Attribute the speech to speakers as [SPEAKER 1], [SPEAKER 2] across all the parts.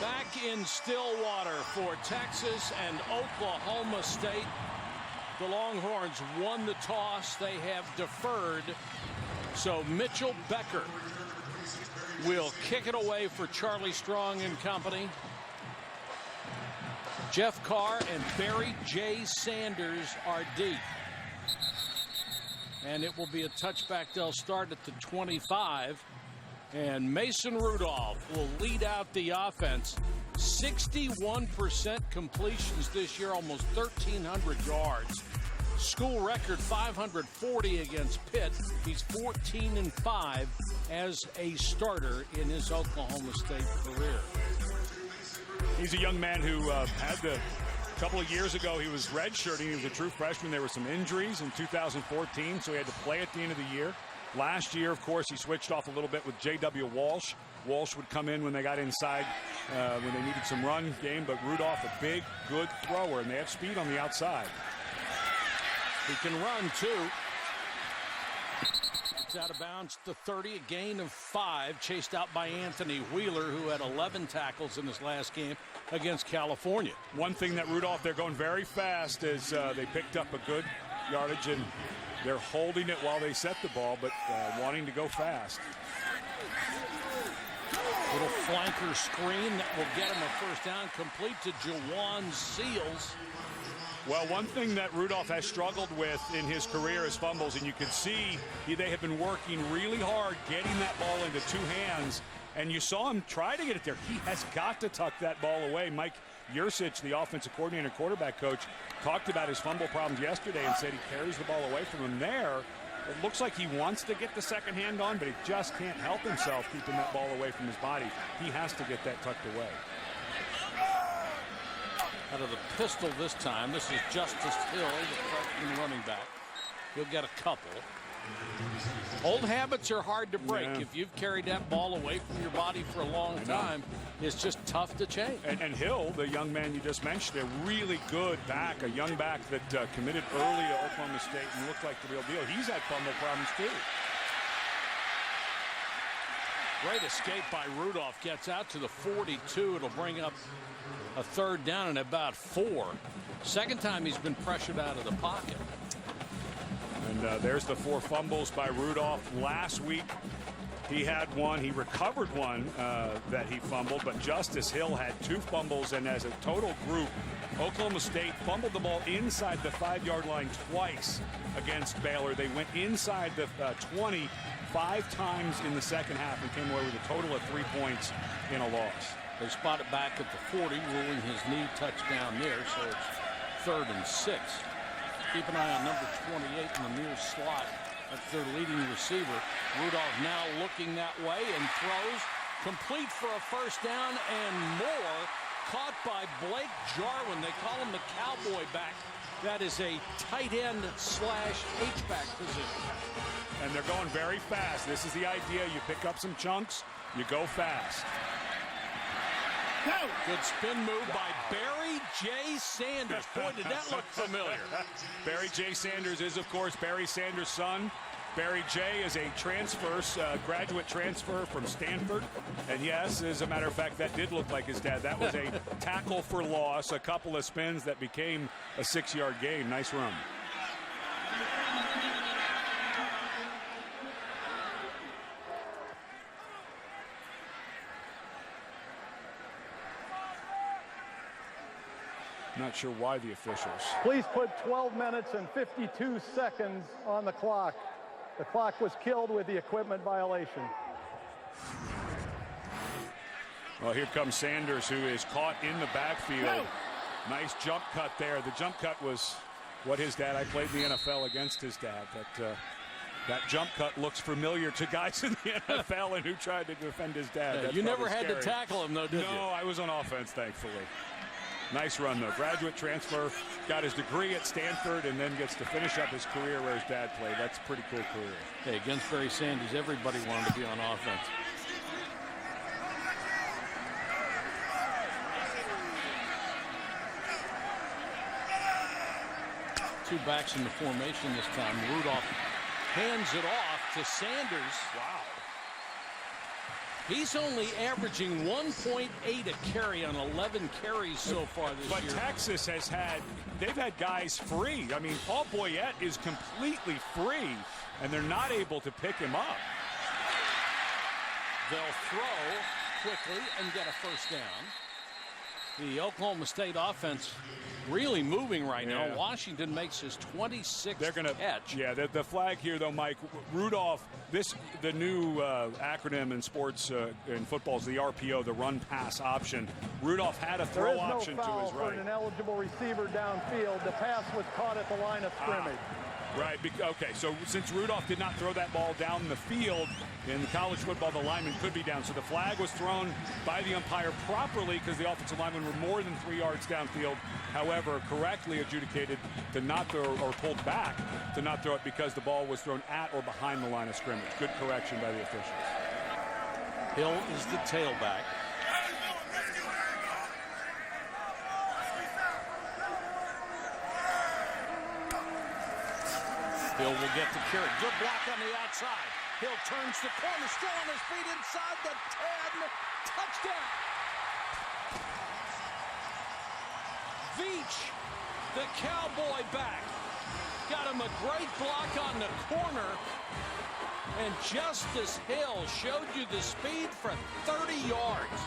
[SPEAKER 1] Back in Stillwater for Texas and Oklahoma State. The Longhorns won the toss. They have deferred. So Mitchell Becker will kick it away for Charlie Strong and company. Jeff Carr and Barry J. Sanders are deep. And it will be a touchback. They'll start at the 25. And Mason Rudolph will lead out the offense. 61% completions this year, almost 1,300 yards. School record 540 against Pitt. He's 14-5 as a starter in his Oklahoma State career.
[SPEAKER 2] He's a young man who had a couple of years ago, he was redshirting. He was a true freshman. There were some injuries in 2014, so he had to play at the end of the year. Last year, of course, he switched off a little bit with J.W. Walsh. Walsh would come in when they got inside, when they needed some run game, but Rudolph, a big, good thrower, and they have speed on the outside.
[SPEAKER 1] He can run, too. It's out of bounds to 30, a gain of 5, chased out by Anthony Wheeler, who had 11 tackles in his last game against California.
[SPEAKER 2] One thing that Rudolph, they're going very fast, is they picked up a good yardage, and they're holding it while they set the ball, but wanting to go fast.
[SPEAKER 1] Little flanker screen that will get him a first down, complete to Jawan Seals.
[SPEAKER 2] Well, one thing that Rudolph has struggled with in his career is fumbles, and you can see they have been working really hard getting that ball into two hands, and you saw him try to get it there. He has got to tuck that ball away. Mike Yursich, the offensive coordinator, quarterback coach, talked about his fumble problems yesterday and said he carries the ball away from him there. It looks like he wants to get the second hand on, but he just can't help himself keeping that ball away from his body. He has to get that tucked away.
[SPEAKER 1] Out of the pistol this time, this is Justice Hill, the freshman running back. He'll get a couple. Old habits are hard to break.
[SPEAKER 2] Yeah.
[SPEAKER 1] If you've carried that ball away from your body for a long time, it's just tough to change.
[SPEAKER 2] And Hill, the young man you just mentioned, a really good back, a young back that committed early to Oklahoma State and looked like the real deal. He's had fumble problems too.
[SPEAKER 1] Great escape by Rudolph. Gets out to the 42. It'll bring up a third down and about 4. Second time he's been pressured out of the pocket.
[SPEAKER 2] And there's the 4 fumbles by Rudolph. Last week he had one. He recovered one that he fumbled, but Justice Hill had 2 fumbles, and as a total group, Oklahoma State fumbled the ball inside the 5-yard line twice against Baylor. They went inside the 20 5 times in the second half and came away with a total of 3 points in a loss.
[SPEAKER 1] They spot it back at the 40, ruling his knee touchdown there, so it's 3rd and 6. Keep an eye on number 28 in the near slot. That's their leading receiver. Rudolph now looking that way and throws. Complete for a first down and more. Caught by Blake Jarwin. They call him the cowboy back. That is a tight end / H-back position.
[SPEAKER 2] And they're going very fast. This is the idea. You pick up some chunks, you go fast.
[SPEAKER 1] Good spin move by Barry J. Sanders. Boy, did that look familiar.
[SPEAKER 2] Barry J. Sanders is, of course, Barry Sanders' son. Barry J. is a graduate transfer from Stanford. And yes, as a matter of fact, that did look like his dad. That was a tackle for loss, a couple of spins that became a 6-yard gain. Nice run. Not sure why the officials.
[SPEAKER 3] Please put 12 minutes and 52 seconds on the clock. The clock was killed with the equipment violation.
[SPEAKER 2] Well, here comes Sanders, who is caught in the backfield. Nice jump cut there. The jump cut was what his dad, I played in the NFL against his dad. That jump cut looks familiar to guys in the NFL and who tried to defend his dad.
[SPEAKER 1] Yeah, you never had to tackle him, though, did you?
[SPEAKER 2] No, I was on offense, thankfully. Nice run, though. Graduate transfer, got his degree at Stanford, and then gets to finish up his career where his dad played. That's a pretty cool career.
[SPEAKER 1] Hey, against Barry Sanders, everybody wanted to be on offense. Two backs in the formation this time. Rudolph hands it off to Sanders.
[SPEAKER 2] Wow.
[SPEAKER 1] He's only averaging 1.8 a carry on 11 carries so far this year.
[SPEAKER 2] But Texas they've had guys free. I mean, Paul Boyette is completely free, and they're not able to pick him up.
[SPEAKER 1] They'll throw quickly and get a first down. The Oklahoma State offense really moving right now. Washington makes his 26th catch.
[SPEAKER 2] Yeah, the flag here, though, Mike. Rudolph, the new acronym in sports in football is the RPO, the run-pass option. Rudolph had a throw option to his right.
[SPEAKER 3] There is no foul for an ineligible receiver downfield. The pass was caught at the line of scrimmage.
[SPEAKER 2] Right. Okay, so since Rudolph did not throw that ball down the field, in college football, the lineman could be down. So the flag was thrown by the umpire properly because the offensive linemen were more than 3 yards downfield. However, correctly adjudicated to not throw, or pulled back to not throw it because the ball was thrown at or behind the line of scrimmage. Good correction by the officials.
[SPEAKER 1] Hill is the tailback. Hill will get the carry. Good block on the outside. Hill turns the corner, still on his feet inside the 10. Touchdown. Veach, the Cowboy back. Got him a great block on the corner. And Justice Hill showed you the speed for 30 yards.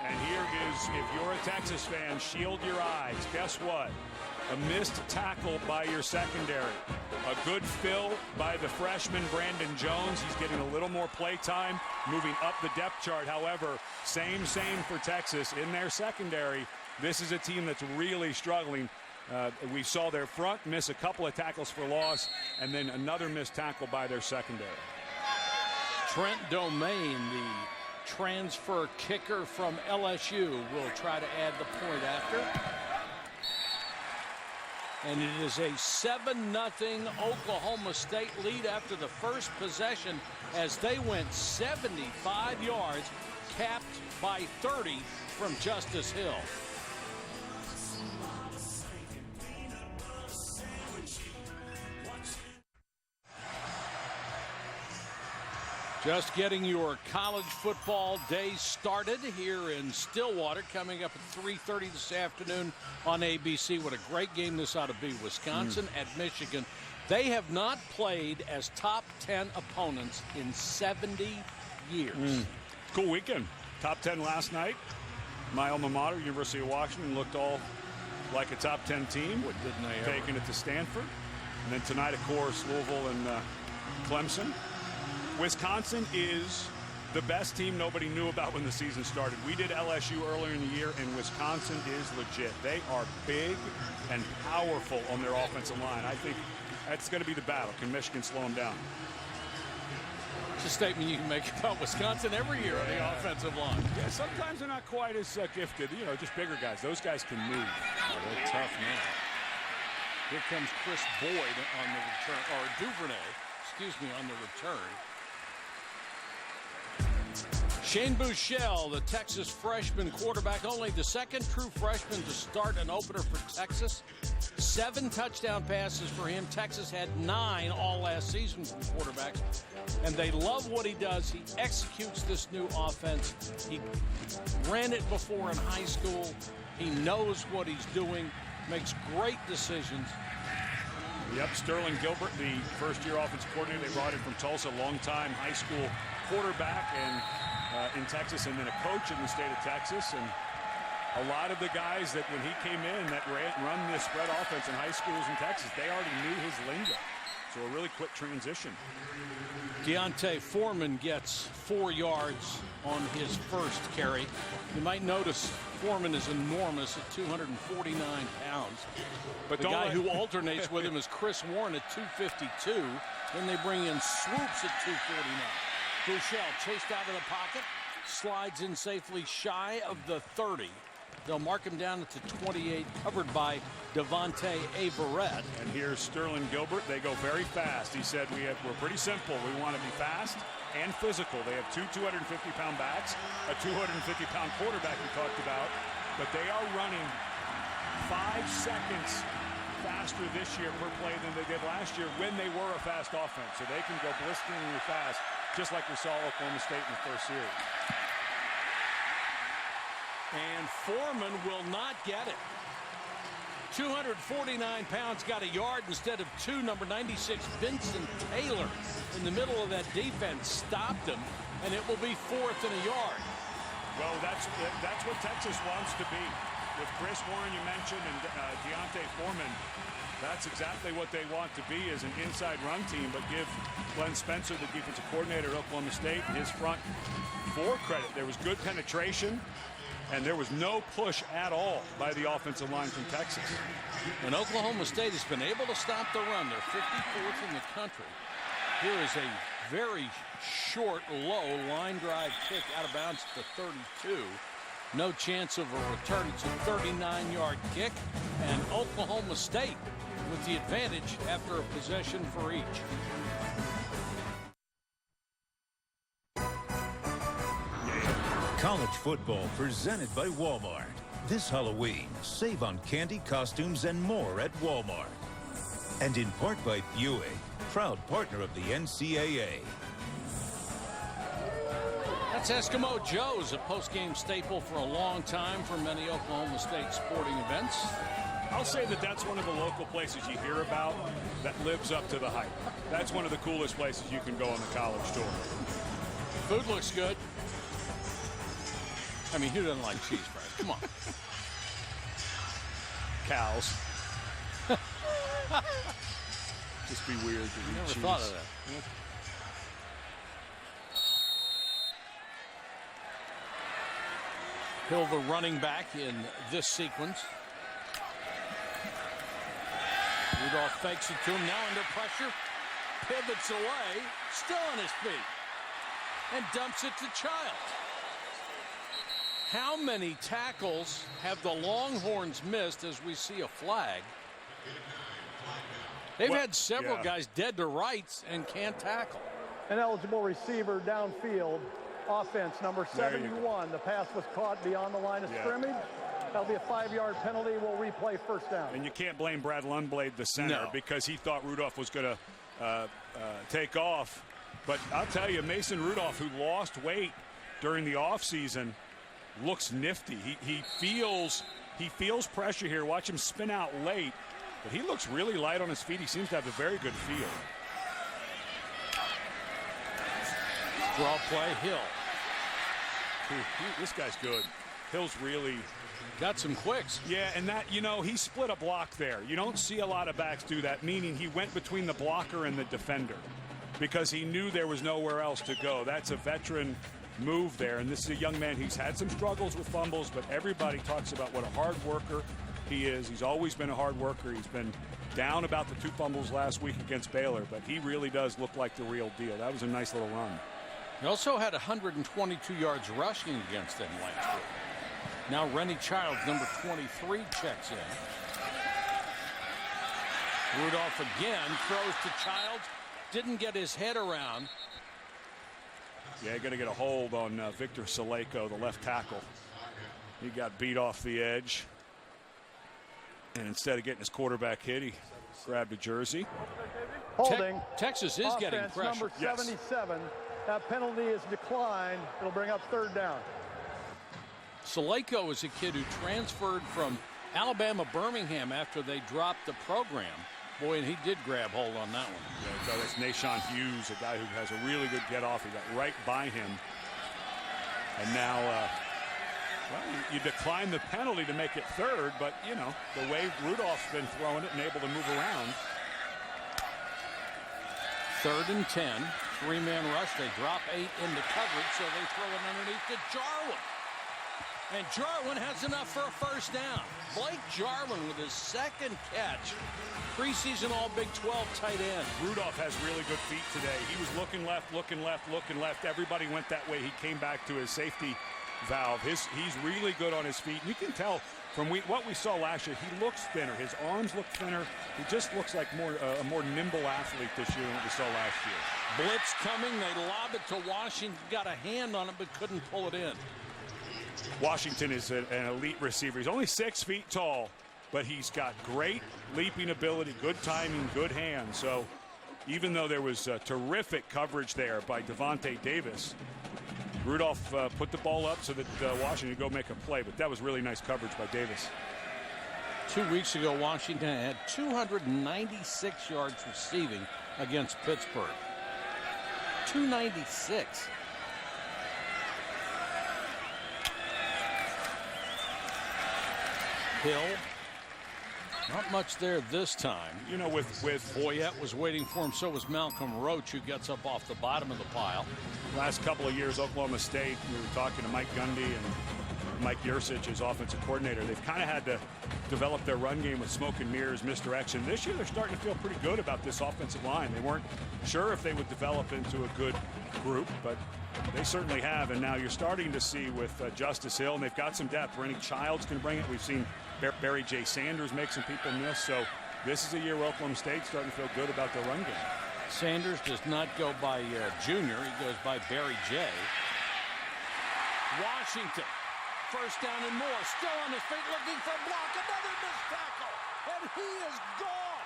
[SPEAKER 2] And here is, if you're a Texas fan, shield your eyes. Guess what? A missed tackle by your secondary. A good fill by the freshman Brandon Jones. He's getting a little more play time, moving up the depth chart. However, same for Texas in their secondary. This is a team that's really struggling. We saw their front miss a couple of tackles for loss, and then another missed tackle by their secondary.
[SPEAKER 1] Trent Domain, the transfer kicker from LSU, will try to add the point after. And it is a 7-0 Oklahoma State lead after the first possession as they went 75 yards, capped by 30 from Justice Hill. Just getting your college football day started here in Stillwater, coming up at 3:30 this afternoon on ABC. What a great game this ought to be. Wisconsin at Michigan. They have not played as top 10 opponents in 70 years.
[SPEAKER 2] Cool weekend. Top 10 last night. My alma mater, University of Washington, looked all like a top 10 team.
[SPEAKER 1] What, didn't they ever?
[SPEAKER 2] Taking it to Stanford. And then tonight, of course, Louisville and Clemson. Wisconsin is the best team nobody knew about when the season started. We did LSU earlier in the year, and Wisconsin is legit. They are big and powerful on their offensive line. I think that's going to be the battle. Can Michigan slow them down?
[SPEAKER 1] It's a statement you can make about Wisconsin every year on the offensive line.
[SPEAKER 2] Yeah, sometimes they're not quite as gifted. You know, just bigger guys. Those guys can move.
[SPEAKER 1] Oh, they're tough now. Here comes Chris Boyd on the return, or Duvernay, excuse me, on the return. Shane Buechele, the Texas freshman quarterback, only the second true freshman to start an opener for Texas. 7 touchdown passes for him. Texas had 9 all last season from quarterbacks, and they love what he does. He executes this new offense. He ran it before in high school. He knows what he's doing, makes great decisions.
[SPEAKER 2] Yep, Sterling Gilbert, the first-year offensive coordinator. They brought in from Tulsa, longtime high school quarterback and in Texas, and then a coach in the state of Texas. And a lot of the guys that when he came in that run this spread offense in high schools in Texas, they already knew his lingo. So a really quick transition.
[SPEAKER 1] Deontay Foreman gets 4 yards on his first carry. You might notice Foreman is enormous at 249 pounds. But the guy who alternates with him is Chris Warren at 252. Then they bring in Swoops at 249. Buechele chased out of the pocket, slides in safely shy of the 30. They'll mark him down at the 28, covered by Devontae Averett.
[SPEAKER 2] And here's Sterling Gilbert. They go very fast. He said, we're pretty simple. We want to be fast and physical. They have 2 250-pound backs, a 250-pound quarterback we talked about, but they are running 5 seconds faster this year per play than they did last year when they were a fast offense. So they can go blisteringly fast just like we saw Oklahoma State in the first series.
[SPEAKER 1] And Foreman will not get it. 249 pounds got a yard instead of 2. Number 96, Vincent Taylor, in the middle of that defense, stopped him, and it will be 4th and a yard.
[SPEAKER 2] Well, that's what Texas wants to be. With Chris Warren, you mentioned, and Deontay Foreman, that's exactly what they want to be, is an inside run team. But give Glenn Spencer, the defensive coordinator at Oklahoma State, and his front 4 credit. There was good penetration, and there was no push at all by the offensive line from Texas.
[SPEAKER 1] And Oklahoma State has been able to stop the run. They're 54th in the country. Here is a very short, low line drive kick out of bounds to 32. No chance of a return. It's a 39-yard kick, and Oklahoma State with the advantage after a possession for each.
[SPEAKER 4] College football presented by Walmart. This Halloween, save on candy, costumes, and more at Walmart. And in part by Buick, proud partner of the NCAA.
[SPEAKER 1] That's Eskimo Joe's, a post-game staple for a long time for many Oklahoma State sporting events.
[SPEAKER 2] I'll say that that's one of the local places you hear about that lives up to the hype. That's one of the coolest places you can go on the college tour.
[SPEAKER 1] Food looks good. I mean, who doesn't like cheese fries? Come on.
[SPEAKER 2] Cows. Just be weird to eat
[SPEAKER 1] Never
[SPEAKER 2] cheese.
[SPEAKER 1] thought of that.
[SPEAKER 2] Yeah.
[SPEAKER 1] Hill, the running back in this sequence. Rudolph fakes it to him, now under pressure. Pivots away, still on his feet. And dumps it to Childs. How many tackles have the Longhorns missed as we see a flag? They've had several guys dead to rights and can't tackle.
[SPEAKER 3] An eligible receiver downfield. Offense number 71. The pass was caught beyond the line of scrimmage. That'll be a 5-yard penalty. We'll replay first down.
[SPEAKER 2] And you can't blame Brad Lundblade, the center, because he thought Rudolph was going to take off. But I'll tell you, Mason Rudolph, who lost weight during the offseason, looks nifty. He feels pressure here. Watch him spin out late, but he looks really light on his feet. He seems to have a very good feel.
[SPEAKER 1] Draw play, Hill.
[SPEAKER 2] This guy's good. Hill's really
[SPEAKER 1] got some quicks.
[SPEAKER 2] Yeah, and that, he split a block there. You don't see a lot of backs do that, meaning he went between the blocker and the defender because he knew there was nowhere else to go. That's a veteran move there, and this is a young man who's had some struggles with fumbles, but everybody talks about what a hard worker he is. He's always been a hard worker. He's been down about the 2 fumbles last week against Baylor, but he really does look like the real deal. That was a nice little run.
[SPEAKER 1] He also had 122 yards rushing against them last week. Now Rennie Childs, number 23, checks in. Rudolph again throws to Childs. Didn't get his head around.
[SPEAKER 2] Yeah, going to get a hold on Victor Saleko, the left tackle. He got beat off the edge. And instead of getting his quarterback hit, he grabbed a jersey.
[SPEAKER 3] Holding.
[SPEAKER 1] Texas is getting pressure.
[SPEAKER 3] Number 77. That penalty is declined. It'll bring up 3rd down.
[SPEAKER 1] Saleko is a kid who transferred from Alabama Birmingham after they dropped the program. Boy, and he did grab hold on that one.
[SPEAKER 2] Yeah, that's Nashawn Hughes, a guy who has a really good get off. He got right by him. And now, you decline the penalty to make it 3rd, but, the way Rudolph's been throwing it and able to move around.
[SPEAKER 1] 3rd and 10. 3-man rush. They drop 8 into coverage, so they throw it underneath to Jarwin. And Jarwin has enough for a first down. Blake Jarwin with his 2nd catch. Preseason All-Big 12 tight end.
[SPEAKER 2] Rudolph has really good feet today. He was looking left, looking left, looking left. Everybody went that way. He came back to his safety valve. He's really good on his feet. You can tell from what we saw last year, he looks thinner. His arms look thinner. He just looks like a more nimble athlete this year than what we saw last year.
[SPEAKER 1] Blitz coming. They lob it to Washington. Got a hand on it, but couldn't pull it in.
[SPEAKER 2] Washington is an elite receiver. He's only 6 feet tall, but he's got great leaping ability, good timing, good hands. So even though there was terrific coverage there by Devontae Davis, Rudolph put the ball up so that Washington could go make a play, but that was really nice coverage by Davis.
[SPEAKER 1] 2 weeks ago, Washington had 296 yards receiving against Pittsburgh. 296. Hill. Not much there this time.
[SPEAKER 2] You know, with
[SPEAKER 1] Boyette was waiting for him, so was Malcolm Roach, who gets up off the bottom of the pile.
[SPEAKER 2] Last couple of years, Oklahoma State, we were talking to Mike Gundy and Mike Yursich, his offensive coordinator. They've kind of had to develop their run game with smoke and mirrors, misdirection. This year, they're starting to feel pretty good about this offensive line. They weren't sure if they would develop into a good group, but they certainly have. And now you're starting to see with Justice Hill, and they've got some depth. Rennie Childs can bring it. We've seen Barry J. Sanders make some people miss. So this is a year where Oklahoma State's starting to feel good about their run game.
[SPEAKER 1] Sanders does not go by Junior. He goes by Barry J. Washington, first down and more. Still on his feet looking for a block. Another missed tackle. And he is gone.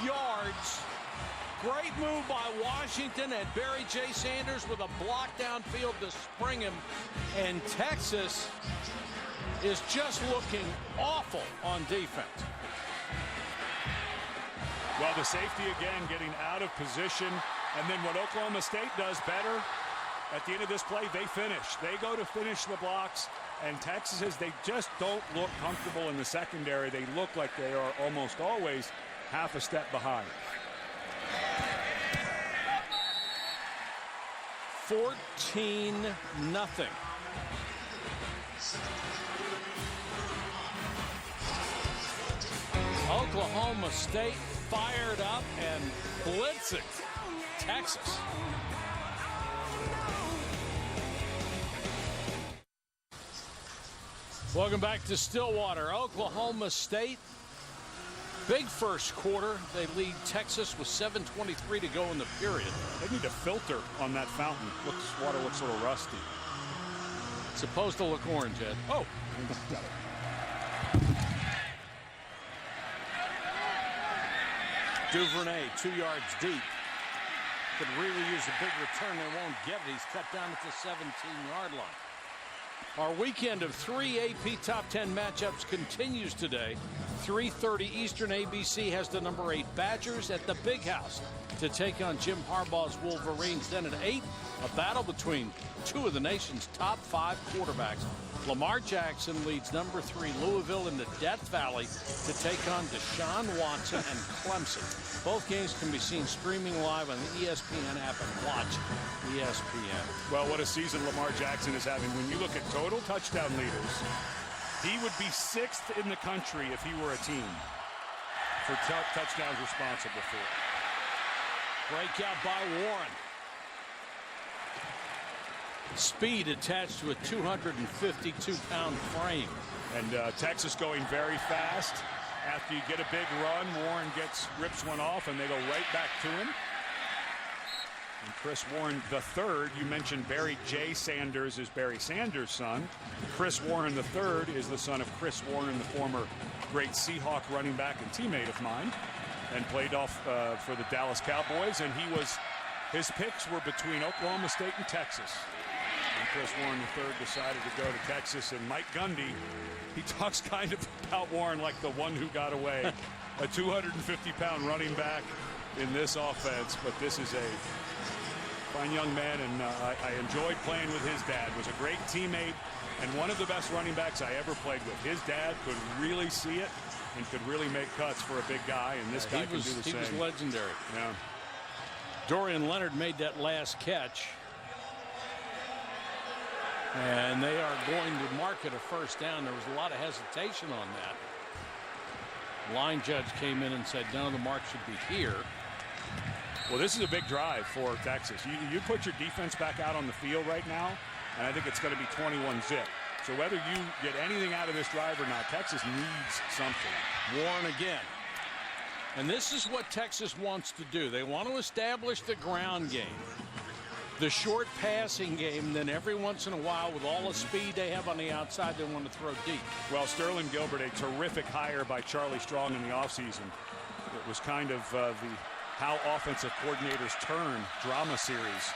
[SPEAKER 1] yards. Great move by Washington and Barry J. Sanders with a block downfield to spring him. And Texas is just looking awful on defense.
[SPEAKER 2] Well, the safety again getting out of position. And then what Oklahoma State does better, at the end of this play, they finish. They go to finish the blocks. And Texas, they just don't look comfortable in the secondary. They look like they are almost always half a step behind.
[SPEAKER 1] 14-0. Oklahoma State fired up and blitzing Texas. Welcome back to Stillwater. Oklahoma State, big first quarter. They lead Texas with 7:23 to go in the period.
[SPEAKER 2] They need to filter on that fountain. Water looks a little rusty.
[SPEAKER 1] It's supposed to look orange, Ed. Oh. Duvernay, 2 yards deep. Could really use a big return. They won't get it. He's cut down at the 17-yard line. Our weekend of 3 AP Top 10 matchups continues today. 3:30 Eastern. ABC has the number 8 Badgers at the Big House to take on Jim Harbaugh's Wolverines. Then at 8, a battle between two of the nation's top 5 quarterbacks. Lamar Jackson leads number 3 Louisville in the Death Valley to take on Deshaun Watson and Clemson. Both games can be seen streaming live on the ESPN app and watch ESPN.
[SPEAKER 2] Well, what a season Lamar Jackson is having. When you look at total touchdown leaders, he would be 6th in the country if he were a team for touchdowns responsible for.
[SPEAKER 1] Breakout by Warren. Speed attached to a 252-pound frame.
[SPEAKER 2] And Texas going very fast. After you get a big run, Warren rips one off, and they go right back to him. And Chris Warren III, you mentioned Barry J. Sanders is Barry Sanders' son. Chris Warren III is the son of Chris Warren, the former great Seahawk running back and teammate of mine, and played off for the Dallas Cowboys. And his picks were between Oklahoma State and Texas. And Chris Warren III decided to go to Texas. And Mike Gundy, he talks kind of about Warren like the one who got away. A 250-pound running back in this offense. But this is a fine young man, and I enjoyed playing with his dad. Was a great teammate and one of the best running backs I ever played with. His dad could really see it and could really make cuts for a big guy, and this guy can do the same.
[SPEAKER 1] He was legendary.
[SPEAKER 2] Yeah.
[SPEAKER 1] Dorian Leonard made that last catch. And they are going to mark it a first down. There was a lot of hesitation on that. Line judge came in and said, no, the mark should be here.
[SPEAKER 2] Well, this is a big drive for Texas. You put your defense back out on the field right now, and I think it's going to be 21-zip. So whether you get anything out of this drive or not, Texas needs something.
[SPEAKER 1] Warren again. And this is what Texas wants to do. They want to establish the ground game. the short passing game. Then every once in a while, with all the speed they have on the outside, they want to throw deep.
[SPEAKER 2] Well, Sterling Gilbert, a terrific hire by Charlie Strong in the offseason. It was kind of the How Offensive Coordinators Turn drama series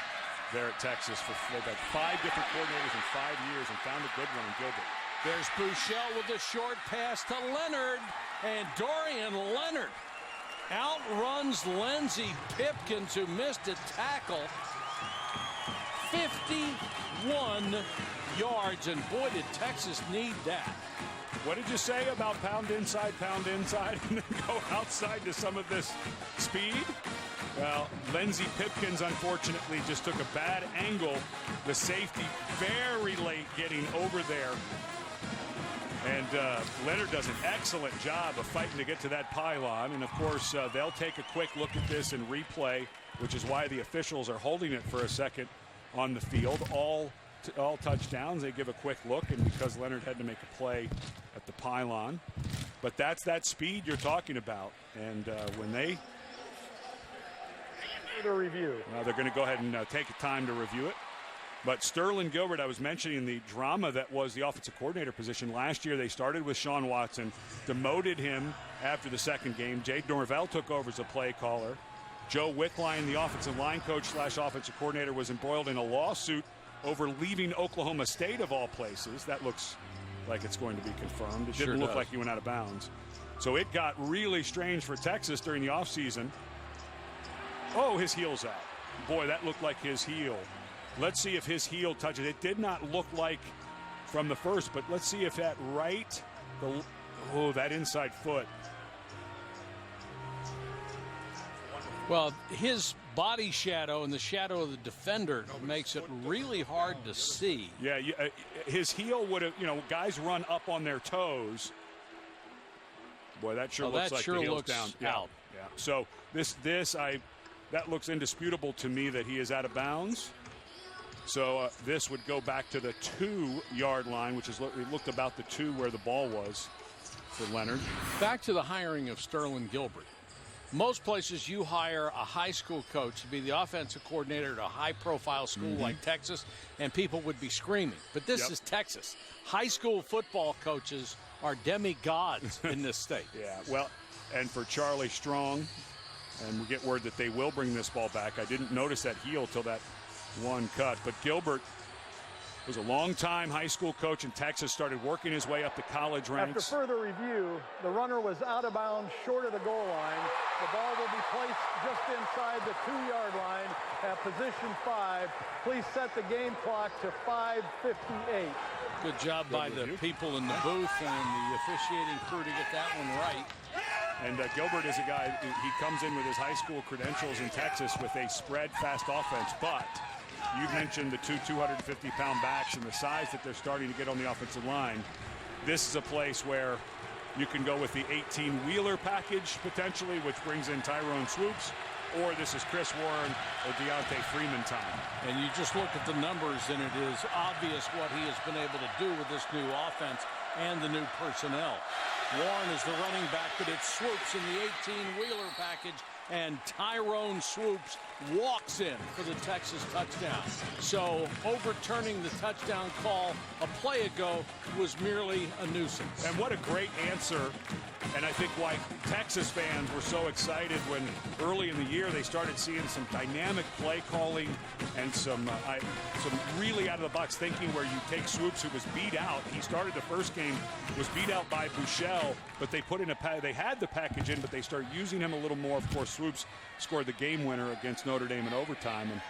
[SPEAKER 2] there at Texas. They've had 5 different coordinators in 5 years and found a good one in Gilbert.
[SPEAKER 1] There's Buechele with a short pass to Leonard, and Dorian Leonard outruns Lindsey Pipkins, who missed a tackle. 51 yards, and boy, did Texas need that.
[SPEAKER 2] What did you say about pound inside, and then go outside to some of this speed? Well, Lindsey Pipkins, unfortunately, just took a bad angle. The safety very late getting over there. And Leonard does an excellent job of fighting to get to that pylon. And, of course, they'll take a quick look at this in replay, which is why the officials are holding it for a second on the field. All touchdowns, they give a quick look, and because Leonard had to make a play at the pylon. But that's that speed you're talking about. And when they...
[SPEAKER 3] The review.
[SPEAKER 2] They're going to go ahead and take the time to review it. But Sterling Gilbert, I was mentioning the drama that was the offensive coordinator position. Last year they started with Sean Watson, demoted him after the second game. Jay Norvell took over as a play caller. Joe Wickline, the offensive line coach / offensive coordinator, was embroiled in a lawsuit over leaving Oklahoma State of all places. That looks like it's going to be confirmed. It didn't look like he went out of bounds. So it got really strange for Texas during the offseason. Oh, his heel's out. Boy, that looked like his heel. Let's see if his heel touches. It did not look like from the first, but let's see if that that inside foot.
[SPEAKER 1] Well, his body shadow and the shadow of the defender makes it really hard to see.
[SPEAKER 2] Yeah, his heel would have, guys run up on their toes. Boy, that sure looks like the heel's down.
[SPEAKER 1] Out.
[SPEAKER 2] Yeah. So that looks indisputable to me that he is out of bounds. So this would go back to the 2-yard line, which is it looked about the 2 where the ball was for Leonard.
[SPEAKER 1] Back to the hiring of Sterling Gilbert. Most places you hire a high school coach to be the offensive coordinator at a high-profile school like Texas, and people would be screaming. But this is Texas. High school football coaches are demigods in this state.
[SPEAKER 2] Yeah, well, and for Charlie Strong, and we get word that they will bring this ball back. I didn't notice that heel till that one cut, but Gilbert was a long-time high school coach in Texas, started working his way up the college ranks.
[SPEAKER 3] After further review, the runner was out of bounds short of the goal line. The ball will be placed just inside the 2-yard line at position 5. Please set the game clock to 5:58.
[SPEAKER 1] Good job by the people in the booth and the officiating crew to get that one right.
[SPEAKER 2] And Gilbert is a guy, he comes in with his high school credentials in Texas with a spread fast offense, but you mentioned the 250-pound backs and the size that they're starting to get on the offensive line. This is a place where you can go with the 18-wheeler package potentially, which brings in Tyrone Swoops, or this is Chris Warren or Deontay Freeman time.
[SPEAKER 1] And you just look at the numbers, and it is obvious what he has been able to do with this new offense and the new personnel. Warren is the running back, but it's Swoops in the 18-wheeler package, and Tyrone Swoops walks in for the Texas touchdown. So overturning the touchdown call a play ago was merely a nuisance.
[SPEAKER 2] And what a great answer. And I think why Texas fans were so excited when early in the year they started seeing some dynamic play calling and some really out-of-the-box thinking where you take Swoops, who was beat out. He started the first game, was beat out by Buechele, but they put in they had the package in, but they started using him a little more. Of course, Swoops scored the game winner against Notre Dame in overtime. And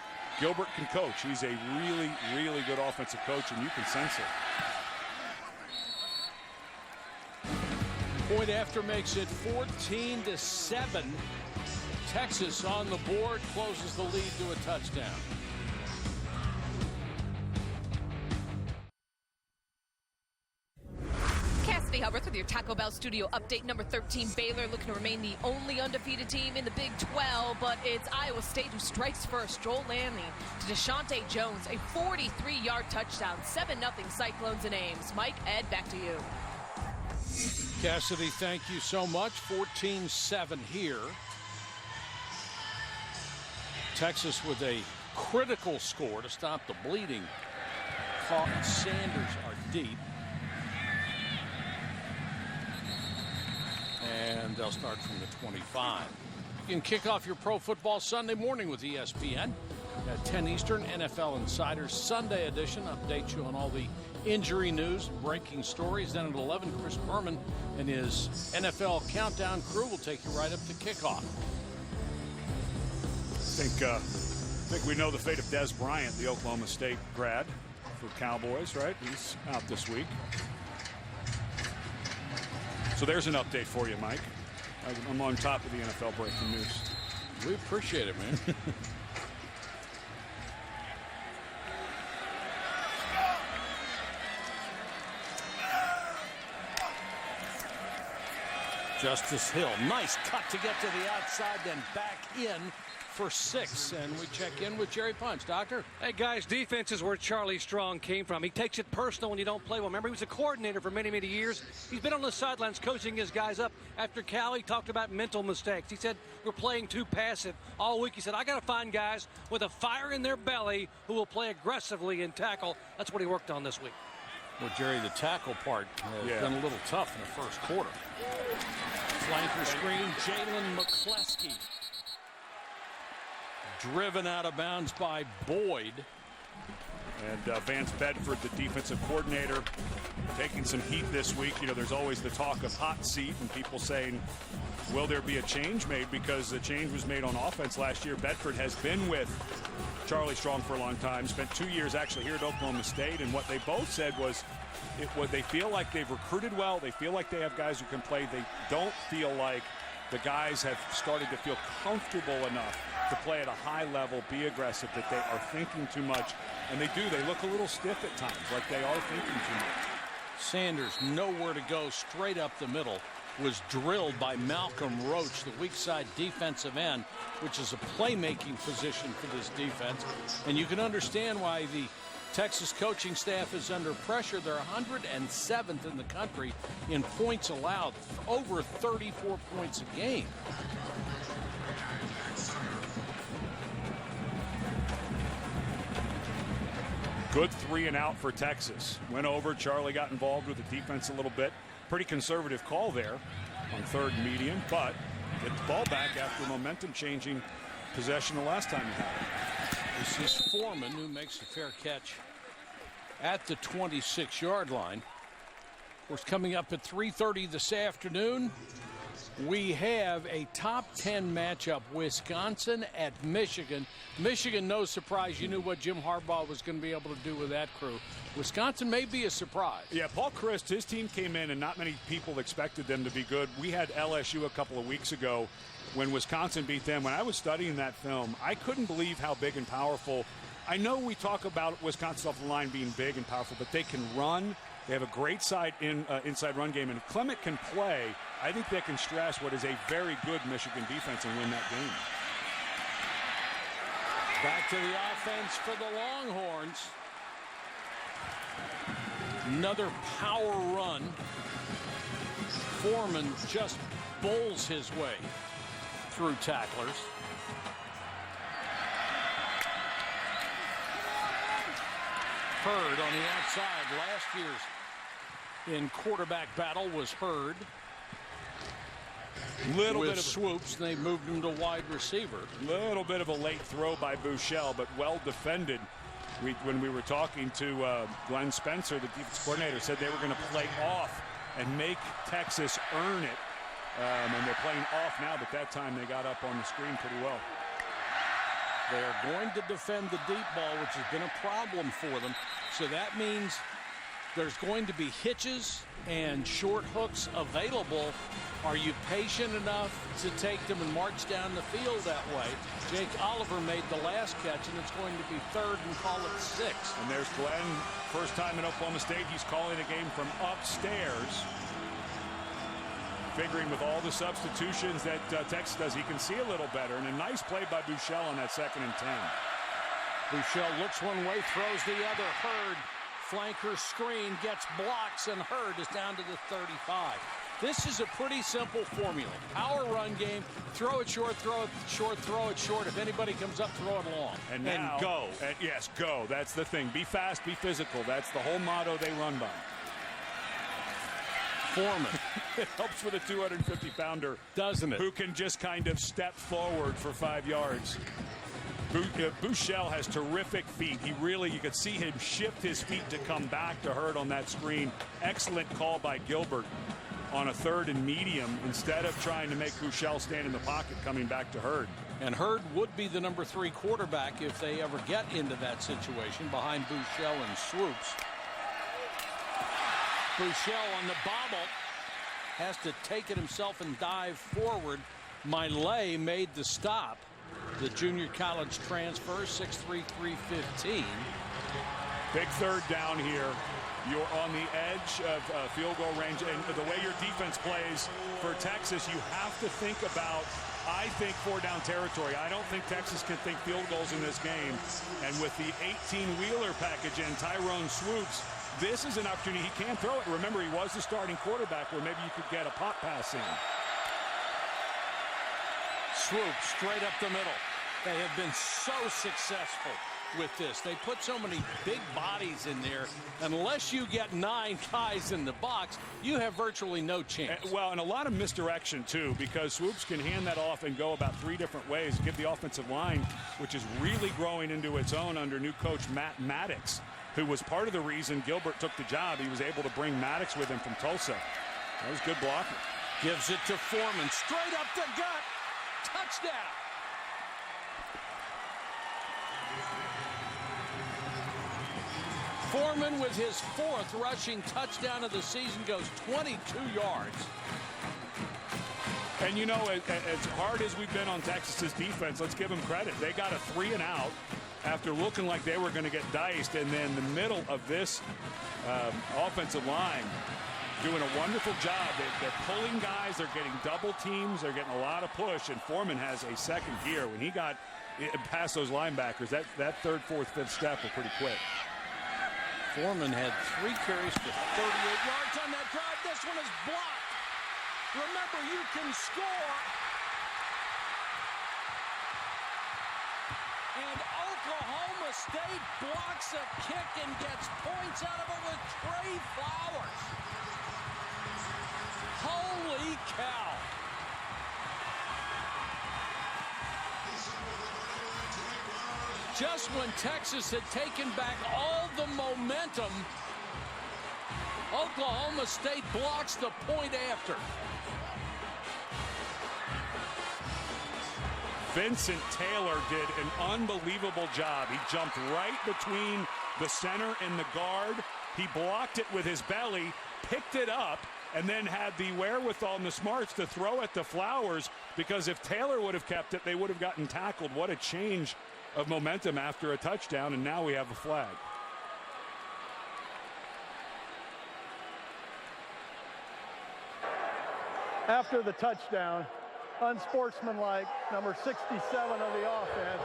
[SPEAKER 2] Gilbert can coach. He's a really, really good offensive coach, and you can sense it.
[SPEAKER 1] Point after makes it 14-7. Texas on the board, closes the lead to a touchdown.
[SPEAKER 5] Cassidy Hubbard with your Taco Bell studio update. Number 13, Baylor looking to remain the only undefeated team in the Big 12, but it's Iowa State who strikes first. Joel Lanley to Deshaunte Jones, a 43-yard touchdown. 7-0 Cyclones in Ames. Mike, Ed, back to you.
[SPEAKER 1] Cassidy, thank you so much. 14-7 here. Texas with a critical score to stop the bleeding. Hawk and Sanders are deep. And they'll start from the 25. You can kick off your pro football Sunday morning with ESPN at 10 Eastern. NFL Insiders Sunday edition updates you on all the injury news, breaking stories. Then at 11, Chris Berman and his NFL Countdown crew will take you right up to kickoff.
[SPEAKER 2] I think we know the fate of Des Bryant, the Oklahoma State grad for Cowboys, right? He's out this week. So there's an update for you, Mike. I'm on top of the NFL breaking news.
[SPEAKER 1] We appreciate it, man. Justice Hill, nice cut to get to the outside, then back in for 6. And we check in with Jerry Punch. Doctor?
[SPEAKER 6] Hey, guys, defense is where Charlie Strong came from. He takes it personal when you don't play well. Remember, he was a coordinator for many, many years. He's been on the sidelines coaching his guys up. After Cal, he talked about mental mistakes. He said, we're playing too passive. All week, he said, I got to find guys with a fire in their belly who will play aggressively and tackle. That's what he worked on this week.
[SPEAKER 1] Well, Jerry, the tackle part has been a little tough in the first quarter. Flanker screen, Jalen McCleskey. Driven out of bounds by Boyd.
[SPEAKER 2] And Vance Bedford, the defensive coordinator, taking some heat this week. You know, there's always the talk of hot seat and people saying, will there be a change made? Because the change was made on offense last year. Bedford has been with Charlie Strong for a long time, spent 2 years actually here at Oklahoma State. And what they both said was, they feel like they've recruited well. They feel like they have guys who can play. They don't feel like the guys have started to feel comfortable enough to play at a high level, be aggressive, that they are thinking too much. And they do. They look a little stiff at times, like they are thinking too much.
[SPEAKER 1] Sanders nowhere to go, straight up the middle. Was drilled by Malcolm Roach, the weak side defensive end, which is a playmaking position for this defense. And you can understand why the Texas coaching staff is under pressure. They're 107th in the country in points allowed, over 34 points a game.
[SPEAKER 2] Good 3 and out for Texas. Went over. Charlie got involved with the defense a little bit. Pretty conservative call there on 3rd and medium, but get the ball back after momentum changing possession the last time he had it.
[SPEAKER 1] This is Foreman, who makes a fair catch at the 26-yard line. Of course, coming up at 3:30 this afternoon, we have a top 10 matchup, Wisconsin at Michigan. Michigan, no surprise. You knew what Jim Harbaugh was going to be able to do with that crew. Wisconsin may be a surprise.
[SPEAKER 2] Yeah, Paul Chryst, his team came in, and not many people expected them to be good. We had LSU a couple of weeks ago when Wisconsin beat them. When I was studying that film, I couldn't believe how big and powerful. I know we talk about Wisconsin off the line being big and powerful, but they can run. They have a great inside run game, and if Clement can play, I think they can stress what is a very good Michigan defense and win that game.
[SPEAKER 1] Back to the offense for the Longhorns. Another power run. Foreman just bowls his way through tacklers. Hurd on the outside. Last year's in quarterback battle was Hurd.
[SPEAKER 2] Little
[SPEAKER 1] with
[SPEAKER 2] bit of
[SPEAKER 1] swoops, they moved him to wide receiver.
[SPEAKER 2] Little bit of a late throw by Buechele, but well defended. When we were talking to Glenn Spencer, the defense coordinator, said they were going to play off and make Texas earn it. And they're playing off now, but that time they got up on the screen pretty well.
[SPEAKER 1] They're going to defend the deep ball, which has been a problem for them. So that means there's going to be hitches and short hooks available. Are you patient enough to take them and march down the field that way? Jake Oliver made the last catch, and it's going to be 3rd and call it 6.
[SPEAKER 2] And there's Glenn. First time in Oklahoma State, he's calling a game from upstairs. Figuring with all the substitutions that Texas does, he can see a little better. And a nice play by Buechele on that 2nd and 10.
[SPEAKER 1] Buechele looks one way, throws the other. Hurd, flanker screen, gets blocks, and Hurd is down to the 35. This is a pretty simple formula. Power run game, throw it short, throw it short, throw it short. If anybody comes up, throw it long.
[SPEAKER 2] And now,
[SPEAKER 1] go.
[SPEAKER 2] Yes, go. That's the thing. Be fast, be physical. That's the whole motto they run by.
[SPEAKER 1] Foreman.
[SPEAKER 2] It helps with a 250-pounder,
[SPEAKER 1] doesn't it?
[SPEAKER 2] Who can just kind of step forward for 5 yards. Buechele has terrific feet. You could see him shift his feet to come back to Hurd on that screen. Excellent call by Gilbert on a 3rd and medium instead of trying to make Buechele stand in the pocket coming back to Hurd.
[SPEAKER 1] And Hurd would be the number 3 quarterback if they ever get into that situation behind Buechele and Swoops. Buechele on the bobble has to take it himself and dive forward. Millet made the stop. The junior college transfer, 6'3", 315.
[SPEAKER 2] Big 3rd down here. You're on the edge of field goal range, and the way your defense plays for Texas, you have to think about, I think, 4-down territory. I don't think Texas can think field goals in this game. And with the 18-wheeler package in Tyrone Swoops, this is an opportunity. He can throw it. Remember, he was the starting quarterback where maybe you could get a pop pass in.
[SPEAKER 1] Swoop straight up the middle. They have been so successful with this. They put so many big bodies in there. Unless you get 9 guys in the box, you have virtually no chance.
[SPEAKER 2] Well, and a lot of misdirection, too, because Swoops can hand that off and go about 3 different ways. Give the offensive line, which is really growing into its own under new coach Matt Maddox, who was part of the reason Gilbert took the job. He was able to bring Maddox with him from Tulsa. That was good blocking.
[SPEAKER 1] Gives it to Foreman. Straight up the gut. Touchdown. Foreman with his 4th rushing touchdown of the season goes 22 yards.
[SPEAKER 2] And you know, as hard as we've been on Texas's defense, let's give them credit. They got a 3-and-out after looking like they were going to get diced, and then the middle of this offensive line doing a wonderful job. They're pulling guys, they're getting double teams, they're getting a lot of push, and Foreman has a second gear. When he got past those linebackers, that 3rd, 4th, 5th step were pretty quick.
[SPEAKER 1] Foreman had 3 carries for 38 yards on that drive. This one is blocked. Remember, you can score. And Oklahoma State blocks a kick and gets points out of it with Trey Flowers. Holy cow. Just when Texas had taken back all the momentum, Oklahoma State blocks the point after.
[SPEAKER 2] Vincent Taylor did an unbelievable job. He jumped right between the center and the guard. He blocked it with his belly, picked it up, and then had the wherewithal and the smarts to throw it to Flowers, because if Taylor would have kept it, they would have gotten tackled. What a change of momentum after a touchdown, and now we have a flag.
[SPEAKER 3] After the touchdown, unsportsmanlike, number 67 of the offense,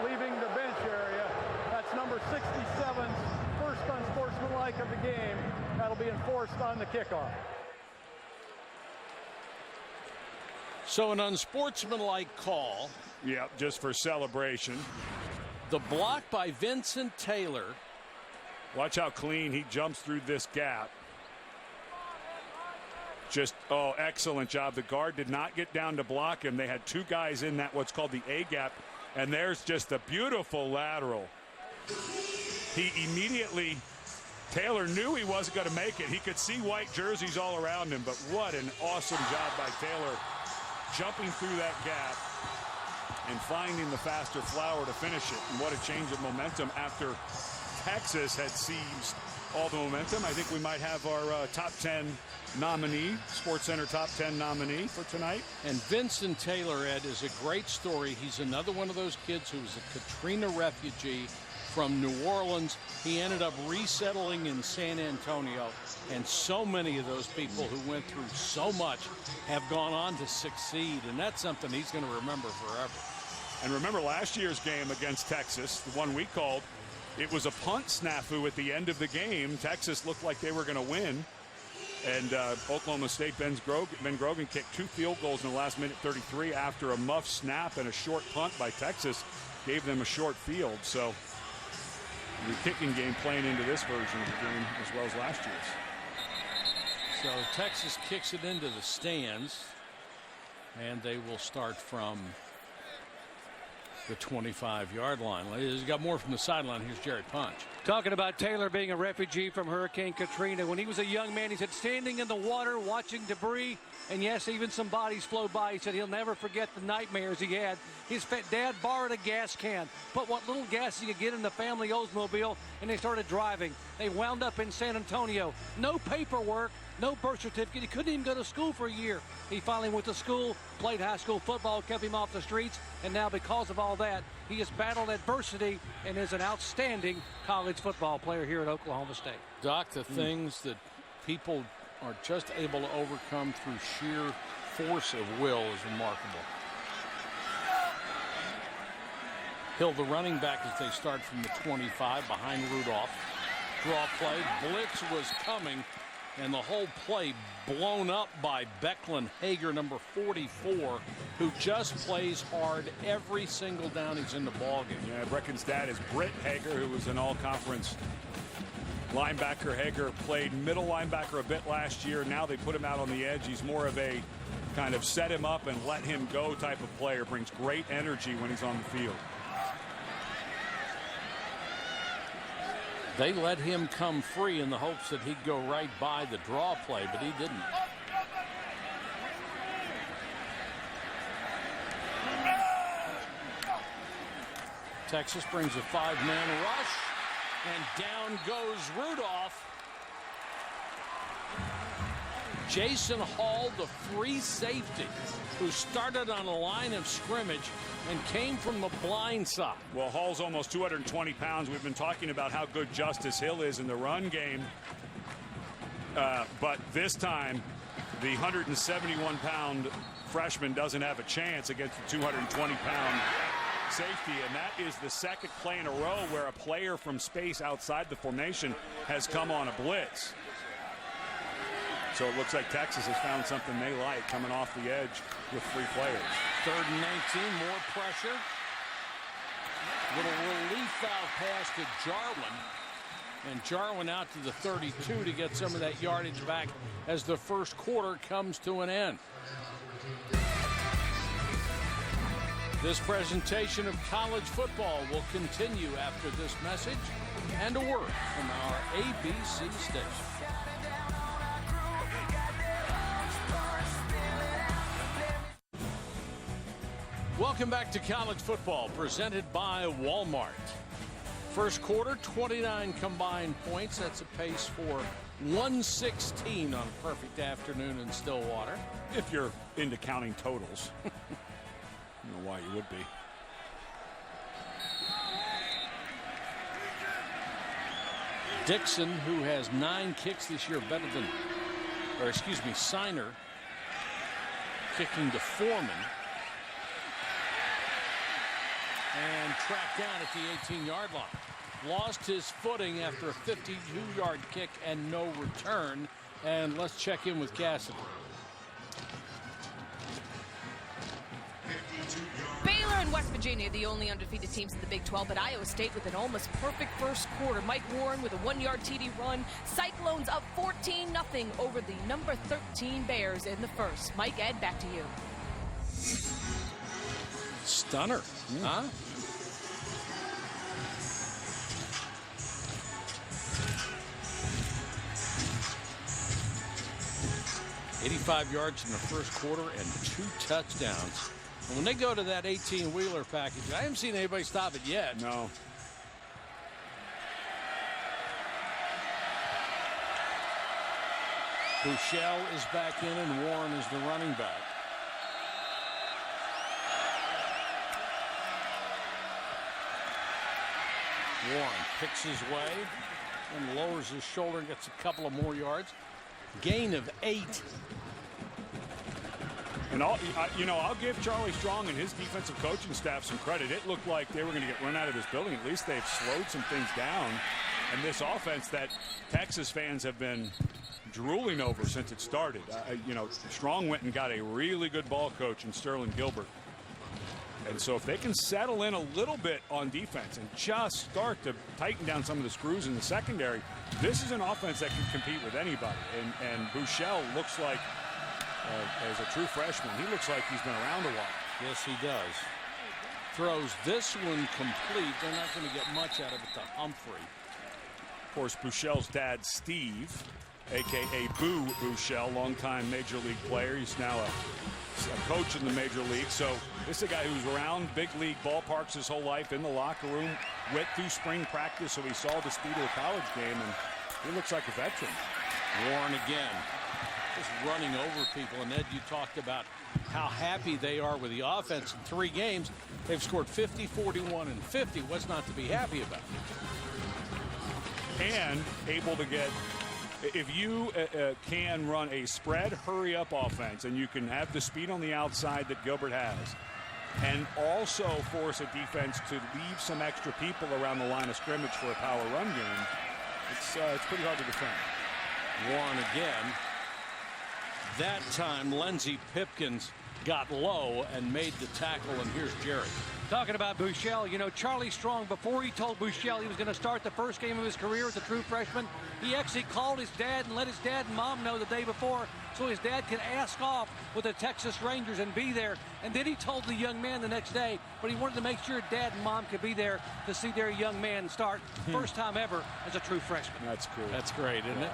[SPEAKER 3] leaving the bench area. That's number 67's first unsportsmanlike of the game. That'll be enforced on the kickoff.
[SPEAKER 1] So an unsportsmanlike call.
[SPEAKER 2] Yeah, just for celebration.
[SPEAKER 1] The block by Vincent Taylor.
[SPEAKER 2] Watch how clean he jumps through this gap. Just, excellent job. The guard did not get down to block him. They had 2 guys in that what's called the A gap, and there's just a beautiful lateral. He immediately, Taylor knew he wasn't going to make it. He could see white jerseys all around him, but what an awesome job by Taylor jumping through that gap and finding the faster Flower to finish it. And what a change of momentum after Texas had seized all the momentum. I think we might have our top 10 nominee, SportsCenter top 10 nominee for tonight.
[SPEAKER 1] And Vincent Taylor, Ed, is a great story. He's another one of those kids who was a Katrina refugee from New Orleans. He ended up resettling in San Antonio, and so many of those people who went through so much have gone on to succeed, and that's something he's going to remember forever.
[SPEAKER 2] And remember last year's game against Texas, the one we called, it was a punt snafu at the end of the game. Texas looked like they were going to win. And Oklahoma State, Ben Grogan kicked 2 field goals in the last minute 33 after a muff snap and a short punt by Texas gave them a short field. So the kicking game playing into this version of the game as well as last year's.
[SPEAKER 1] So Texas kicks it into the stands, and they will start from the 25-yard line. He's got more from the sideline. Here's Jerry Punch.
[SPEAKER 6] Talking about Taylor being a refugee from Hurricane Katrina. When he was a young man, he said, standing in the water, watching debris, and yes, even some bodies flow by. He said he'll never forget the nightmares he had. His dad borrowed a gas can, put what little gas he could get in the family Oldsmobile, and they started driving. They wound up in San Antonio. No paperwork, no birth certificate. He couldn't even go to school for a year. He finally went to school, played high school football, kept him off the streets, and now because of all that, he has battled adversity and is an outstanding college football player here at Oklahoma State.
[SPEAKER 1] Doc, the things that people are just able to overcome through sheer force of will is remarkable. Hill, the running back, as they start from the 25 behind Rudolph. Draw play. Blitz was coming, and the whole play blown up by Becklin Hager, number 44, who just plays hard every single down he's in the ballgame.
[SPEAKER 2] Yeah, Brecken's dad is Britt Hager, who was an all-conference linebacker. Hager played middle linebacker a bit last year. Now they put him out on the edge. He's more of a kind of set him up and let him go type of player. Brings great energy when he's on the field.
[SPEAKER 1] They let him come free in the hopes that he'd go right by the draw play, but he didn't. Texas brings a 5-man rush, and down goes Rudolph. Jason Hall, the free safety, who started on a line of scrimmage and came from the blind side.
[SPEAKER 2] Well, Hall's almost 220 pounds. We've been talking about how good Justice Hill is in the run game. But this time, the 171-pound freshman doesn't have a chance against the 220-pound safety. And that is the second play in a row where a player from space outside the formation has come on a blitz. So it looks like Texas has found something they like coming off the edge with 3 players.
[SPEAKER 1] 3rd and 19, more pressure. Little relief foul pass to Jarwin. And Jarwin out to the 32 to get some of that yardage back as the first quarter comes to an end. This presentation of college football will continue after this message and a word from our ABC station. Welcome back to college football, presented by Walmart. First quarter, 29 combined points. That's a pace for 116 on a perfect afternoon in Stillwater.
[SPEAKER 2] If you're into counting totals. I don't know why you would be.
[SPEAKER 1] Dixon, who has 9 kicks this year, Siner kicking to Foreman. And tracked down at the 18-yard line. Lost his footing after a 52-yard kick and no return. And let's check in with Cassidy.
[SPEAKER 5] Baylor and West Virginia, the only undefeated teams in the Big 12, but Iowa State with an almost perfect first quarter. Mike Warren with a 1-yard TD run. Cyclones up 14-0 over the number 13 Bears in the first. Mike, Ed, back to you.
[SPEAKER 1] Stunner, huh? 85 yards in the first quarter and 2 touchdowns. And when they go to that 18-wheeler package, I haven't seen anybody stop it yet.
[SPEAKER 2] No.
[SPEAKER 1] Buechele is back in, and Warren is the running back. Warren picks his way and lowers his shoulder and gets a couple of more yards. Gain of 8.
[SPEAKER 2] And I'll give Charlie Strong and his defensive coaching staff some credit. It looked like they were going to get run out of this building. At least they've slowed some things down And this offense that Texas fans have been drooling over since it started. You know, Strong went and got a really good ball coach in Sterling Gilbert. And so if they can settle in a little bit on defense and just start to tighten down some of the screws in the secondary, this is an offense that can compete with anybody. And Buechele looks like, as a true freshman, he looks like he's been around a while.
[SPEAKER 1] Yes, he does. Throws this one complete. They're not going to get much out of it to Humphrey.
[SPEAKER 2] Of course, Buechele's dad, Steve, a.k.a. Boo Buechele, longtime Major League player. He's now a coach in the Major League. So this is a guy who's around big league ballparks his whole life, in the locker room, went through spring practice, so he saw the speed of the college game, and he looks like a veteran.
[SPEAKER 1] Warren again, just running over people. And Ed, you talked about how happy they are with the offense. In 3 games, they've scored 50, 41, and 50. What's not to be happy about?
[SPEAKER 2] And able to get, if you can run a spread hurry-up offense, and you can have the speed on the outside that Gilbert has, and also force a defense to leave some extra people around the line of scrimmage for a power run game, it's pretty hard to defend.
[SPEAKER 1] Warren again. That time, Lindsey Pipkins got low and made the tackle, and here's Jerry.
[SPEAKER 6] Talking about Buechele, you know, Charlie Strong, before he told Buechele he was going to start the first game of his career as a true freshman, he actually called his dad and let his dad and mom know the day before so his dad could ask off with the Texas Rangers and be there. And then he told the young man the next day, but he wanted to make sure dad and mom could be there to see their young man start first time ever as a true freshman.
[SPEAKER 2] That's cool.
[SPEAKER 1] That's great, isn't it?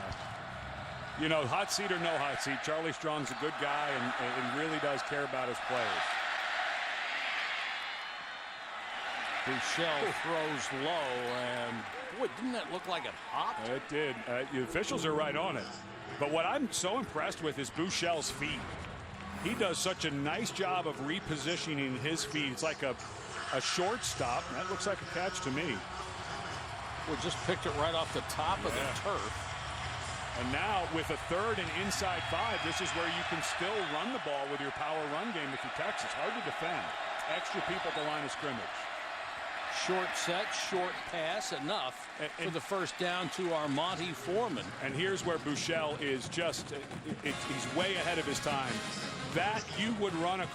[SPEAKER 2] You know, hot seat or no hot seat, Charlie Strong's a good guy and really does care about his players.
[SPEAKER 1] Buechele throws low, and boy, didn't that look like it hopped?
[SPEAKER 2] It did. The officials are right on it. But what I'm so impressed with is Buechele's feet. He does such a nice job of repositioning his feet. It's like a shortstop. That looks like a catch to me.
[SPEAKER 1] We just picked it right off the top of the turf.
[SPEAKER 2] And now with a third and inside 5, this is where you can still run the ball with your power run game if you're Texas. Hard to defend. Extra people at the line of scrimmage.
[SPEAKER 1] Short set, short pass, enough for the first down to Armonte Foreman.
[SPEAKER 2] And here's where Buechele is just, he's way ahead of his time. That you would run a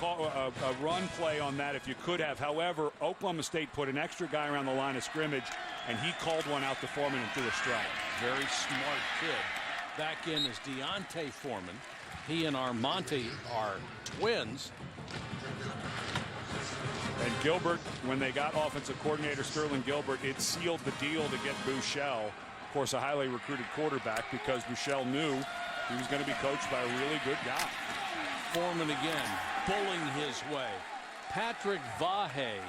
[SPEAKER 2] run play on that if you could have. However, Oklahoma State put an extra guy around the line of scrimmage, and he called one out to Foreman and threw a strike.
[SPEAKER 1] Very smart kid. Back in is Deontay Foreman. He and Armonte are twins.
[SPEAKER 2] And Gilbert, when they got offensive coordinator Sterling Gilbert, it sealed the deal to get Buechele, of course, a highly recruited quarterback, because Buechele knew he was going to be coached by a really good guy.
[SPEAKER 1] Foreman again, bullying his way. Patrick Vahe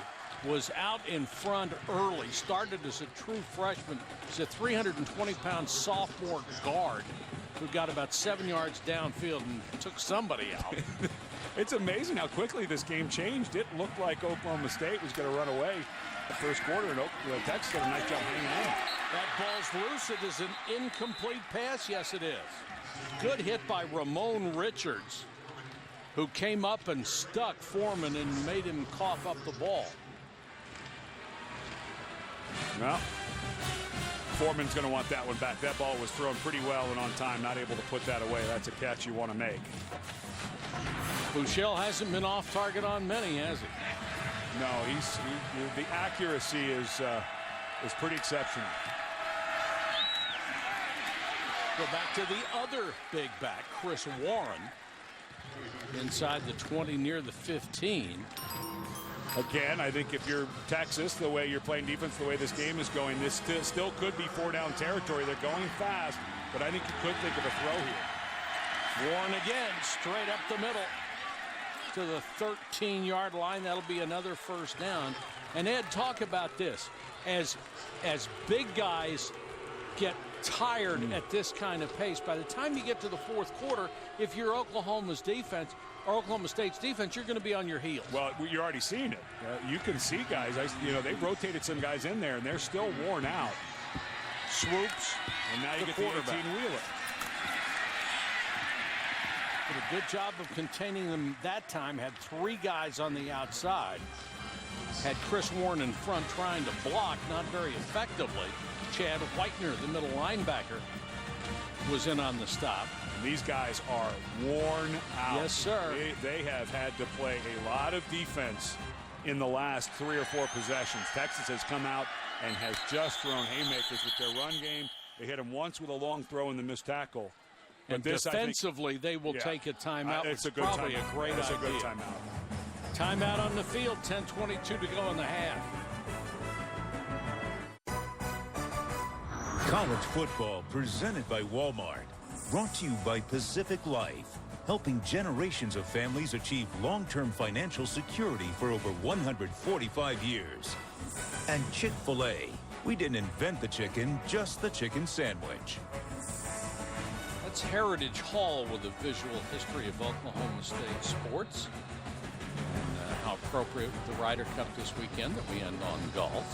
[SPEAKER 1] was out in front early, started as a true freshman. He's a 320-pound sophomore guard who got about 7 yards downfield and took somebody out.
[SPEAKER 2] It's amazing how quickly this game changed. It looked like Oklahoma State was going to run away the first quarter, and Texas did a nice job hanging on.
[SPEAKER 1] That ball's loose. It is an incomplete pass. Yes, it is. Good hit by Ramon Richards, who came up and stuck Foreman and made him cough up the ball.
[SPEAKER 2] Well, Foreman's going to want that one back. That ball was thrown pretty well and on time, not able to put that away. That's a catch you want to make.
[SPEAKER 1] Buechele hasn't been off target on many, has he?
[SPEAKER 2] No, the accuracy is pretty exceptional.
[SPEAKER 1] Go back to the other big back, Chris Warren, inside the 20 near the 15.
[SPEAKER 2] Again, I think if you're Texas, the way you're playing defense, the way this game is going, this still could be 4-down territory. They're going fast, but I think you could think of a throw here.
[SPEAKER 1] Warren again, straight up the middle to the 13-yard line. That'll be another first down. And Ed, talk about this. As big guys get tired at this kind of pace, by the time you get to the fourth quarter, if you're Oklahoma's defense or Oklahoma State's defense, you're going to be on your heels.
[SPEAKER 2] Well, you're already seeing it. You can see guys. They've rotated some guys in there, and they're still worn out.
[SPEAKER 1] Swoops,
[SPEAKER 2] and now you get the 18-wheeler.
[SPEAKER 1] Did a good job of containing them that time. Had 3 guys on the outside. Had Chris Warren in front trying to block, not very effectively. Chad Whitener, the middle linebacker, was in on the stop.
[SPEAKER 2] And these guys are worn out.
[SPEAKER 1] Yes, sir.
[SPEAKER 2] They have had to play a lot of defense in the last 3 or 4 possessions. Texas has come out and has just thrown haymakers with their run game. They hit him once with a long throw in the missed tackle. But
[SPEAKER 1] And defensively, they will take a timeout.
[SPEAKER 2] It's a good
[SPEAKER 1] probably
[SPEAKER 2] timeout.
[SPEAKER 1] a great
[SPEAKER 2] It's
[SPEAKER 1] idea.
[SPEAKER 2] a good timeout.
[SPEAKER 1] Timeout on the field, 10:22 to go in the half.
[SPEAKER 4] College football presented by Walmart. Brought to you by Pacific Life, helping generations of families achieve long-term financial security for over 145 years. And Chick-fil-A. We didn't invent the chicken, just the chicken sandwich.
[SPEAKER 1] That's Heritage Hall with a visual history of Oklahoma State sports. And how appropriate with the Ryder Cup this weekend that we end on golf.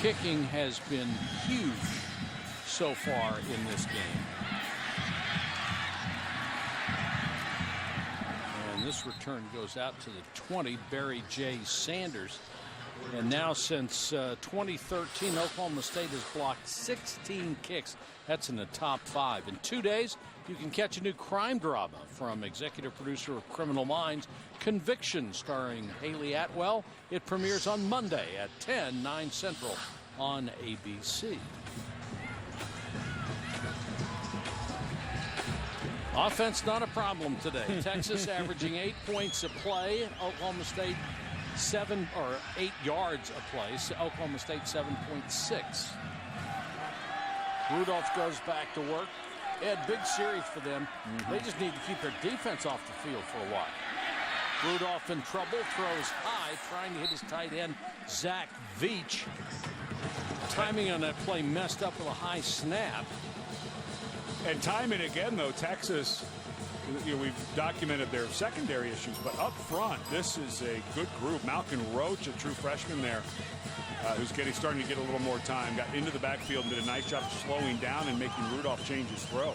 [SPEAKER 1] Kicking has been huge so far in this game. And this return goes out to the 20, Barry J. Sanders. And now since 2013, Oklahoma State has blocked 16 kicks. That's in the top 5. In 2 days, you can catch a new crime drama from executive producer of Criminal Minds, Conviction, starring Haley Atwell. It premieres on Monday at 10, 9 Central on ABC. Offense not a problem today. Texas averaging 8 points a play. Oklahoma State 8 yards a play. Oklahoma State 7.6. Rudolph goes back to work. Ed, big series for them. They just need to keep their defense off the field for a while. Rudolph in trouble, throws high, trying to hit his tight end, Zach Veach. Timing on that play messed up with a high snap.
[SPEAKER 2] And time and again, though, Texas, we've documented their secondary issues, but up front, this is a good group. Malcolm Roach, a true freshman there, who's starting to get a little more time, got into the backfield and did a nice job of slowing down and making Rudolph change his throw.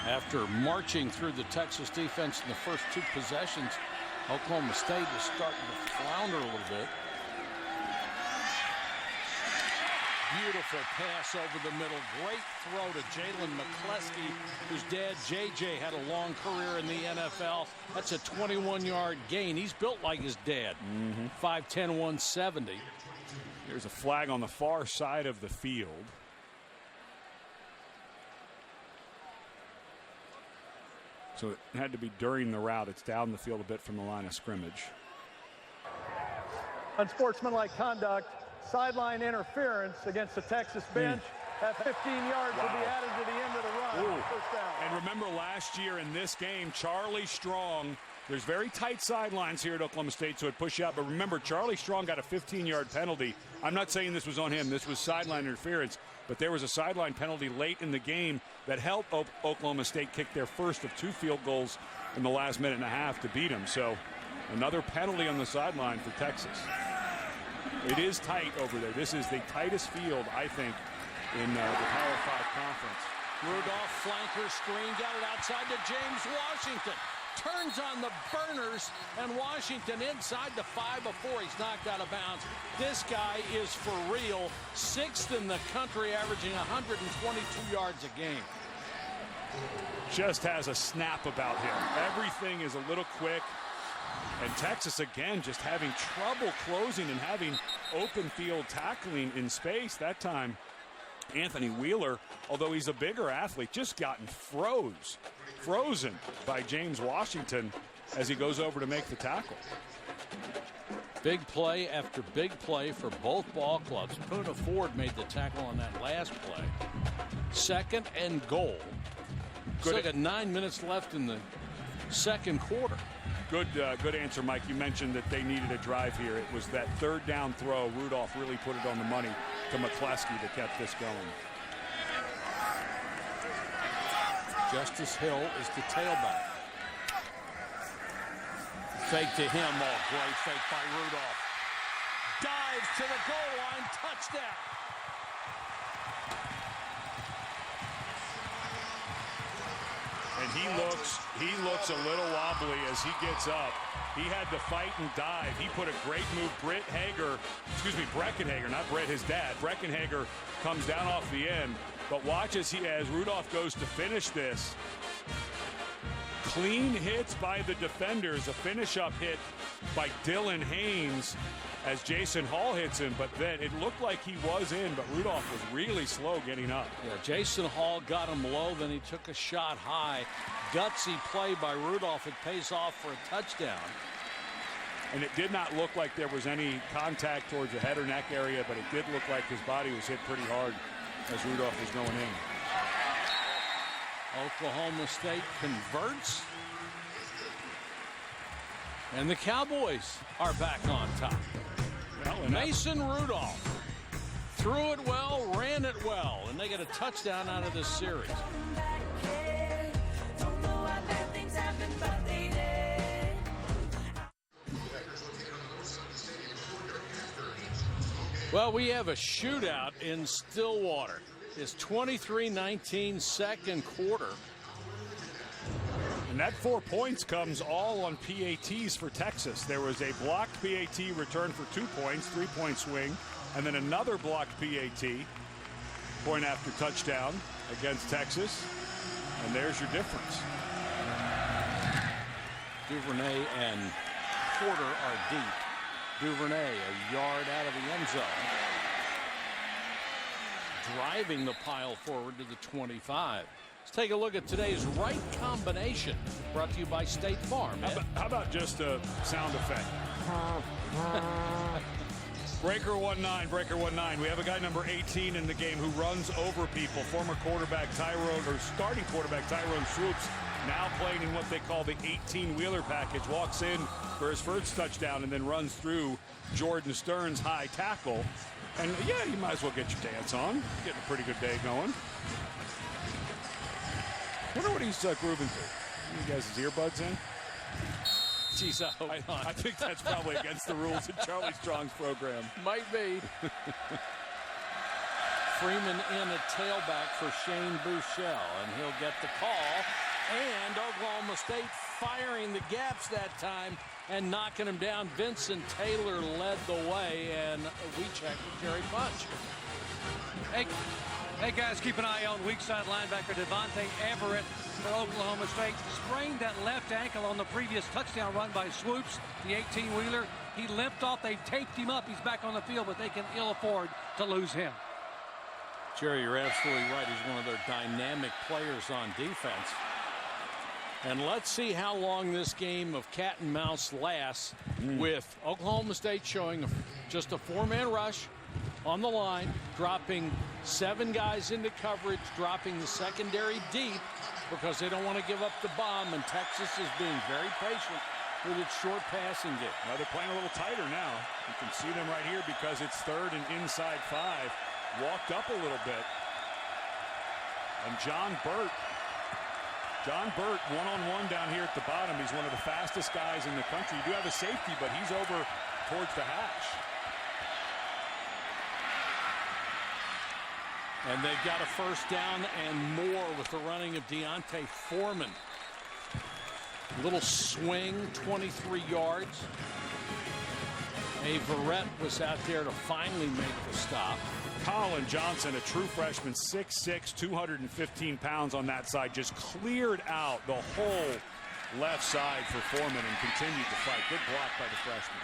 [SPEAKER 1] After marching through the Texas defense in the first 2 possessions, Oklahoma State is starting to flounder a little bit. Beautiful pass over the middle. Great throw to Jalen McCleskey, whose dad, JJ, had a long career in the NFL. That's a 21-yard gain. He's built like his dad. 5'10", 170.
[SPEAKER 2] There's a flag on the far side of the field. So it had to be during the route. It's down the field a bit from the line of scrimmage.
[SPEAKER 3] Unsportsmanlike conduct, sideline interference against the Texas bench. That 15 yards will be added to the end of the run. First down.
[SPEAKER 2] And remember last year in this game, Charlie Strong, there's very tight sidelines here at Oklahoma State, so it pushed out. But remember, Charlie Strong got a 15-yard penalty. I'm not saying this was on him. This was sideline interference. But there was a sideline penalty late in the game that helped Oklahoma State kick their first of 2 field goals in the last minute and a half to beat them. So another penalty on the sideline for Texas. It is tight over there. This is the tightest field, I think, in the Power 5 conference.
[SPEAKER 1] Rudolph flanker screen, got it outside to James Washington. Turns on the burners, and Washington inside the 5 before he's knocked out of bounds. This guy is for real. 6th in the country, averaging 122 yards a game.
[SPEAKER 2] Just has a snap about him. Everything is a little quick. And Texas, again, just having trouble closing and having open field tackling in space. That time, Anthony Wheeler, although he's a bigger athlete, just gotten frozen by James Washington as he goes over to make the tackle.
[SPEAKER 1] Big play after big play for both ball clubs. Puna Ford made the tackle on that last play. 2nd and goal. Still got 9 minutes left in the second quarter.
[SPEAKER 2] Good answer, Mike. You mentioned that they needed a drive here. It was that 3rd down throw. Rudolph really put it on the money to McCleskey that kept this going.
[SPEAKER 1] Justice Hill is the tailback. Fake to him. Oh, great fake by Rudolph. Dives to the goal line. Touchdown.
[SPEAKER 2] And he looks looks a little wobbly as he gets up. He had to fight and dive. He put a great move. Breckenhager, not Brett, his dad. Breckenhager comes down off the end. But watch as Rudolph goes to finish this. Clean hits by the defenders. A finish-up hit by Dylan Haynes as Jason Hall hits him. But then it looked like he was in, but Rudolph was really slow getting up.
[SPEAKER 1] Yeah, Jason Hall got him low, then he took a shot high. Gutsy play by Rudolph. It pays off for a touchdown.
[SPEAKER 2] And it did not look like there was any contact towards the head or neck area, but it did look like his body was hit pretty hard as Rudolph was going in.
[SPEAKER 1] Oklahoma State converts. And the Cowboys are back on top.
[SPEAKER 2] Well,
[SPEAKER 1] Mason Rudolph threw it well, ran it well, and they get a touchdown out of this series. Well, we have a shootout in Stillwater. It's 23-19 second quarter.
[SPEAKER 2] And that 4 points comes all on PATs for Texas. There was a blocked PAT return for 2 points, 3-point swing, and then another blocked PAT, point after touchdown against Texas. And there's your difference.
[SPEAKER 1] Duvernay and Porter are deep. Duvernay a yard out of the end zone. Driving the pile forward to the 25. Let's take a look at today's right combination. Brought to you by State Farm.
[SPEAKER 2] How about just a sound effect? Breaker 19, breaker 19. We have a guy number 18 in the game who runs over people. Former starting quarterback Tyrone Swoops, now playing in what they call the 18-wheeler package. Walks in for his first touchdown and then runs through Jordan Stern's high tackle. And yeah, you might as well get your dance on. Getting a pretty good day going. Wonder what he's grooving through. You guys his earbuds in?
[SPEAKER 1] Jeez,
[SPEAKER 2] I think that's probably against the rules in Charlie Strong's program.
[SPEAKER 1] Might be. Freeman in a tailback for Shane Buechele, and he'll get the call. And Oklahoma State firing the gaps that time and knocking him down. Vincent Taylor led the way, and we check with Jerry Punch.
[SPEAKER 6] Hey guys, keep an eye on weak side linebacker Devontae Everett for Oklahoma State. Sprained that left ankle on the previous touchdown run by Swoops, the 18-wheeler. He limped off. They taped him up. He's back on the field, but they can ill afford to lose him.
[SPEAKER 1] Jerry, you're absolutely right. He's one of their dynamic players on defense. And let's see how long this game of cat and mouse lasts with Oklahoma State showing just a four-man rush on the line, dropping 7 guys into coverage, dropping the secondary deep because they don't want to give up the bomb, and Texas is being very patient with its short passing game.
[SPEAKER 2] Now they're playing a little tighter now. You can see them right here because it's 3rd and inside 5. Walked up a little bit. And John Burt, one-on-one down here at the bottom. He's one of the fastest guys in the country. You do have a safety, but he's over towards the hash.
[SPEAKER 1] And they've got a first down and more with the running of Deontay Foreman. Little swing, 23 yards. Verrett was out there to finally make the stop.
[SPEAKER 2] Colin Johnson, a true freshman, 6'6", 215 pounds on that side, just cleared out the whole left side for Foreman and continued to fight. Good block by the freshman.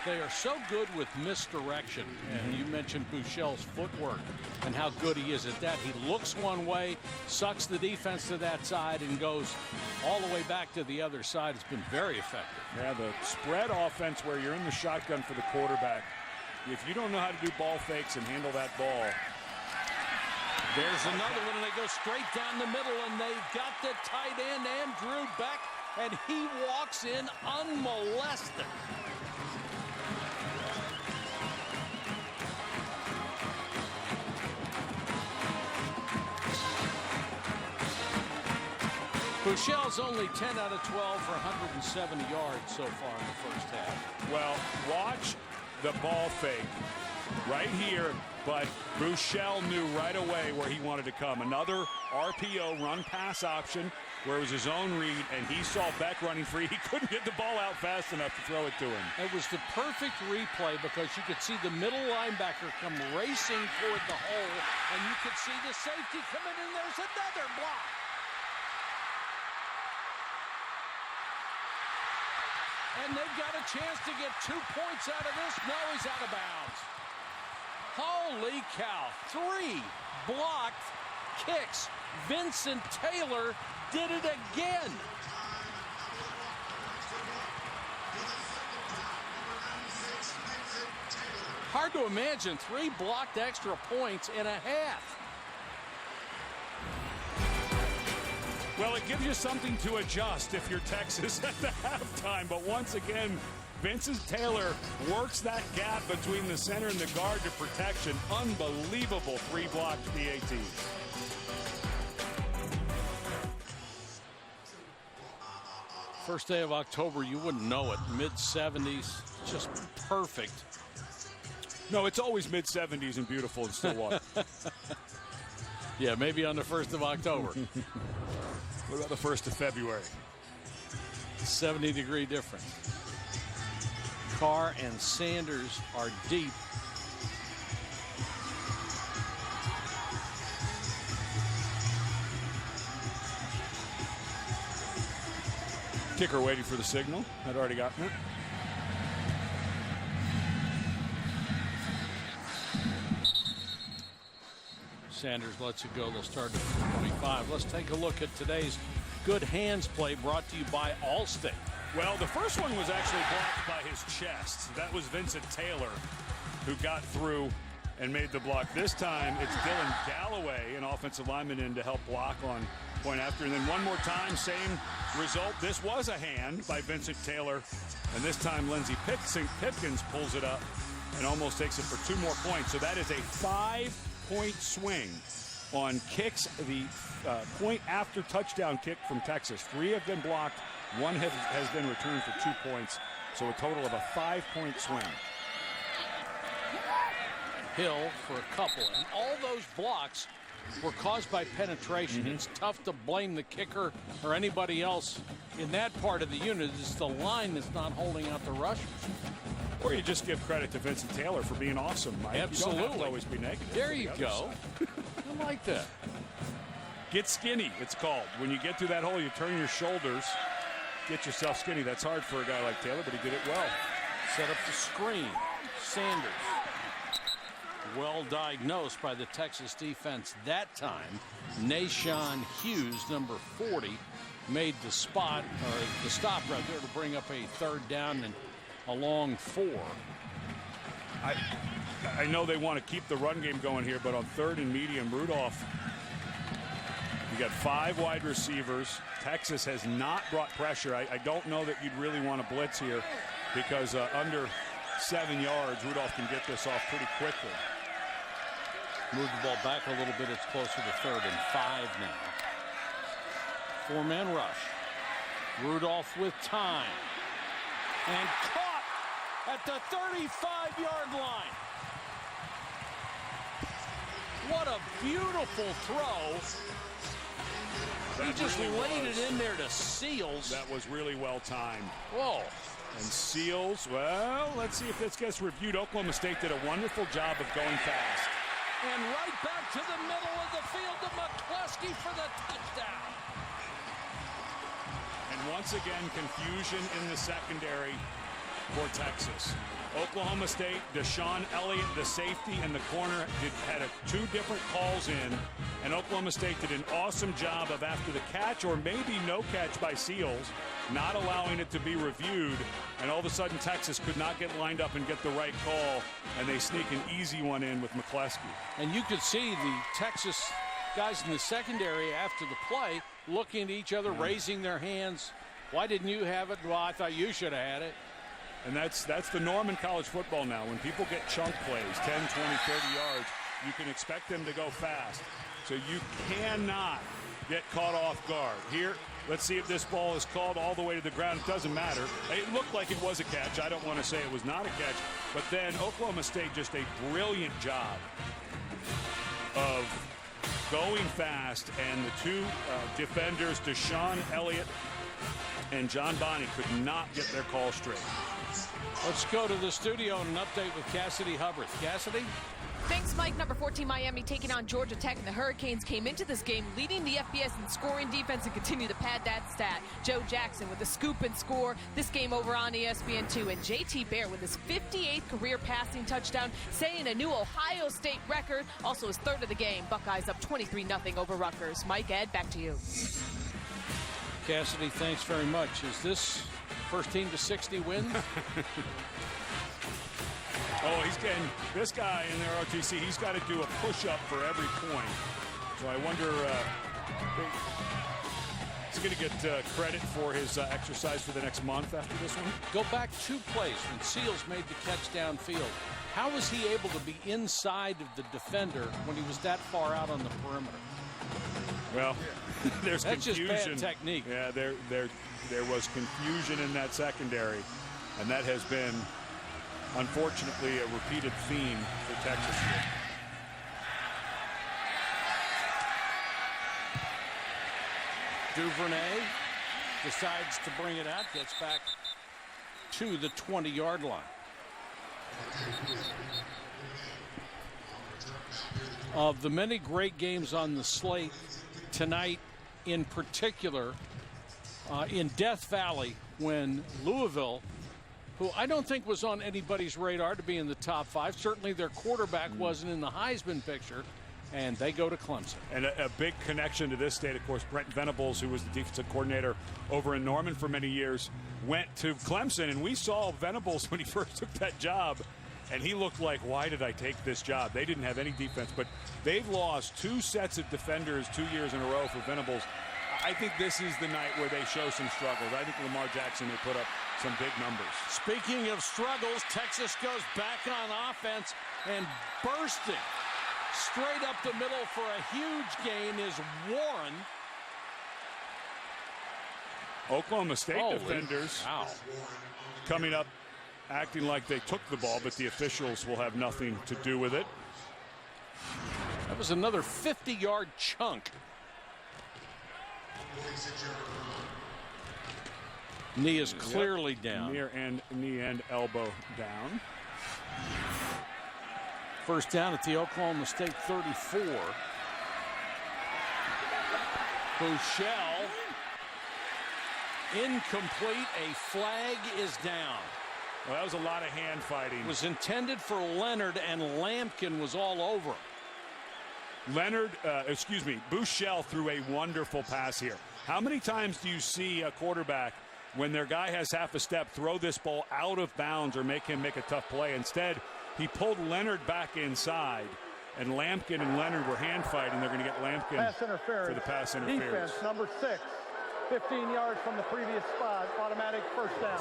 [SPEAKER 1] They are so good with misdirection, and you mentioned Buechele's footwork and how good he is at that. He looks one way, sucks the defense to that side, and goes all the way back to the other side. It's been very effective.
[SPEAKER 2] Yeah, the spread offense where you're in the shotgun for the quarterback, if you don't know how to do ball fakes and handle that ball.
[SPEAKER 1] There's another one, and they go straight down the middle, and they've got the tight end, Andrew Beck, and he walks in unmolested. Buechele's only 10 out of 12 for 170 yards so far in the first half.
[SPEAKER 2] Well, watch the ball fake right here. but Bouchel knew right away where he wanted to come. Another RPO, run pass option, where it was his own read, and he saw Beck running free. He couldn't get the ball out fast enough to throw it to him.
[SPEAKER 1] It was the perfect replay because you could see the middle linebacker come racing toward the hole, and you could see the safety come in, and there's another block. And they've got a chance to get 2 points out of this. No, he's out of bounds. Holy cow. 3 blocked kicks. Vincent Taylor did it again. Hard to imagine 3 blocked extra points in a half.
[SPEAKER 2] Well, it gives you something to adjust if you're Texas at the halftime. But once again, Vincent Taylor works that gap between the center and the guard to protection. Unbelievable 3 blocked PAT.
[SPEAKER 1] First day of October, you wouldn't know it. Mid-70s, just perfect.
[SPEAKER 2] No, it's always mid-70s and beautiful in Stillwater.
[SPEAKER 1] Yeah, maybe on the 1st of October.
[SPEAKER 2] What about the 1st of February?
[SPEAKER 1] 70-degree difference. Carr and Sanders are deep.
[SPEAKER 2] Kicker waiting for the signal. Had already gotten it.
[SPEAKER 1] Sanders lets it go. They'll start at 25. Let's take a look at today's good hands play brought to you by Allstate.
[SPEAKER 2] Well, the first one was actually blocked by his chest. That was Vincent Taylor who got through and made the block. This time it's Dylan Galloway, an offensive lineman, in to help block on point after. And then one more time, same result. This was a hand by Vincent Taylor. And this time Lindsey Pipkins pulls it up and almost takes it for 2 more points. So that is a 5-point swing on kicks. The point after touchdown kick from Texas. 3 have been blocked. 1 has been returned for 2 points. So a total of a 5-point swing.
[SPEAKER 1] Hill for a couple. And all those blocks were caused by penetration. It's tough to blame the kicker or anybody else in that part of the unit. It's the line that's not holding out the rushers.
[SPEAKER 2] Or you just give credit to Vincent Taylor for being awesome, Mike.
[SPEAKER 1] Absolutely.
[SPEAKER 2] You don't have to always be negative.
[SPEAKER 1] There you go. I like that.
[SPEAKER 2] Get skinny, it's called. When you get through that hole, you turn your shoulders, get yourself skinny. That's hard for a guy like Taylor, but he did it well.
[SPEAKER 1] Set up the screen. Sanders. Well diagnosed by the Texas defense that time. Nashawn Hughes, number 40, made the stop right there to bring up a 3rd down and a long 4.
[SPEAKER 2] I know they want to keep the run game going here, but on 3rd and medium, Rudolph, you got 5 wide receivers. Texas has not brought pressure. I don't know that you'd really want to blitz here because under 7 yards, Rudolph can get this off pretty quickly.
[SPEAKER 1] Move the ball back a little bit. It's closer to 3rd and 5 now. 4-man rush. Rudolph with time. And caught at the 35-yard line. What a beautiful throw. He just laid it in there to Seals.
[SPEAKER 2] That was really well timed.
[SPEAKER 1] Whoa.
[SPEAKER 2] And Seals, well, let's see if this gets reviewed. Oklahoma State did a wonderful job of going fast.
[SPEAKER 1] And right back to the middle of the field to McCluskey for the touchdown.
[SPEAKER 2] And once again, confusion in the secondary for Texas. Oklahoma State, Deshaun Elliott, the safety, and the corner had 2 different calls in. And Oklahoma State did an awesome job of, after the catch or maybe no catch by Seals, not allowing it to be reviewed. And all of a sudden, Texas could not get lined up and get the right call. And they sneak an easy one in with McCluskey.
[SPEAKER 1] And you could see the Texas guys in the secondary after the play looking at each other, raising their hands. Why didn't you have it? Well, I thought you should have had it.
[SPEAKER 2] And that's the norm in college football now. When people get chunk plays, 10, 20, 30 yards, you can expect them to go fast. So you cannot get caught off guard. Here, let's see if this ball is called all the way to the ground. It doesn't matter. It looked like it was a catch. I don't want to say it was not a catch. But then Oklahoma State just a brilliant job of going fast, and the two defenders, Deshaun Elliott and John Bonney, could not get their call straight.
[SPEAKER 1] Let's go to the studio and an update with Cassidy Hubbard. Cassidy?
[SPEAKER 5] Thanks, Mike. Number 14, Miami taking on Georgia Tech, and the Hurricanes came into this game leading the FBS in scoring defense and continue to pad that stat. Joe Jackson with the scoop and score. This game over on ESPN2, and JT Bear with his 58th career passing touchdown, setting a new Ohio State record. Also his third of the game. Buckeyes up 23-0 over Rutgers. Mike, Ed, back to you.
[SPEAKER 1] Cassidy, thanks very much. Is this first team to 60 wins?
[SPEAKER 2] Oh, he's getting this guy in there, RTC. He's got to do a push-up for every point. So I wonder, he's going to get credit for his exercise for the next month after this one.
[SPEAKER 1] Go back 2 plays when Seals made the catch downfield. How was he able to be inside of the defender when he was that far out on the perimeter?
[SPEAKER 2] Well, there's
[SPEAKER 1] That's
[SPEAKER 2] confusion.
[SPEAKER 1] just bad technique.
[SPEAKER 2] Yeah, there was confusion in that secondary, and that has been, unfortunately, a repeated theme for Texas.
[SPEAKER 1] Duvernay decides to bring it out, gets back to the 20-yard line. Of the many great games on the slate tonight, in particular, in Death Valley, when Louisville, who I don't think was on anybody's radar to be in the top 5. Certainly their quarterback wasn't in the Heisman picture, and they go to Clemson.
[SPEAKER 2] And a big connection to this state, of course, Brent Venables, who was the defensive coordinator over in Norman for many years, went to Clemson, and we saw Venables when he first took that job, and he looked like, why did I take this job? They didn't have any defense, but they've lost 2 sets of defenders 2 years in a row for Venables. I think this is the night where they show some struggles. I think Lamar Jackson may put up some big numbers.
[SPEAKER 1] Speaking of struggles, Texas goes back on offense, and bursting straight up the middle for a huge gain is Warren.
[SPEAKER 2] Oklahoma State defenders coming up, acting like they took the ball, but the officials will have nothing to do with it.
[SPEAKER 1] That was another 50-yard chunk. Knee is clearly down.
[SPEAKER 2] Knee and elbow down.
[SPEAKER 1] First down at the Oklahoma State 34. Bouchel. Incomplete. A flag is down.
[SPEAKER 2] Well, that was a lot of hand fighting.
[SPEAKER 1] It was intended for Leonard, and Lampkin was all over him.
[SPEAKER 2] Bouchel threw a wonderful pass here. How many times do you see a quarterback, when their guy has half a step, throw this ball out of bounds or make him make a tough play? Instead, he pulled Leonard back inside, and Lampkin and Leonard were hand fighting. They're going to get Lampkin
[SPEAKER 3] pass interference
[SPEAKER 2] for the pass interference.
[SPEAKER 3] Defense, number 6, 15 yards from the previous spot, automatic first down.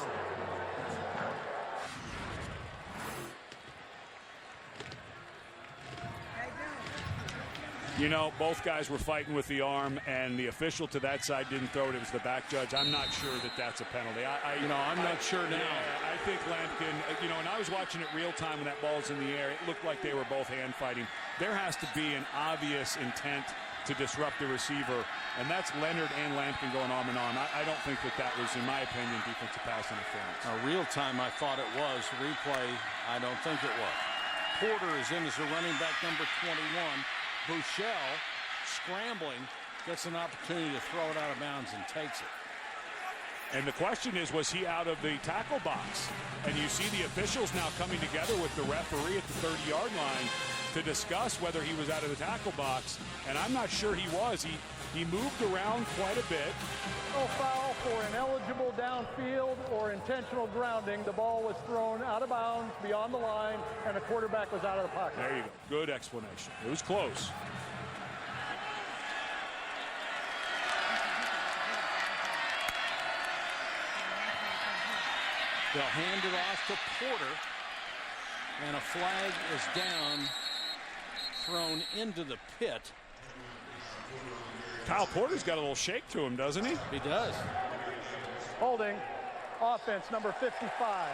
[SPEAKER 2] You know, both guys were fighting with the arm, and the official to that side didn't throw it. It was the back judge. I'm not sure that that's a penalty.
[SPEAKER 1] I'm not sure now.
[SPEAKER 2] Yeah, I think Lampkin, and I was watching it real time when that ball's in the air. It looked like they were both hand fighting. There has to be an obvious intent to disrupt the receiver, and that's Leonard and Lampkin going arm in arm. I don't think that was, in my opinion, defensive pass interference.
[SPEAKER 1] Real time, I thought it was. Replay, I don't think it was. Porter is in as the running back, number 21. Bouchel, scrambling, gets an opportunity to throw it out of bounds and takes it.
[SPEAKER 2] And the question is, was he out of the tackle box? And you see the officials now coming together with the referee at the 30-yard line to discuss whether he was out of the tackle box. And I'm not sure he was. He moved around quite a bit.
[SPEAKER 3] No foul for ineligible downfield or intentional grounding. The ball was thrown out of bounds beyond the line, and the quarterback was out of the pocket.
[SPEAKER 2] There you go. Good explanation. It was close.
[SPEAKER 1] They'll hand it off to Porter, and a flag is down, thrown into the pit.
[SPEAKER 2] Kyle Porter's got a little shake to him, doesn't he?
[SPEAKER 1] He does.
[SPEAKER 3] Holding, offense number 55.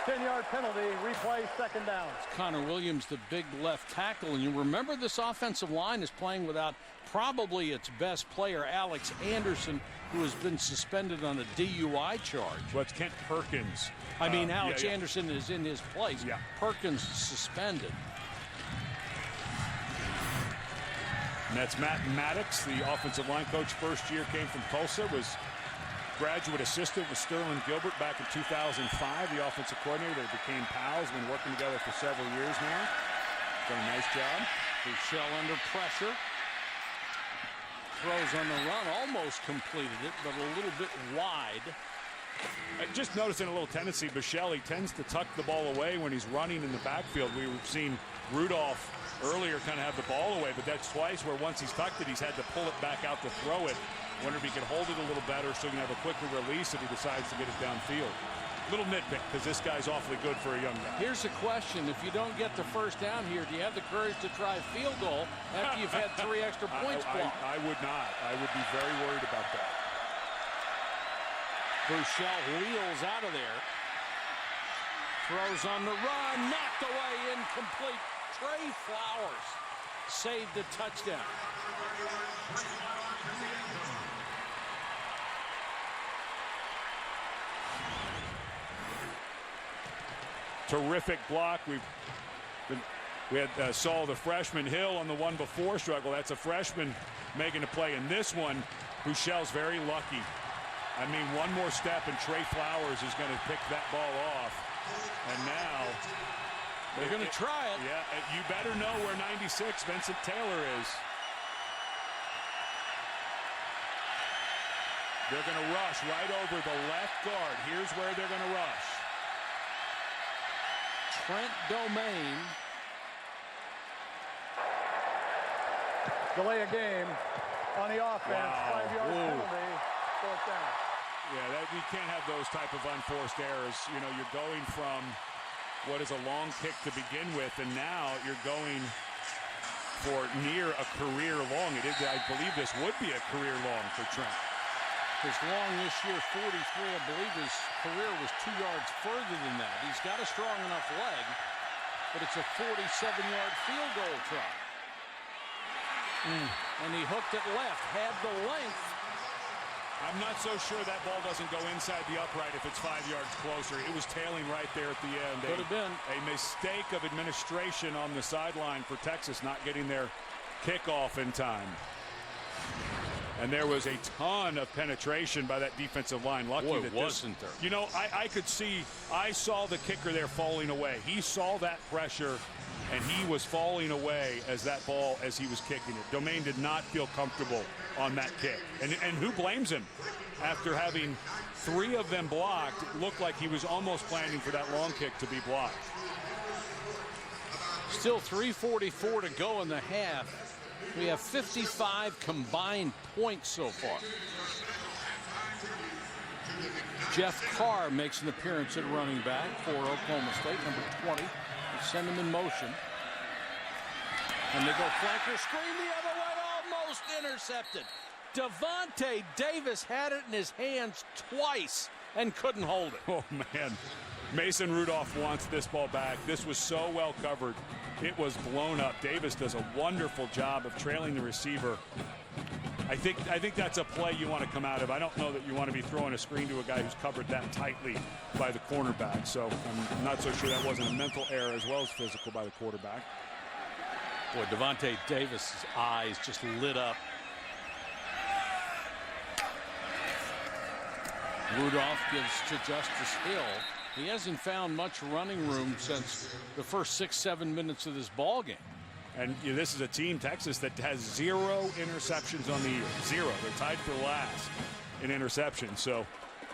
[SPEAKER 3] 10-yard penalty, replay, second down.
[SPEAKER 1] Connor Williams, the big left tackle. And you remember this offensive line is playing without probably its best player, Alex Anderson, who has been suspended on a DUI charge.
[SPEAKER 2] Well, it's Kent Perkins.
[SPEAKER 1] I mean, Alex Anderson is in his place.
[SPEAKER 2] Yeah.
[SPEAKER 1] Perkins suspended.
[SPEAKER 2] And that's Matt Maddox, the offensive line coach. First year, came from Tulsa, was graduate assistant with Sterling Gilbert back in 2005. The offensive coordinator. They became pals, been working together for several years now. Done a nice job.
[SPEAKER 1] Buechele under pressure. Throws on the run, almost completed it, but a little bit wide.
[SPEAKER 2] Just noticing a little tendency, Buechele tends to tuck the ball away when he's running in the backfield. We've seen Rudolph earlier kind of have the ball away, but that's twice where once he's tucked it, he's had to pull it back out to throw it. Wonder if he can hold it a little better so he can have a quicker release if he decides to get it downfield. Little nitpick, because this guy's awfully good for a young guy.
[SPEAKER 1] Here's the question. If you don't get the first down here, do you have the courage to try field goal after you've had 3 extra points blocked?
[SPEAKER 2] I would not. I would be very worried about that.
[SPEAKER 1] Buechele wheels out of there. Throws on the run, knocked away, incomplete. Trey Flowers saved the touchdown.
[SPEAKER 2] Terrific block. We saw the freshman Hill on the one before struggle. That's a freshman making a play. In this one, Buechele's very lucky. I mean, one more step and Trey Flowers is going to pick that ball off. And now
[SPEAKER 1] they're going to try it.
[SPEAKER 2] Yeah, you better know where 96 Vincent Taylor is. They're going to rush right over the left guard. Here's where they're going to rush.
[SPEAKER 1] Trent Domain.
[SPEAKER 3] Delay a game on the offense.
[SPEAKER 2] Wow.
[SPEAKER 3] 5-yard penalty. Fourth down.
[SPEAKER 2] Yeah, we can't have those type of unforced errors. You know, you're going from what is a long kick to begin with, and now you're going for near a career long. I believe this would be a career long for Trent.
[SPEAKER 1] His long this year, 43. I believe his career was 2 yards further than that. He's got a strong enough leg, but it's a 47-yard field goal try. And he hooked it left, had the length.
[SPEAKER 2] I'm not so sure that ball doesn't go inside the upright if it's 5 yards closer. It was tailing right there at the end.
[SPEAKER 1] Could have been.
[SPEAKER 2] A mistake of administration on the sideline for Texas, not getting their kickoff in time. And there was a ton of penetration by that defensive line. Lucky
[SPEAKER 1] Boy,
[SPEAKER 2] that
[SPEAKER 1] wasn't there.
[SPEAKER 2] You know, I saw the kicker there falling away. He saw that pressure, and he was falling away as he was kicking it. Domain did not feel comfortable on that kick. And who blames him? After having 3 of them blocked, it looked like he was almost planning for that long kick to be blocked.
[SPEAKER 1] Still 3:44 to go in the half. We have 55 combined points so far. Jeff Carr makes an appearance at running back for Oklahoma State, number 20. They send him in motion. And they go flanker screen the other way, almost intercepted. Devontae Davis had it in his hands twice and couldn't hold it.
[SPEAKER 2] Oh, man. Mason Rudolph wants this ball back. This was so well covered. It was blown up. Davis does a wonderful job of trailing the receiver. I think that's a play you want to come out of. I don't know that you want to be throwing a screen to a guy who's covered that tightly by the cornerback. So I'm not so sure that wasn't a mental error as well as physical by the quarterback.
[SPEAKER 1] Boy, Devontae Davis's eyes just lit up. Rudolph gives to Justice Hill. He hasn't found much running room since the first 6-7 minutes of this ball game.
[SPEAKER 2] And this is a team, Texas, that has 0 interceptions on the year. 0. They're tied for last in interceptions. So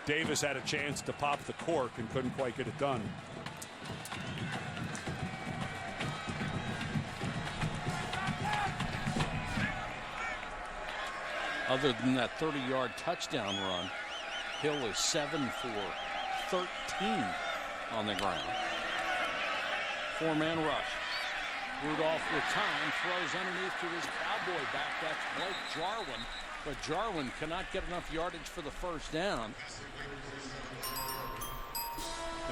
[SPEAKER 2] Davis had a chance to pop the cork and couldn't quite get it done.
[SPEAKER 1] Other than that 30-yard touchdown run, Hill is 7 for 13 on the ground. 4-man rush. Rudolph with time throws underneath to his Cowboy back. That's Blake Jarwin. But Jarwin cannot get enough yardage for the first down.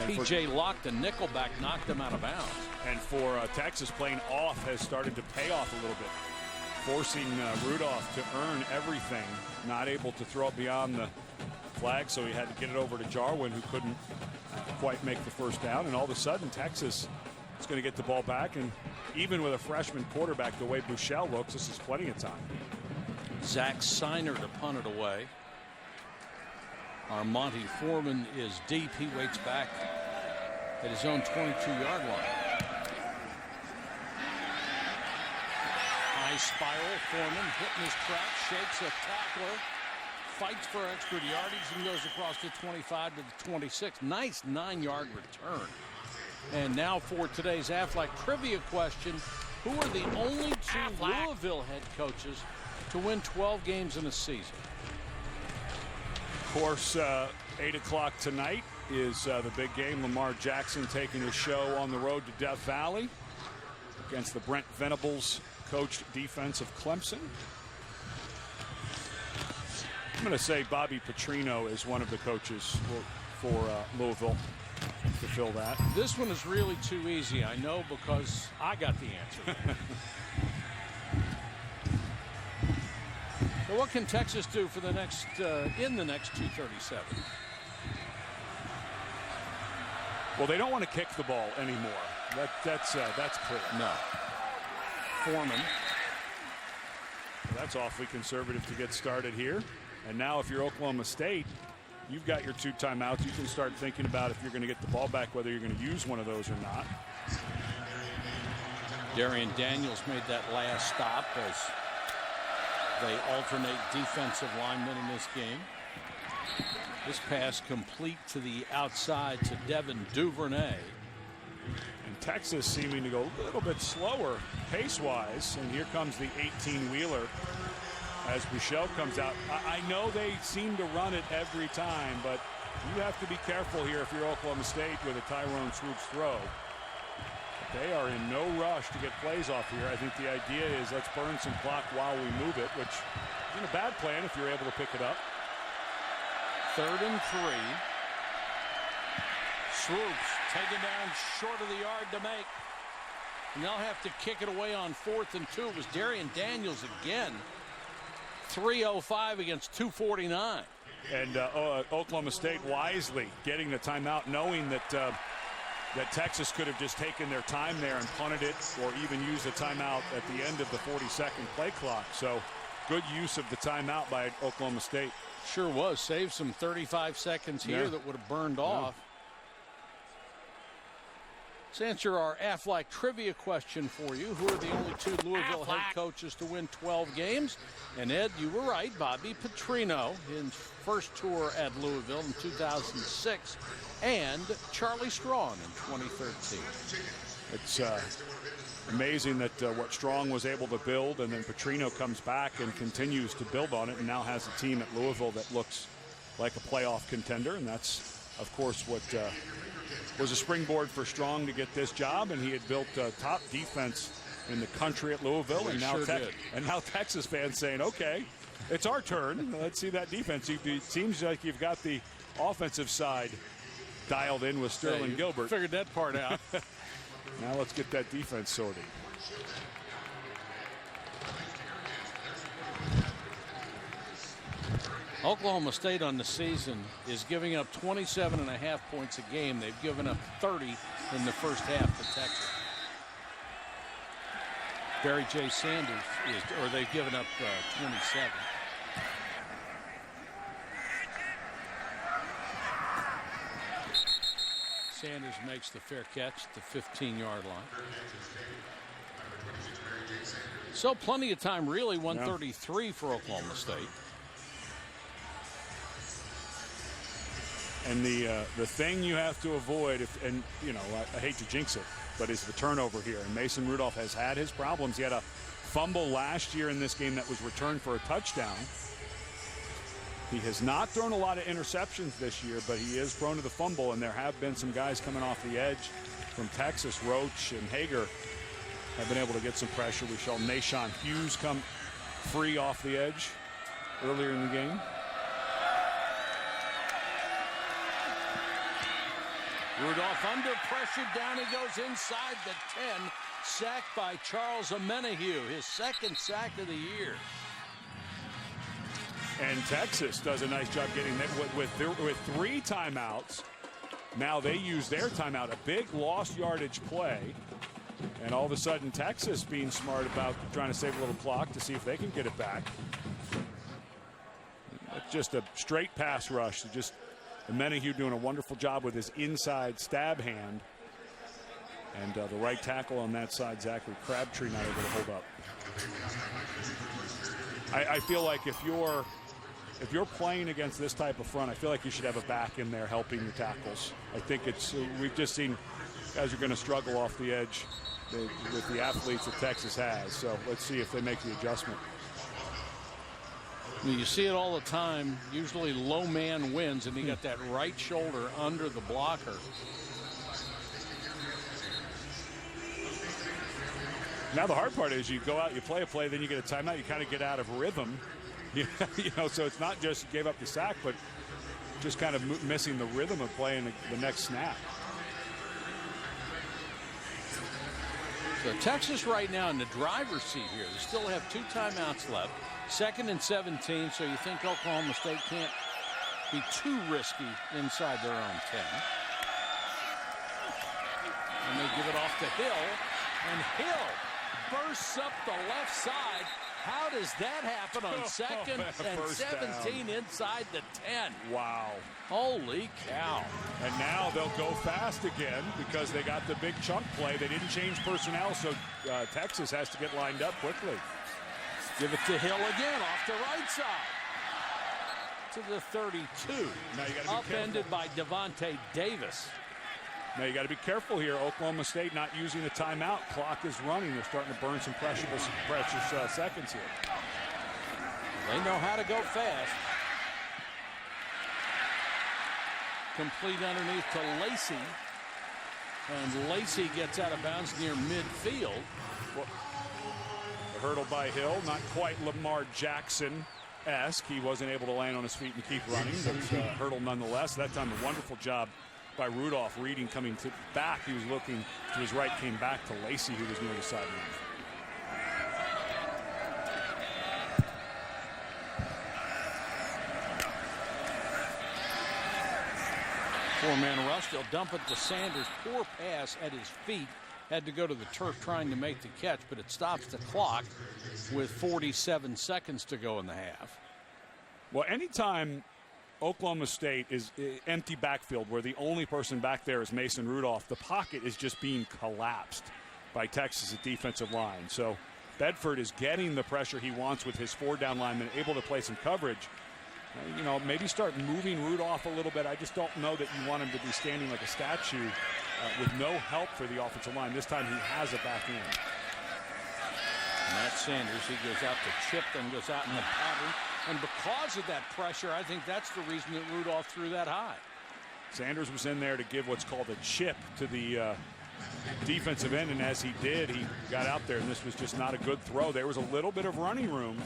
[SPEAKER 1] P.J. Locke, the nickelback, knocked him out of bounds.
[SPEAKER 2] And for Texas, playing off has started to pay off a little bit, forcing Rudolph to earn everything. Not able to throw it beyond the flag, so he had to get it over to Jarwin, who couldn't quite make the first down. And all of a sudden, Texas is going to get the ball back. And even with a freshman quarterback, the way Buechele looks, this is plenty of time.
[SPEAKER 1] Zach Seiner to punt it away. Our Monty Foreman is deep. He waits back at his own 22-yard line. High spiral. Foreman hitting his track, shakes a tackler, fights for extra yardage, and goes across the 25 to the 26. Nice 9-yard return. And now for today's Aflac trivia question: who are the only two Louisville head coaches to win 12 games in a season?
[SPEAKER 2] Of course, 8 o'clock tonight is the big game. Lamar Jackson taking his show on the road to Death Valley against the Brent Venables coached defense of Clemson. I'm going to say Bobby Petrino is one of the coaches for Louisville to fill that.
[SPEAKER 1] This one is really too easy, I know, because I got the answer. So what can Texas do for the next in the next 2:37?
[SPEAKER 2] Well, they don't want to kick the ball anymore. That's clear.
[SPEAKER 1] No. Foreman.
[SPEAKER 2] That's awfully conservative to get started here. And now if you're Oklahoma State, you've got your 2 timeouts. You can start thinking about if you're going to get the ball back, whether you're going to use one of those or not.
[SPEAKER 1] Darian Daniels made that last stop as they alternate defensive linemen in this game. This pass complete to the outside to Devin Duvernay.
[SPEAKER 2] And Texas seeming to go a little bit slower pace-wise. And here comes the 18-wheeler as Buechele comes out. I know they seem to run it every time, but you have to be careful here if you're Oklahoma State with a Tyrone Swoops throw. They are in no rush to get plays off here. I think the idea is let's burn some clock while we move it, which isn't a bad plan if you're able to pick it up.
[SPEAKER 1] 3rd and 3. Swoops taken down short of the yard to make. And they'll have to kick it away on 4th and 2. It was Darian Daniels again. 3:05 against 2:49.
[SPEAKER 2] And Oklahoma State wisely getting the timeout, knowing that that Texas could have just taken their time there and punted it, or even used a timeout at the end of the 40-second play clock. So good use of the timeout by Oklahoma State.
[SPEAKER 1] Sure was. Saved some 35 seconds here that would have burned off. Let's answer our Aflac trivia question for you. Who are the only 2 Louisville head coaches to win 12 games? And Ed, you were right. Bobby Petrino, his first tour at Louisville in 2006, and Charlie Strong in 2013.
[SPEAKER 2] It's amazing that what Strong was able to build, and then Petrino comes back and continues to build on it, and now has a team at Louisville that looks like a playoff contender. And that's, of course, what was a springboard for Strong to get this job. And he had built a top defense in the country at Louisville, and now Texas fans saying, okay, it's our turn. Let's see that defense. It seems like you've got the offensive side dialed in with Sterling Gilbert.
[SPEAKER 1] Figured that part out.
[SPEAKER 2] Now let's get that defense sorted.
[SPEAKER 1] Oklahoma State on the season is giving up 27.5 points a game. They've given up 30 in the first half to Texas. Barry J. Sanders they've given up 27. Sanders makes the fair catch at the 15-yard line. So plenty of time, really. 133 for Oklahoma State.
[SPEAKER 2] And the thing you have to avoid, I hate to jinx it, but is the turnover here. And Mason Rudolph has had his problems. He had a fumble last year in this game that was returned for a touchdown. He has not thrown a lot of interceptions this year, but he is prone to the fumble, and there have been some guys coming off the edge from Texas. Roach and Hager have been able to get some pressure. We saw Nashawn Hughes come free off the edge earlier in the game.
[SPEAKER 1] Rudolph under pressure, down he goes inside the 10. Sacked by Charles Amenahue, his second sack of the year.
[SPEAKER 2] And Texas does a nice job getting that with 3 timeouts. Now they use their timeout, a big lost yardage play. And all of a sudden, Texas being smart about trying to save a little clock to see if they can get it back. Just a straight pass rush. Just Amenahue doing a wonderful job with his inside stab hand. And the right tackle on that side, Zachary Crabtree, not able to hold up. I feel like if you're playing against this type of front, I feel like you should have a back in there helping your tackles. I think we've just seen guys are going to struggle off the edge with the athletes that Texas has. So let's see if they make the adjustment.
[SPEAKER 1] You see it all the time. Usually low man wins, and he got that right shoulder under the blocker.
[SPEAKER 2] Now the hard part is you go out, you play a play, then you get a timeout, you kind of get out of rhythm. So it's not just gave up the sack, but just kind of missing the rhythm of playing the next snap.
[SPEAKER 1] So Texas right now in the driver's seat here. They still have 2 timeouts left. 2nd and 17, so you think Oklahoma State can't be too risky inside their own 10. And they give it off to Hill, and Hill bursts up the left side. How does that happen on 2nd and 17 inside the 10?
[SPEAKER 2] Wow.
[SPEAKER 1] Holy cow.
[SPEAKER 2] And now they'll go fast again because they got the big chunk play. They didn't change personnel, so Texas has to get lined up quickly.
[SPEAKER 1] Give it to Hill again off the right side. To the 32.
[SPEAKER 2] Now you gotta be
[SPEAKER 1] upended by Devontae Davis.
[SPEAKER 2] Now you got to be careful here. Oklahoma State not using the timeout. Clock is running. They're starting to burn some precious seconds here.
[SPEAKER 1] They know how to go fast. Complete underneath to Lacey. And Lacey gets out of bounds near midfield.
[SPEAKER 2] Well, the hurdle by Hill, not quite Lamar Jackson-esque. He wasn't able to land on his feet and keep running, but hurdle nonetheless. That time a wonderful job by Rudolph reading, coming back. He was looking to his right, came back to Lacey, who was near the sideline.
[SPEAKER 1] Four-man rush. They'll dump it to Sanders. Poor pass at his feet. Had to go to the turf trying to make the catch, but it stops the clock with 47 seconds to go in the half.
[SPEAKER 2] Well, anytime Oklahoma State is empty backfield where the only person back there is Mason Rudolph, the pocket is just being collapsed by Texas at defensive line. So Bedford is getting the pressure he wants with his 4-down linemen, able to play some coverage. Maybe start moving Rudolph a little bit. I just don't know that you want him to be standing like a statue with no help for the offensive line. This time he has a back end.
[SPEAKER 1] Matt Sanders, he goes out to chip, then goes out in the pattern. And because of that pressure, I think that's the reason that Rudolph threw that high.
[SPEAKER 2] Sanders was in there to give what's called a chip to the defensive end, and as he did, he got out there, and this was just not a good throw. There was a little bit of running room,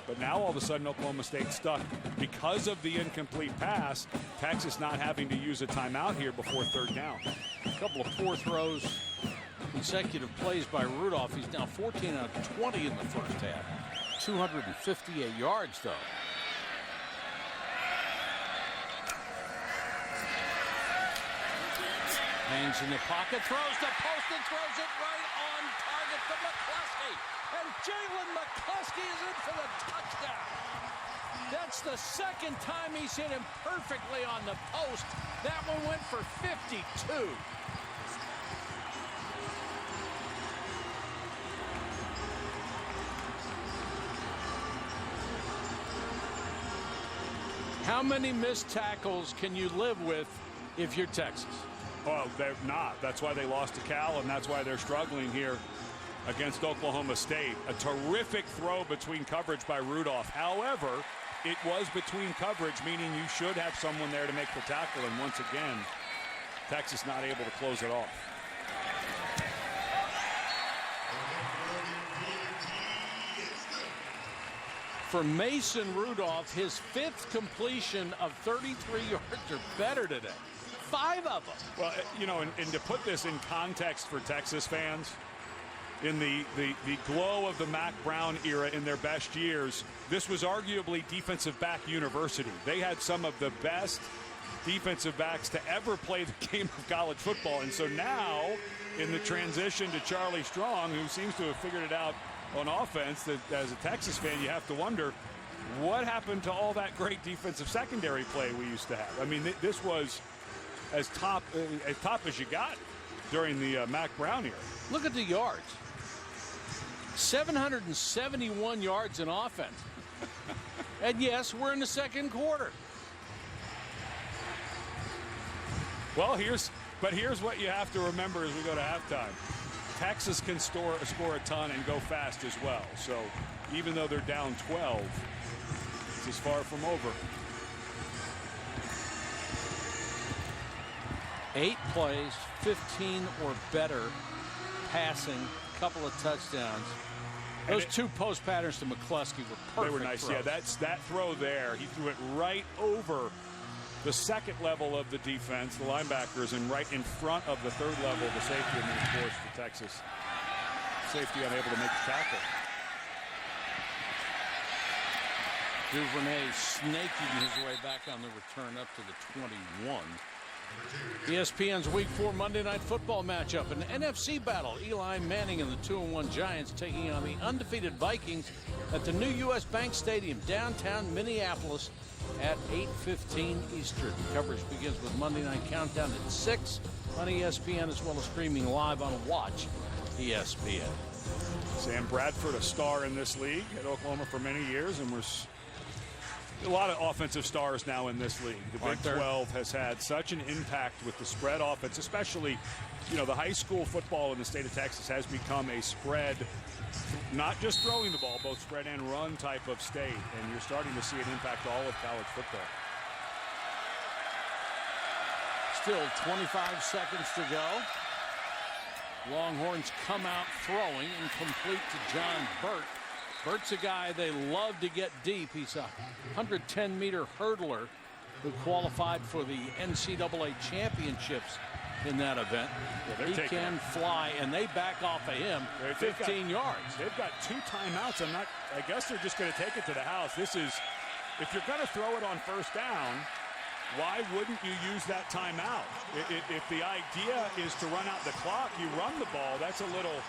[SPEAKER 2] but now all of a sudden Oklahoma State stuck because of the incomplete pass. Texas not having to use a timeout here before 3rd down.
[SPEAKER 1] A couple of poor throws, consecutive plays by Rudolph. He's now 14 out of 20 in the first half. 258 yards, though. Hangs in the pocket, throws the post, and throws it right on target to McCluskey. And Jalen McCluskey is in for the touchdown. That's the second time he's hit him perfectly on the post. That one went for 52. How many missed tackles can you live with if you're Texas?
[SPEAKER 2] Well, they're not. That's why they lost to Cal, and that's why they're struggling here against Oklahoma State. A terrific throw between coverage by Rudolph. However, it was between coverage, meaning you should have someone there to make the tackle, and once again, Texas not able to close it off.
[SPEAKER 1] For Mason Rudolph, his 5th completion of 33 yards or better today. 5 of them.
[SPEAKER 2] Well, you know, and to put this in context for Texas fans, in the glow of the Mac Brown era in their best years, this was arguably defensive back university. They had some of the best defensive backs to ever play the game of college football. And so now, in the transition to Charlie Strong, who seems to have figured it out on offense, that as a Texas fan, you have to wonder, what happened to all that great defensive secondary play we used to have? I mean, this was as top as you got during the Mac Brown era.
[SPEAKER 1] Look at the yards. 771 yards in offense. And yes, we're in the second quarter.
[SPEAKER 2] Well, here's what you have to remember as we go to halftime. Texas can score a ton and go fast as well. So even though they're down 12, it's as far from over.
[SPEAKER 1] 8 plays, 15 or better passing, couple of touchdowns. Those 2 post patterns to McCluskey were perfect.
[SPEAKER 2] They were nice.
[SPEAKER 1] throws.
[SPEAKER 2] Yeah, that throw there, he threw it right over the second level of the defense, the linebackers, and right in front of the third level, the safety, and then of course the Texas safety unable to make the tackle.
[SPEAKER 1] Duvernay snaking his way back on the return up to the 21. ESPN's Week 4 Monday Night Football matchup, an NFC battle. Eli Manning and the 2-1 Giants taking on the undefeated Vikings at the new U.S. Bank Stadium, downtown Minneapolis, at 8:15 Eastern. Coverage begins with Monday Night Countdown at 6 on ESPN, as well as streaming live on Watch ESPN.
[SPEAKER 2] Sam Bradford, a star in this league at Oklahoma for many years, and we're a lot of offensive stars now in this league. The Big 12 has had such an impact with the spread offense, especially, you know, the high school football in the state of Texas has become a spread, not just throwing the ball, both spread and run type of state, and you're starting to see it impact all of college football.
[SPEAKER 1] Still 25 seconds to go. Longhorns come out throwing, incomplete to John Burt. Burt's a guy they love to get deep. He's a 110-meter hurdler who qualified for the NCAA championships in that event.
[SPEAKER 2] Yeah,
[SPEAKER 1] he can fly, and they back off of him 15 yards.
[SPEAKER 2] They've got 2 timeouts. I guess they're just going to take it to the house. This is, if you're going to throw it on first down, why wouldn't you use that timeout? If the idea is to run out the clock, you run the ball. That's a little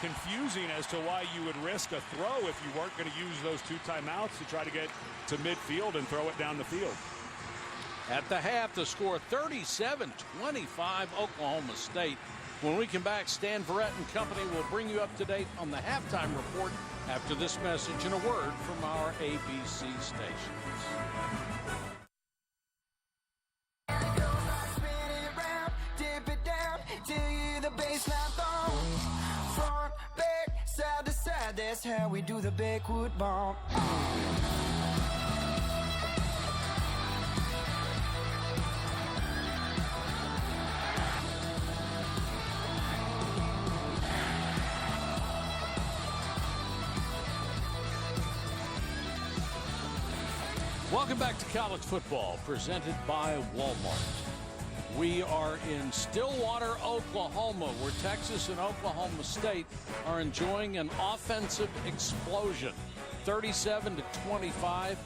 [SPEAKER 2] confusing as to why you would risk a throw if you weren't going to use those 2 timeouts to try to get to midfield and throw it down the field.
[SPEAKER 1] At the half, the score 37-25 Oklahoma State. When we come back, Stan Verrett and company will bring you up to date on the halftime report after this message and a word from our ABC stations.
[SPEAKER 7] Side to side, that's how we do the backwood bump.
[SPEAKER 1] Welcome back to college football, presented by Walmart. We are in Stillwater, Oklahoma, where Texas and Oklahoma State are enjoying an offensive explosion. 37-25.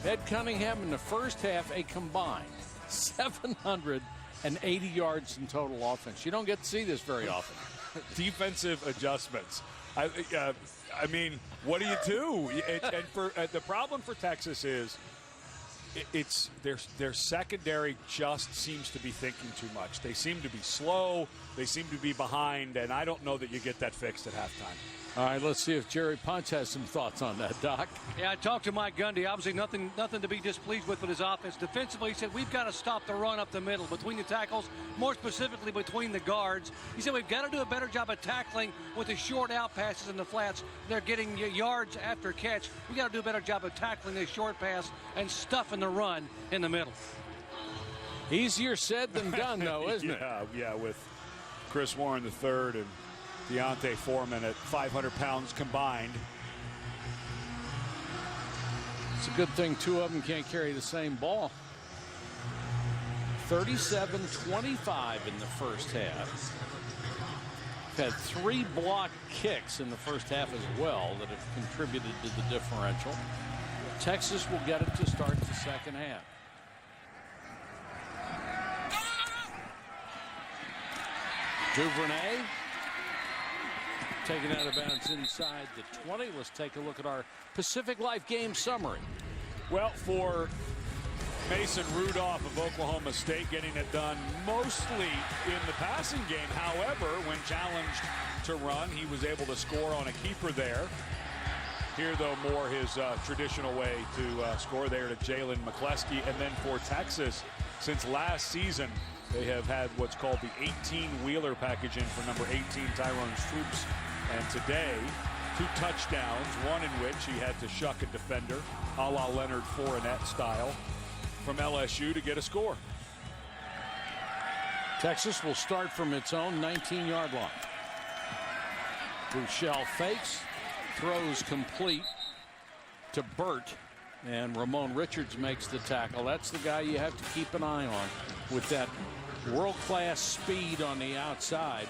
[SPEAKER 1] Ed Cunningham in the first half, a combined 780 yards in total offense. You don't get to see this very often.
[SPEAKER 2] Defensive adjustments. I mean, what do you do? And for the problem for Texas is it's their secondary just seems to be thinking too much. They seem to be slow. They seem to be behind, and I don't know that you get that fixed at halftime.
[SPEAKER 1] All right, let's see if Jerry Punch has some thoughts on that, Doc.
[SPEAKER 6] Yeah, I talked to Mike Gundy. Obviously, nothing to be displeased with his offense. Defensively, he said we've got to stop the run up the middle between the tackles, more specifically between the guards. He said we've got to do a better job of tackling with the short out passes in the flats. They're getting yards after catch. We got to do a better job of tackling the short pass and stuffing the run in the middle.
[SPEAKER 1] Easier said than done, though, isn't it?
[SPEAKER 2] Yeah, with Chris Warren III and Deontay Foreman at 500 pounds combined.
[SPEAKER 1] It's a good thing 2 of them can't carry the same ball. 37-25 in the first half. Had 3 block kicks in the first half as well that have contributed to the differential. Texas will get it to start the second half. Duvernay taken out of bounds inside the 20. Let's take a look at our Pacific Life game summary.
[SPEAKER 2] Well, for Mason Rudolph of Oklahoma State, getting it done mostly in the passing game. However, when challenged to run, he was able to score on a keeper there. Here, though, more his traditional way to score there to Jalen McCleskey. And then for Texas, since last season, they have had what's called the 18-wheeler package in for number 18, Tyrone Stroups. And today, 2 touchdowns, one in which he had to shuck a defender, a la Leonard Fournette style, from LSU to get a score.
[SPEAKER 1] Texas will start from its own 19-yard line. Bouchel fakes, throws complete to Burt, and Ramon Richards makes the tackle. That's the guy you have to keep an eye on with that world-class speed on the outside,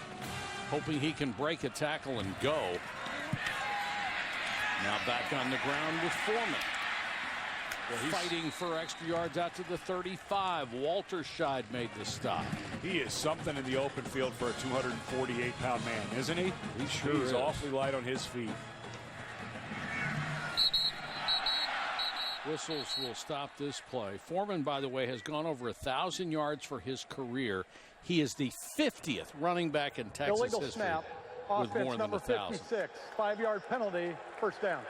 [SPEAKER 1] hoping he can break a tackle and go. Now back on the ground with Foreman. Well, fighting for extra yards out to the 35. Walter Scheid made the stop.
[SPEAKER 2] He is something in the open field for a 248-pound man, isn't he?
[SPEAKER 1] He sure is.
[SPEAKER 2] He's awfully light on his feet.
[SPEAKER 1] Whistles will stop this play. Foreman, by the way, has gone over 1,000 yards for his career. He is the 50th running back in Texas
[SPEAKER 3] illegal
[SPEAKER 1] history
[SPEAKER 3] snap.
[SPEAKER 1] with
[SPEAKER 3] Offense
[SPEAKER 1] more than
[SPEAKER 3] number
[SPEAKER 1] 1,000.
[SPEAKER 3] 56. 5-yard penalty. First down.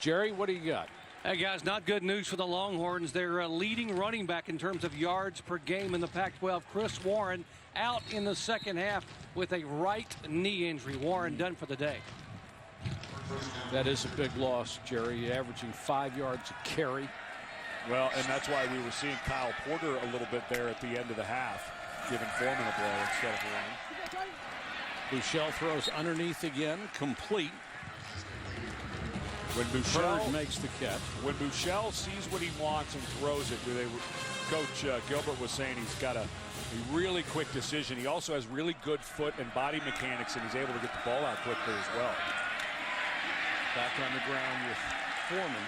[SPEAKER 1] Jerry, what do you got?
[SPEAKER 6] Hey, guys, not good news for the Longhorns. Their leading running back in terms of yards per game in the Pac-12, Chris Warren, out in the second half with a right knee injury. Warren done for the day.
[SPEAKER 1] That is a big loss, Jerry, averaging 5 yards a carry.
[SPEAKER 2] Well, and that's why we were seeing Kyle Porter a little bit there at the end of the half, giving Foreman a blow instead of a run.
[SPEAKER 1] Bouchel throws underneath again, complete.
[SPEAKER 2] When Bouchel
[SPEAKER 1] makes the catch.
[SPEAKER 2] When Bouchel sees what he wants and throws it, Coach Gilbert was saying he's got a really quick decision. He also has really good foot and body mechanics, and he's able to get the ball out quickly as well.
[SPEAKER 1] Back on the ground with Foreman.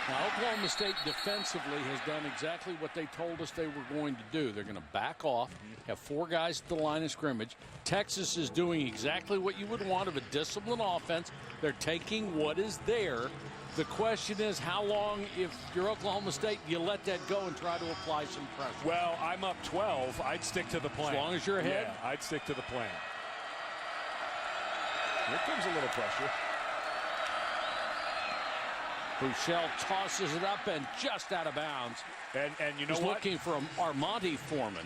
[SPEAKER 1] Now, Oklahoma State defensively has done exactly what they told us they were going to do. They're going to back off, have 4 guys at the line of scrimmage. Texas is doing exactly what you would want of a disciplined offense. They're taking what is there. The question is, how long, if you're Oklahoma State, you let that go and try to apply some pressure?
[SPEAKER 2] Well, I'm up 12. I'd stick to the plan.
[SPEAKER 1] As long as you're ahead?
[SPEAKER 2] Yeah, I'd stick to the plan. Here comes a little pressure.
[SPEAKER 1] Bouchel tosses it up and just out of bounds.
[SPEAKER 2] And you know
[SPEAKER 1] He's
[SPEAKER 2] what?
[SPEAKER 1] looking for Armonte Foreman.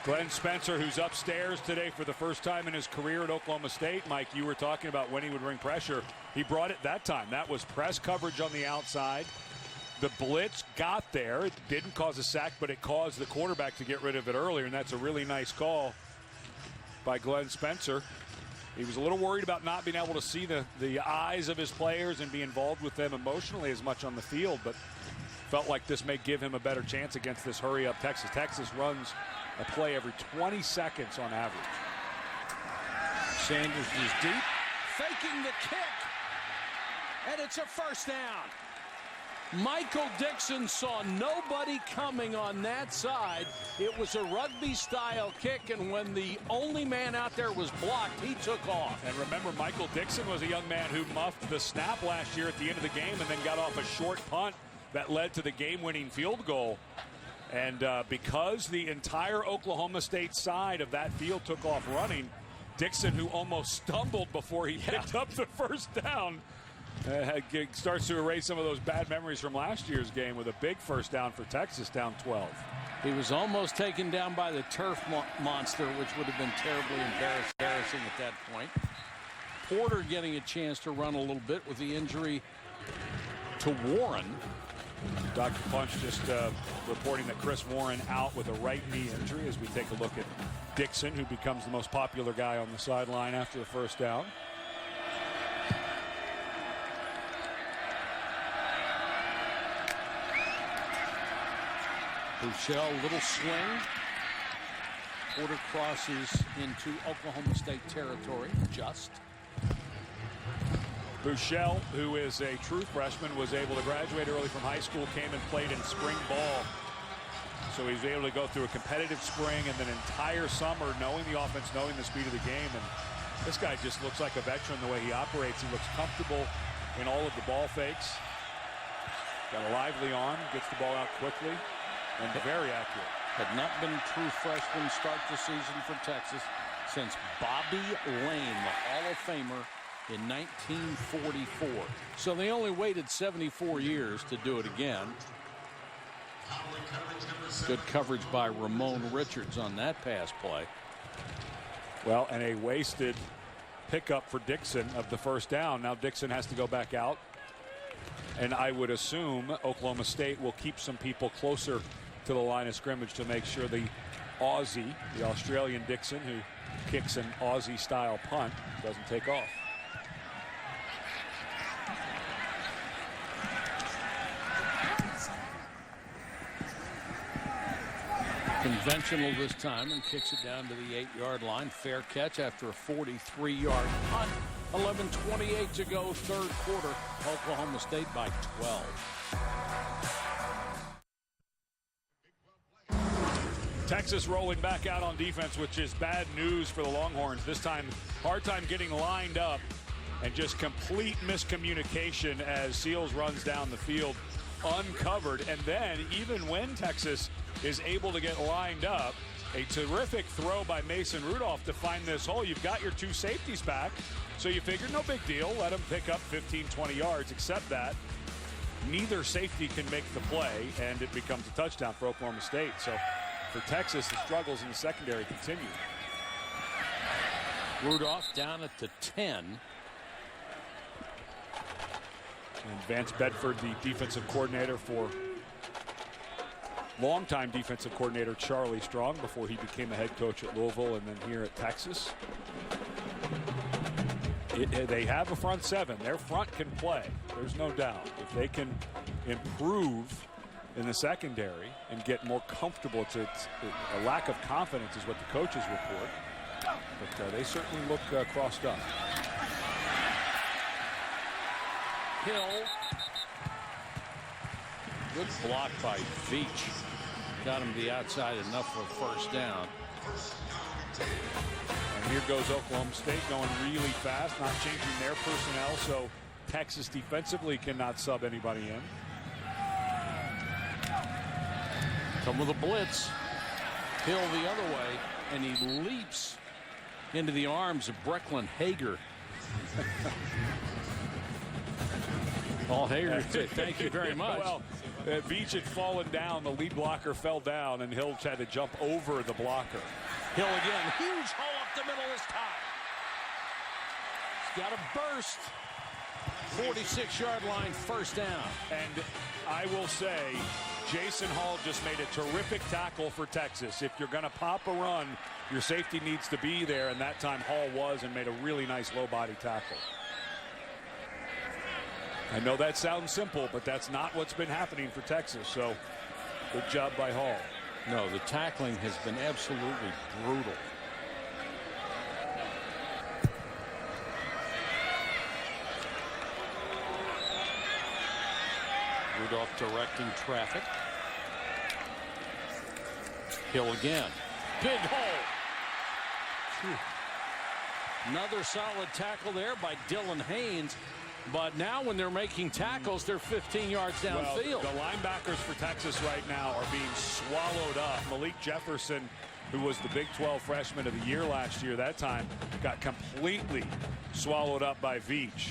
[SPEAKER 2] Glenn Spencer, who's upstairs today for the first time in his career at Oklahoma State. Mike, you were talking about when he would bring pressure. He brought it that time. That was press coverage on the outside. The blitz got there. It didn't cause a sack, but it caused the quarterback to get rid of it earlier, and that's a really nice call by Glenn Spencer. He was a little worried about not being able to see the eyes of his players and be involved with them emotionally as much on the field, but felt like this may give him a better chance against this hurry-up Texas. Texas runs a play every 20 seconds on average.
[SPEAKER 1] Sanders is deep, faking the kick, and it's a first down. Michael Dixon saw nobody coming on that side. It was a rugby-style kick, and when the only man out there was blocked, he took off.
[SPEAKER 2] And remember, Michael Dixon was a young man who muffed the snap last year at the end of the game and then got off a short punt that led to the game-winning field goal. And because the entire Oklahoma State side of that field took off running, Dixon, who almost stumbled before he picked up the first down, starts to erase some of those bad memories from last year's game with a big first down for Texas, down 12.
[SPEAKER 1] He was almost taken down by the turf monster, which would have been terribly embarrassing at that point. Porter getting a chance to run a little bit with the injury to Warren.
[SPEAKER 2] Dr. Punch just reporting that Chris Warren out with a right knee injury as we take a look at Dixon, who becomes the most popular guy on the sideline after the first down.
[SPEAKER 1] Buechele, little swing. Porter crosses into Oklahoma State territory. Just.
[SPEAKER 2] Buechele, who is a true freshman, was able to graduate early from high school, came and played in spring ball. So he was able to go through a competitive spring and then entire summer knowing the offense, knowing the speed of the game. And this guy just looks like a veteran the way he operates. He looks comfortable in all of the ball fakes. Got a lively arm, gets the ball out quickly, and very accurate.
[SPEAKER 1] Had not been a true freshman start the season for Texas since Bobby Lane, the Hall of Famer, in 1944. So they only waited 74 years to do it again. Good coverage by Ramon Richards on that pass play.
[SPEAKER 2] Well, and a wasted pickup for Dixon of the first down. Now Dixon has to go back out. And I would assume Oklahoma State will keep some people closer to the line of scrimmage to make sure the Aussie, the Australian Dixon, who kicks an Aussie-style punt, doesn't take off.
[SPEAKER 1] Conventional this time and kicks it down to the 8-yard line. Fair catch after a 43-yard punt. 11:28 to go, third quarter. Oklahoma State by 12.
[SPEAKER 2] Texas rolling back out on defense, which is bad news for the Longhorns. This time, hard time getting lined up and just complete miscommunication as Seals runs down the field uncovered. And then even when Texas is able to get lined up, a terrific throw by Mason Rudolph to find this hole. You've got your two safeties back, so you figured no big deal. Let them pick up 15, 20 yards, except that neither safety can make the play, and it becomes a touchdown for Oklahoma State. So for Texas, the struggles in the secondary continue.
[SPEAKER 1] Rudolph down at the 10.
[SPEAKER 2] And Vance Bedford, the defensive coordinator for longtime defensive coordinator Charlie Strong before he became a head coach at Louisville and then here at Texas. They have a front seven. Their front can play. There's no doubt. If they can improve in the secondary and get more comfortable, it's a lack of confidence is what the coaches report. But they certainly look crossed up.
[SPEAKER 1] Hill. Good block by Veach. Got him to the outside enough for a first down.
[SPEAKER 2] And here goes Oklahoma State going really fast, not changing their personnel, so Texas defensively cannot sub anybody in.
[SPEAKER 1] Come with a blitz. Hill the other way, and he leaps into the arms of Brecklin Hager. Paul Hager said, thank you very much.
[SPEAKER 2] Well, Veach had fallen down. The lead blocker fell down, and Hill had to jump over the blocker.
[SPEAKER 1] Hill again. Huge hole up the middle this time. He's got a burst. 46-yard line, first down.
[SPEAKER 2] And I will say, Jason Hall just made a terrific tackle for Texas. If you're going to pop a run, your safety needs to be there, and that time Hall was and made a really nice low-body tackle. I know that sounds simple, but that's not what's been happening for Texas, so good job by Hall.
[SPEAKER 1] No, the tackling has been absolutely brutal. Rudolph directing traffic. Hill again. Big hole. Whew. Another solid tackle there by Dylan Haynes. But now when they're making tackles, they're 15 yards downfield.
[SPEAKER 2] Well, the linebackers for Texas right now are being swallowed up. Malik Jefferson, who was the Big 12 freshman of the year last year, that time got completely swallowed up by Veach.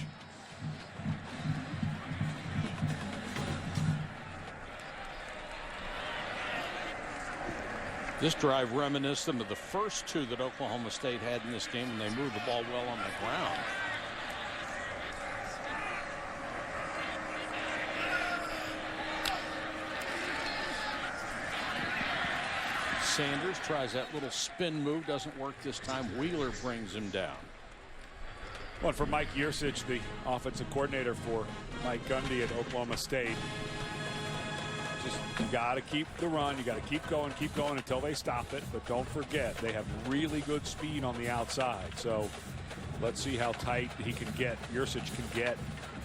[SPEAKER 1] This drive reminiscent of the first two that Oklahoma State had in this game, and they moved the ball well on the ground. Sanders tries that little spin move, doesn't work this time. Wheeler brings him down.
[SPEAKER 2] Well, for Mike Yurcich, the offensive coordinator for Mike Gundy at Oklahoma State, Just, you got to keep the run. You got to keep going until they stop it. But don't forget, they have really good speed on the outside. So let's see how tight he can get. Yurcich can get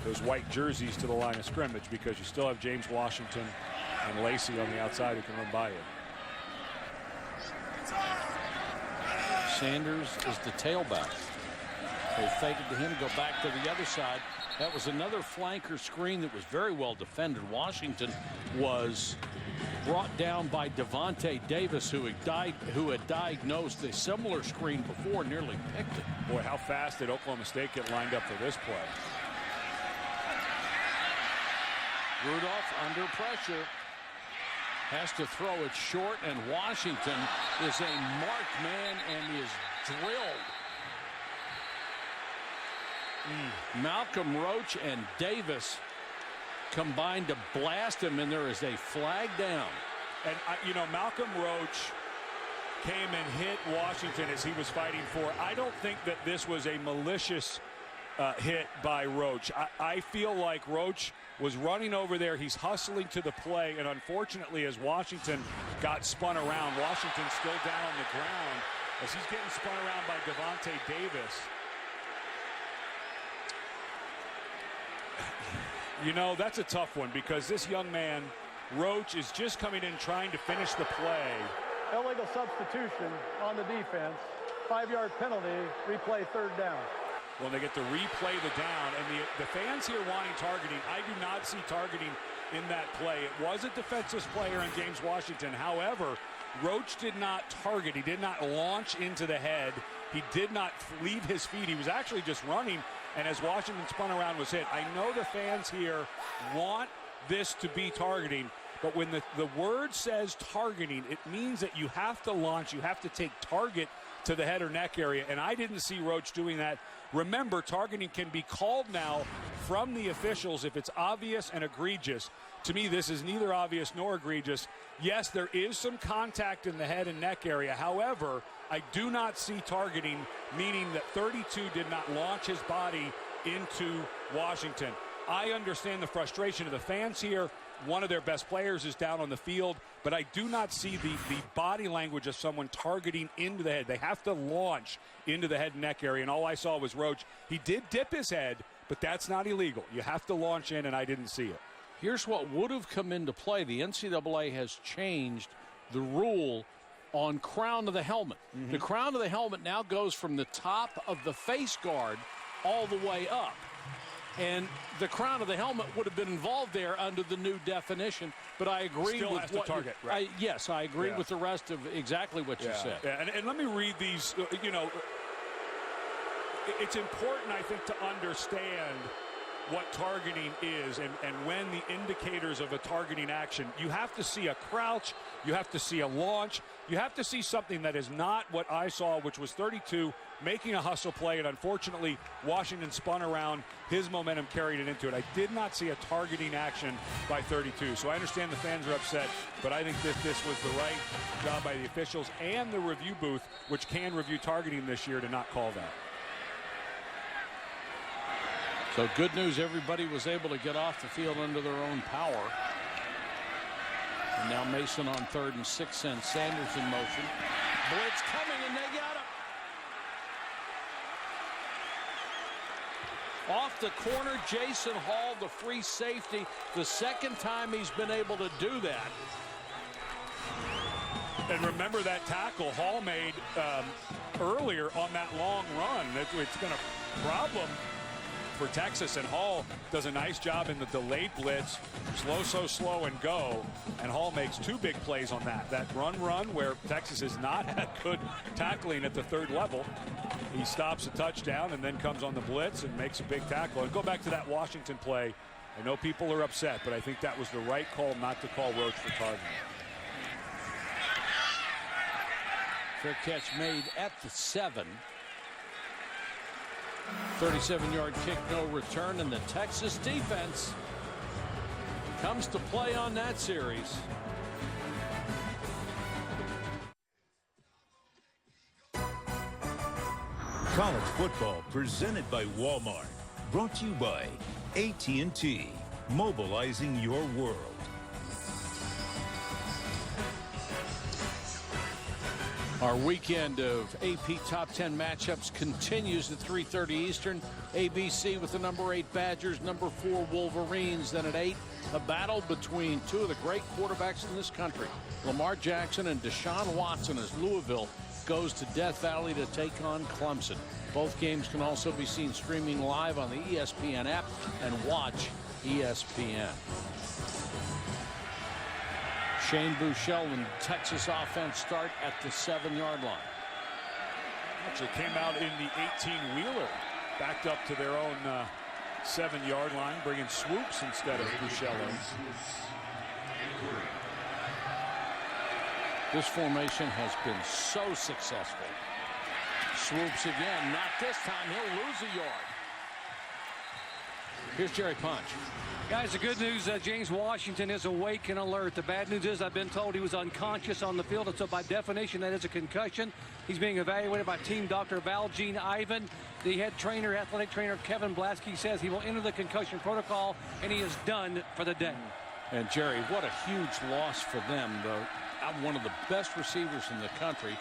[SPEAKER 2] those white jerseys to the line of scrimmage, because you still have James Washington and Lacey on the outside who can run by you.
[SPEAKER 1] Sanders is the tailback. They fake it to him, go back to the other side. That was another flanker screen that was very well defended. Washington was brought down by Devontae Davis, who had diagnosed a similar screen before, nearly picked it.
[SPEAKER 2] Boy, how fast did Oklahoma State get lined up for this play?
[SPEAKER 1] Rudolph under pressure. Has to throw it short, and Washington is a marked man and is drilled. Malcolm Roach and Davis combined to blast him, and there is a flag down.
[SPEAKER 2] And, you know, Malcolm Roach came and hit Washington as he was fighting for. I don't think that this was a malicious hit by Roach. I feel like Roach was running over there. He's hustling to the play, and unfortunately, as Washington got spun around, Washington's still down on the ground as he's getting spun around by Devontae Davis. You know, that's a tough one, because this young man, Roach, is just coming in trying to finish the play.
[SPEAKER 3] Illegal substitution on the defense. 5-yard penalty, replay third down.
[SPEAKER 2] Well, they get to replay the down, and the fans here wanting targeting. I do not see targeting in that play. It was a defensive player in James Washington. However, Roach did not target. He did not launch into the head. He did not leave his feet. He was actually just running, and as Washington spun around, was hit. I know the fans here want this to be targeting, but when the word says targeting, it means that you have to launch, you have to take target to the head or neck area, and I didn't see Roach doing that. Remember, targeting can be called now from the officials if it's obvious and egregious. To me, this is neither obvious nor egregious. Yes, there is some contact in the head and neck area. However, I do not see targeting, meaning that 32 did not launch his body into Washington. I understand the frustration of the fans here. One of their best players is down on the field, but I do not see the body language of someone targeting into the head. They have to launch into the head and neck area, and all I saw was Roach. He did dip his head, but that's not illegal. You have to launch in, and I didn't see it.
[SPEAKER 1] Here's what would have come into play. The NCAA has changed the rule on crown of the helmet. The crown of the helmet now goes from the top of the face guard all the way up. And the crown of the helmet would have been involved there under the new definition. But I agree
[SPEAKER 2] Still
[SPEAKER 1] with
[SPEAKER 2] has
[SPEAKER 1] what
[SPEAKER 2] to target, right?
[SPEAKER 1] Yes, I agree with the rest of exactly what you said.
[SPEAKER 2] Yeah. And let me read these. You know, it's important, I think, to understand what targeting is and when the indicators of a targeting action. You have to see a crouch, you have to see a launch, you have to see something that is not what I saw, which was 32 making a hustle play, and unfortunately Washington spun around. His momentum carried it into it. I did not see a targeting action by 32. So I understand the fans are upset, but I think this was the right job by the officials and the review booth, which can review targeting this year, to not call that.
[SPEAKER 1] So good news, everybody was able to get off the field under their own power. And now Mason on 3rd and 6 sends Sanders in motion. Blitz coming, and they got him. Off the corner, Jason Hall, the free safety. The second time he's been able to do that.
[SPEAKER 2] And remember that tackle Hall made earlier on that long run. It's been a problem for Texas, and Hall does a nice job in the delayed blitz. Slow and go, and Hall makes 2 big plays on that run where Texas has not had good tackling at the 3rd level. He stops a touchdown and then comes on the blitz and makes a big tackle. And go back to that Washington play. I know people are upset, but I think that was the right call not to call Roach for targeting.
[SPEAKER 1] Fair catch made at the 7. 37-yard kick, no return, and the Texas defense comes to play on that series.
[SPEAKER 4] College football presented by Walmart. Brought to you by AT&T. Mobilizing your world.
[SPEAKER 1] Our weekend of AP Top 10 matchups continues at 3:30 Eastern. ABC with the number 8 Badgers, number 4 Wolverines. Then at 8, a battle between two of the great quarterbacks in this country, Lamar Jackson and Deshaun Watson, as Louisville goes to Death Valley to take on Clemson. Both games can also be seen streaming live on the ESPN app and watch ESPN. Shane Buechele and Texas offense start at the 7-yard line.
[SPEAKER 2] Actually came out in the 18-wheeler, backed up to their own 7-yard line, bringing Swoops instead of Buechele.
[SPEAKER 1] This formation has been so successful. Swoops again, not this time, he'll lose a yard. Here's Jerry Punch.
[SPEAKER 6] Guys, the good news, James Washington is awake and alert. The bad news is I've been told he was unconscious on the field, and so by definition that is a concussion. He's being evaluated by team doctor Valjean Ivan. The head trainer, athletic trainer Kevin Blaski, says he will enter the concussion protocol, and he is done for the day.
[SPEAKER 1] And Jerry, what a huge loss for them, though. One of the best receivers in the country.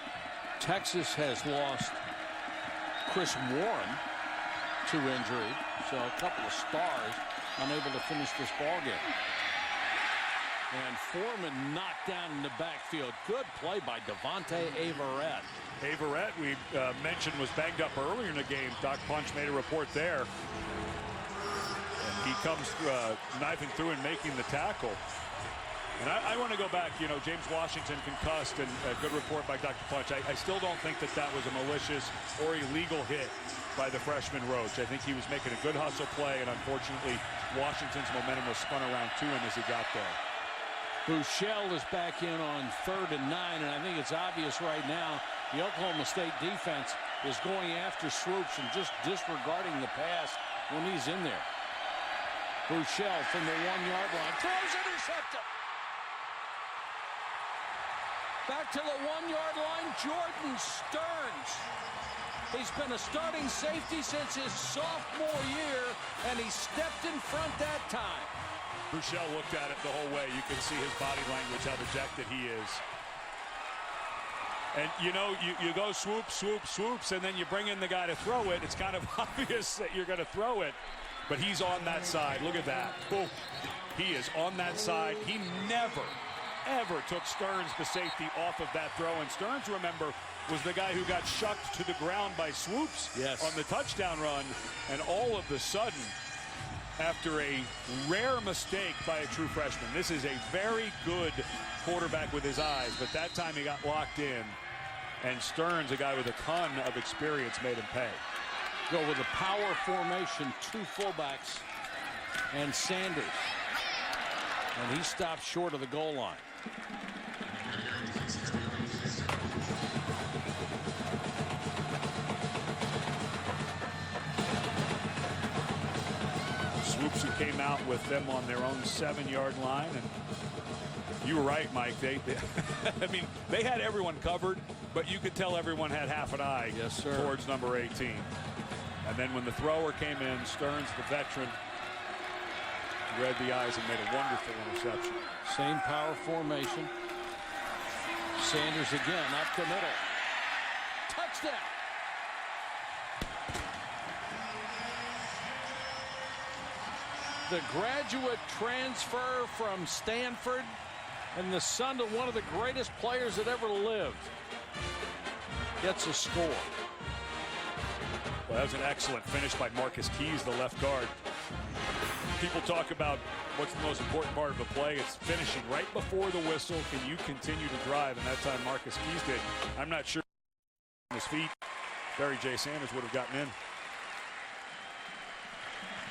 [SPEAKER 1] Texas has lost Chris Warren to injury, so a couple of stars unable to finish this ball game. And Foreman knocked down in the backfield. Good play by Devontae Averett.
[SPEAKER 2] Averett, we mentioned, was banged up earlier in the game. Doc Punch made a report there. And he comes knifing through and making the tackle. And I want to go back, you know, James Washington concussed, and a good report by Dr. Punch. I still don't think that that was a malicious or illegal hit by the freshman Roach. I think he was making a good hustle play, and unfortunately, Washington's momentum was spun around to him as he got there.
[SPEAKER 1] Buechele is back in on 3rd and 9, and I think it's obvious right now the Oklahoma State defense is going after Swoops and just disregarding the pass when he's in there. Buechele from the 1-yard line throws, intercepted. Back to the 1-yard line, Jordan Sterns. He's been a starting safety since his sophomore year, and he stepped in front that time.
[SPEAKER 2] Buechele looked at it the whole way. You can see his body language, how dejected he is. And, you know, you go swoops, swoops, swoops, and then you bring in the guy to throw it. It's kind of obvious that you're going to throw it, but he's on that side. Look at that. Boom. He is on that side. He never, ever took Sterns, the safety, off of that throw. And Sterns, remember, was the guy who got shucked to the ground by Swoops on the touchdown run. And all of a sudden, after a rare mistake by a true freshman, this is a very good quarterback with his eyes, but that time he got locked in. And Sterns, a guy with a ton of experience, made him pay.
[SPEAKER 1] Go with a power formation, 2 fullbacks, and Sanders. And he stopped short of the goal line.
[SPEAKER 2] Swoops, who came out with them on their own 7-yard line. And you were right, Mike. I mean, they had everyone covered, but you could tell everyone had half an eye towards number 18. And then when the thrower came in, Sterns, the veteran, read the eyes and made a wonderful interception.
[SPEAKER 1] Same power formation. Sanders again up the middle. Touchdown. The graduate transfer from Stanford and the son of one of the greatest players that ever lived gets a score.
[SPEAKER 2] Well, that was an excellent finish by Marcus Keys, the left guard. People talk about what's the most important part of a play. It's finishing right before the whistle. Can you continue to drive? And that time Marcus Keys did. I'm not sure on his feet Barry J. Sanders would have gotten in.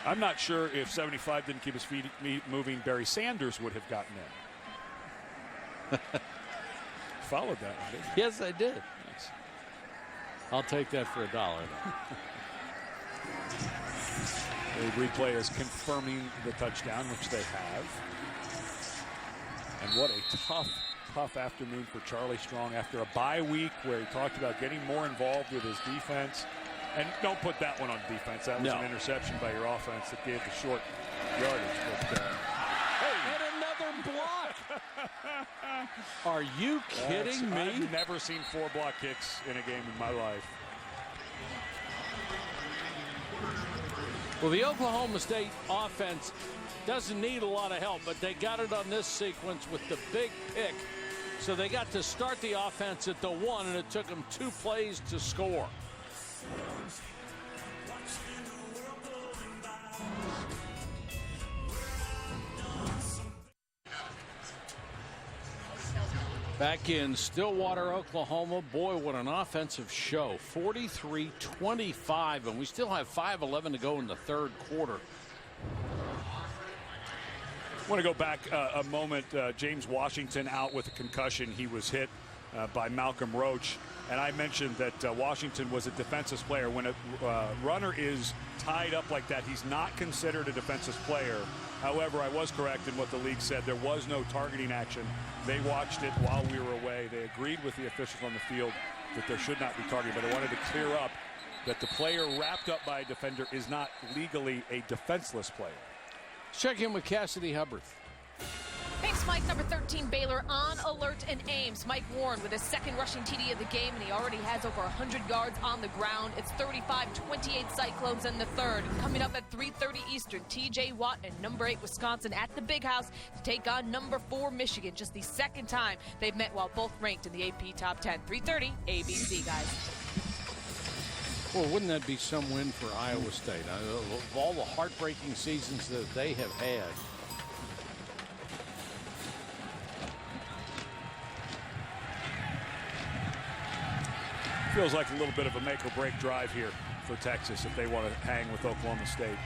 [SPEAKER 2] I'm not sure if 75 didn't keep his feet moving, Barry Sanders would have gotten in. Followed that one, didn't you?
[SPEAKER 1] Yes, I did. Yes. I'll take that for $1.
[SPEAKER 2] The replay is confirming the touchdown, which they have. And what a tough afternoon for Charlie Strong after a bye week where he talked about getting more involved with his defense. And don't put that one on defense. That was an interception by your offense that gave the short yardage. But,
[SPEAKER 1] and another block. Are you kidding me?
[SPEAKER 2] I've never seen 4 block kicks in a game in my life.
[SPEAKER 1] Well, the Oklahoma State offense doesn't need a lot of help, but they got it on this sequence with the big pick. So they got to start the offense at the 1, and it took them 2 plays to score. Back in Stillwater, Oklahoma, boy, what an offensive show. 43-25, and we still have 5:11 to go in the third quarter.
[SPEAKER 2] I want to go back a moment. James Washington out with a concussion. He was hit by Malcolm Roach. And I mentioned that Washington was a defensive player. When a runner is tied up like that, he's not considered a defensive player. However, I was correct in what the league said. There was no targeting action. They watched it while we were away. They agreed with the officials on the field that there should not be targeting. But I wanted to clear up that the player wrapped up by a defender is not legally a defenseless player.
[SPEAKER 1] Let's check in with Cassidy Hubbard.
[SPEAKER 5] Thanks, Mike. Number 13, Baylor on alert and Ames. Mike Warren with his second rushing TD of the game, and he already has over 100 yards on the ground. It's 35-28 Cyclones in the third. Coming up at 3:30 Eastern, TJ Watt and number 8 Wisconsin at the Big House to take on number 4 Michigan. Just the second time they've met while both ranked in the AP Top 10. 3:30 ABC, guys.
[SPEAKER 1] Well, wouldn't that be some win for Iowa State? Of all the heartbreaking seasons that they have had.
[SPEAKER 2] Feels like a little bit of a make or break drive here for Texas if they want to hang with Oklahoma State.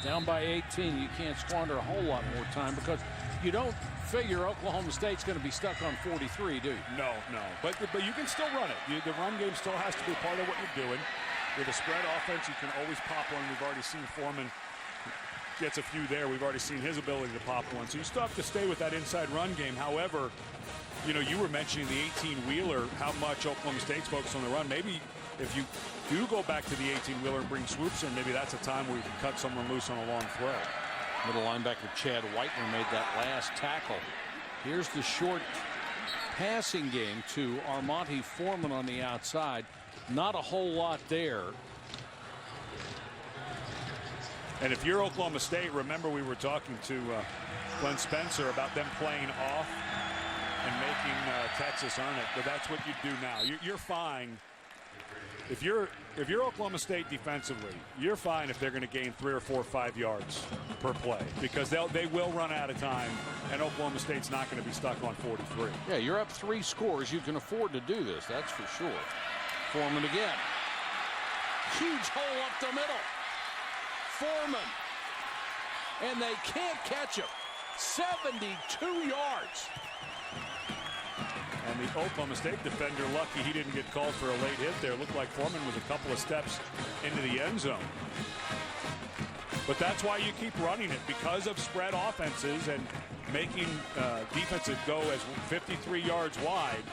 [SPEAKER 1] Down by 18, you can't squander a whole lot more time because you don't figure Oklahoma State's going to be stuck on 43, do you?
[SPEAKER 2] No. But you can still run it. The run game still has to be part of what you're doing. With a spread offense, you can always pop one. We've already seen Foreman gets a few there. We've already seen his ability to pop one. So you still have to stay with that inside run game. However, you know, you were mentioning the 18-wheeler, how much Oklahoma State's focused on the run. Maybe if you do go back to the 18-wheeler and bring swoops in, maybe that's a time where you can cut someone loose on a long throw.
[SPEAKER 1] Middle linebacker Chad Whitener made that last tackle. Here's the short passing game to Armonte Foreman on the outside. Not a whole lot there.
[SPEAKER 2] And if you're Oklahoma State, remember we were talking to Glenn Spencer about them playing off and making Texas earn it. But that's what you do now. You're fine. If you're Oklahoma State defensively, you're fine if they're going to gain 3 or 4 or 5 yards per play because they will run out of time, and Oklahoma State's not going to be stuck on 43.
[SPEAKER 1] Yeah, you're up 3 scores. You can afford to do this. That's for sure. Foreman again. Huge hole up the middle. Foreman. And they can't catch him. 72 yards.
[SPEAKER 2] And the Oklahoma State defender lucky he didn't get called for a late hit there. Looked like Foreman was a couple of steps into the end zone. But that's why you keep running it, because of spread offenses and making defenses go as 53 yards wide.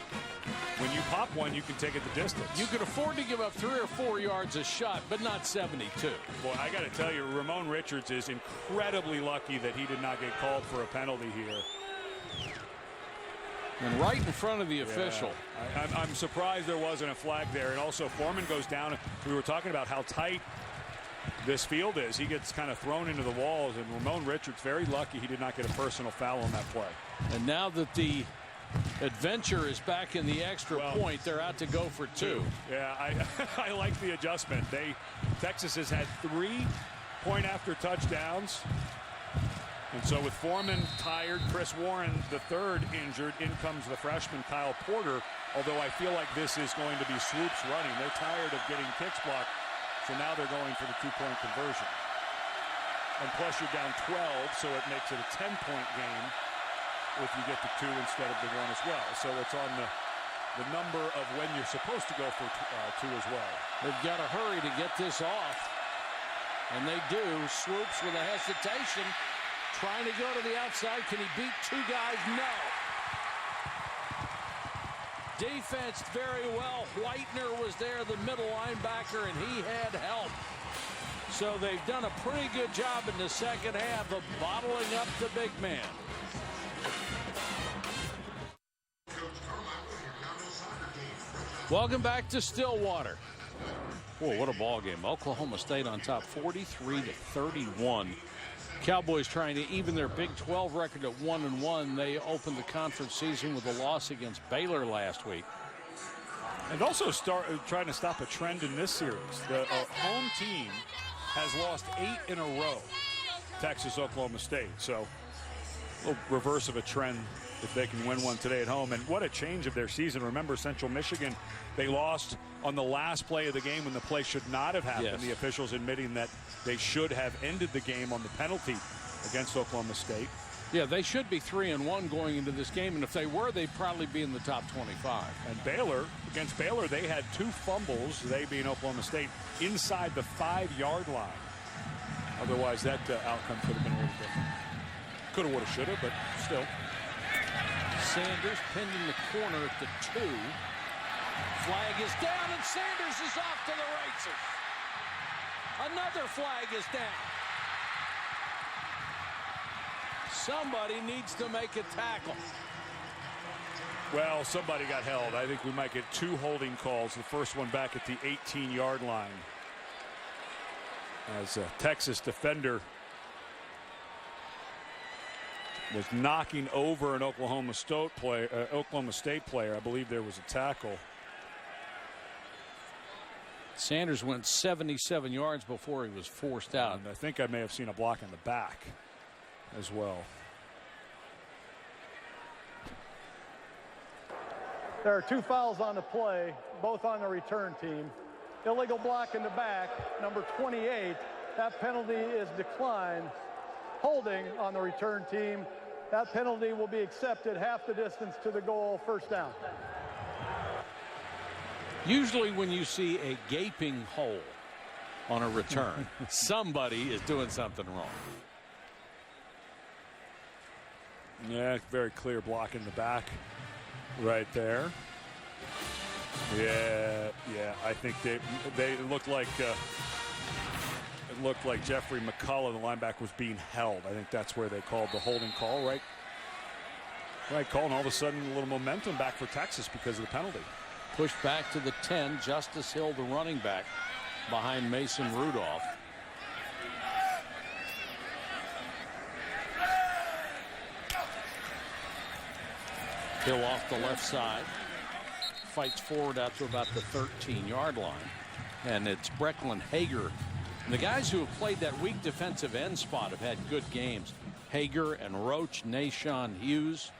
[SPEAKER 2] When you pop one, you can take it the distance.
[SPEAKER 1] You can afford to give up 3 or 4 yards a shot, but not 72.
[SPEAKER 2] Boy, I got to tell you, Ramon Richards is incredibly lucky that he did not get called for a penalty here.
[SPEAKER 1] And right in front of the official.
[SPEAKER 2] I'm surprised there wasn't a flag there. And also Foreman goes down. We were talking about how tight this field is. He gets kind of thrown into the walls, and Ramon Richards very lucky he did not get a personal foul on that play.
[SPEAKER 1] And now that the adventure is back in the extra point, they're out to go for 2.
[SPEAKER 2] Yeah, I like the adjustment. Texas has had 3 point-after touchdowns. And so with Foreman tired, Chris Warren the third injured, in comes the freshman Kyle Porter. Although I feel like this is going to be swoops running. They're tired of getting kicks blocked, so now they're going for the 2-point conversion. And plus you're down 12, so it makes it a 10-point game if you get the 2 instead of the 1 as well. So it's on the number of when you're supposed to go for 2 as well.
[SPEAKER 1] They've got to hurry to get this off. And they do. Swoops with a hesitation. Trying to go to the outside. Can he beat 2 guys? No. Defense very well. Whitener was there, the middle linebacker, and he had help. So they've done a pretty good job in the second half of bottling up the big man. Welcome back to Stillwater. Whoa, what a ball game. Oklahoma State on top 43-31. Cowboys trying to even their Big 12 record at 1-1. They opened the conference season with a loss against Baylor last week.
[SPEAKER 2] And also trying to stop a trend in this series. The home team has lost 8 in a row. Texas, Oklahoma State. So a little reverse of a trend if they can win one today at home. And what a change of their season. Remember, Central Michigan, they lost on the last play of the game when the play should not have happened.
[SPEAKER 1] Yes.
[SPEAKER 2] The officials admitting that they should have ended the game on the penalty against Oklahoma State.
[SPEAKER 1] Yeah, they should be 3-1 going into this game, and if they were, they'd probably be in the top 25.
[SPEAKER 2] And Baylor, against Baylor, they had 2 fumbles, they being Oklahoma State, inside the 5-yard line. Otherwise, that outcome could have been a little different. Could have, would have, should have, but still.
[SPEAKER 1] Sanders pinned in the corner at the 2. Flag is down, and Sanders is off to the races. Another flag is down. Somebody needs to make a tackle.
[SPEAKER 2] Well, somebody got held. I think we might get 2 holding calls. The first one back at the 18-yard line. As a Texas defender was knocking over an Oklahoma State player. I believe there was a tackle.
[SPEAKER 1] Sanders went 77 yards before he was forced out.
[SPEAKER 2] And I think I may have seen a block in the back as well.
[SPEAKER 3] There are 2 fouls on the play, both on the return team. Illegal block in the back, number 28. That penalty is declined. Holding on the return team. That penalty will be accepted half the distance to the goal, first down.
[SPEAKER 1] Usually when you see a gaping hole on a return, somebody is doing something wrong.
[SPEAKER 2] Yeah, very clear block in the back right there. Yeah, I think they looked like it looked like Jeffrey McCullough, the linebacker, was being held. I think that's where they called the holding call, right? Right call, and all of a sudden a little momentum back for Texas because of the penalty.
[SPEAKER 1] Pushed back to the 10. Justice Hill, the running back, behind Mason Rudolph. Hill off the left side. Fights forward out to about the 13-yard line. And it's Brecklin Hager. And the guys who have played that weak defensive end spot have had good games. Hager and Roach. Nashawn Hughes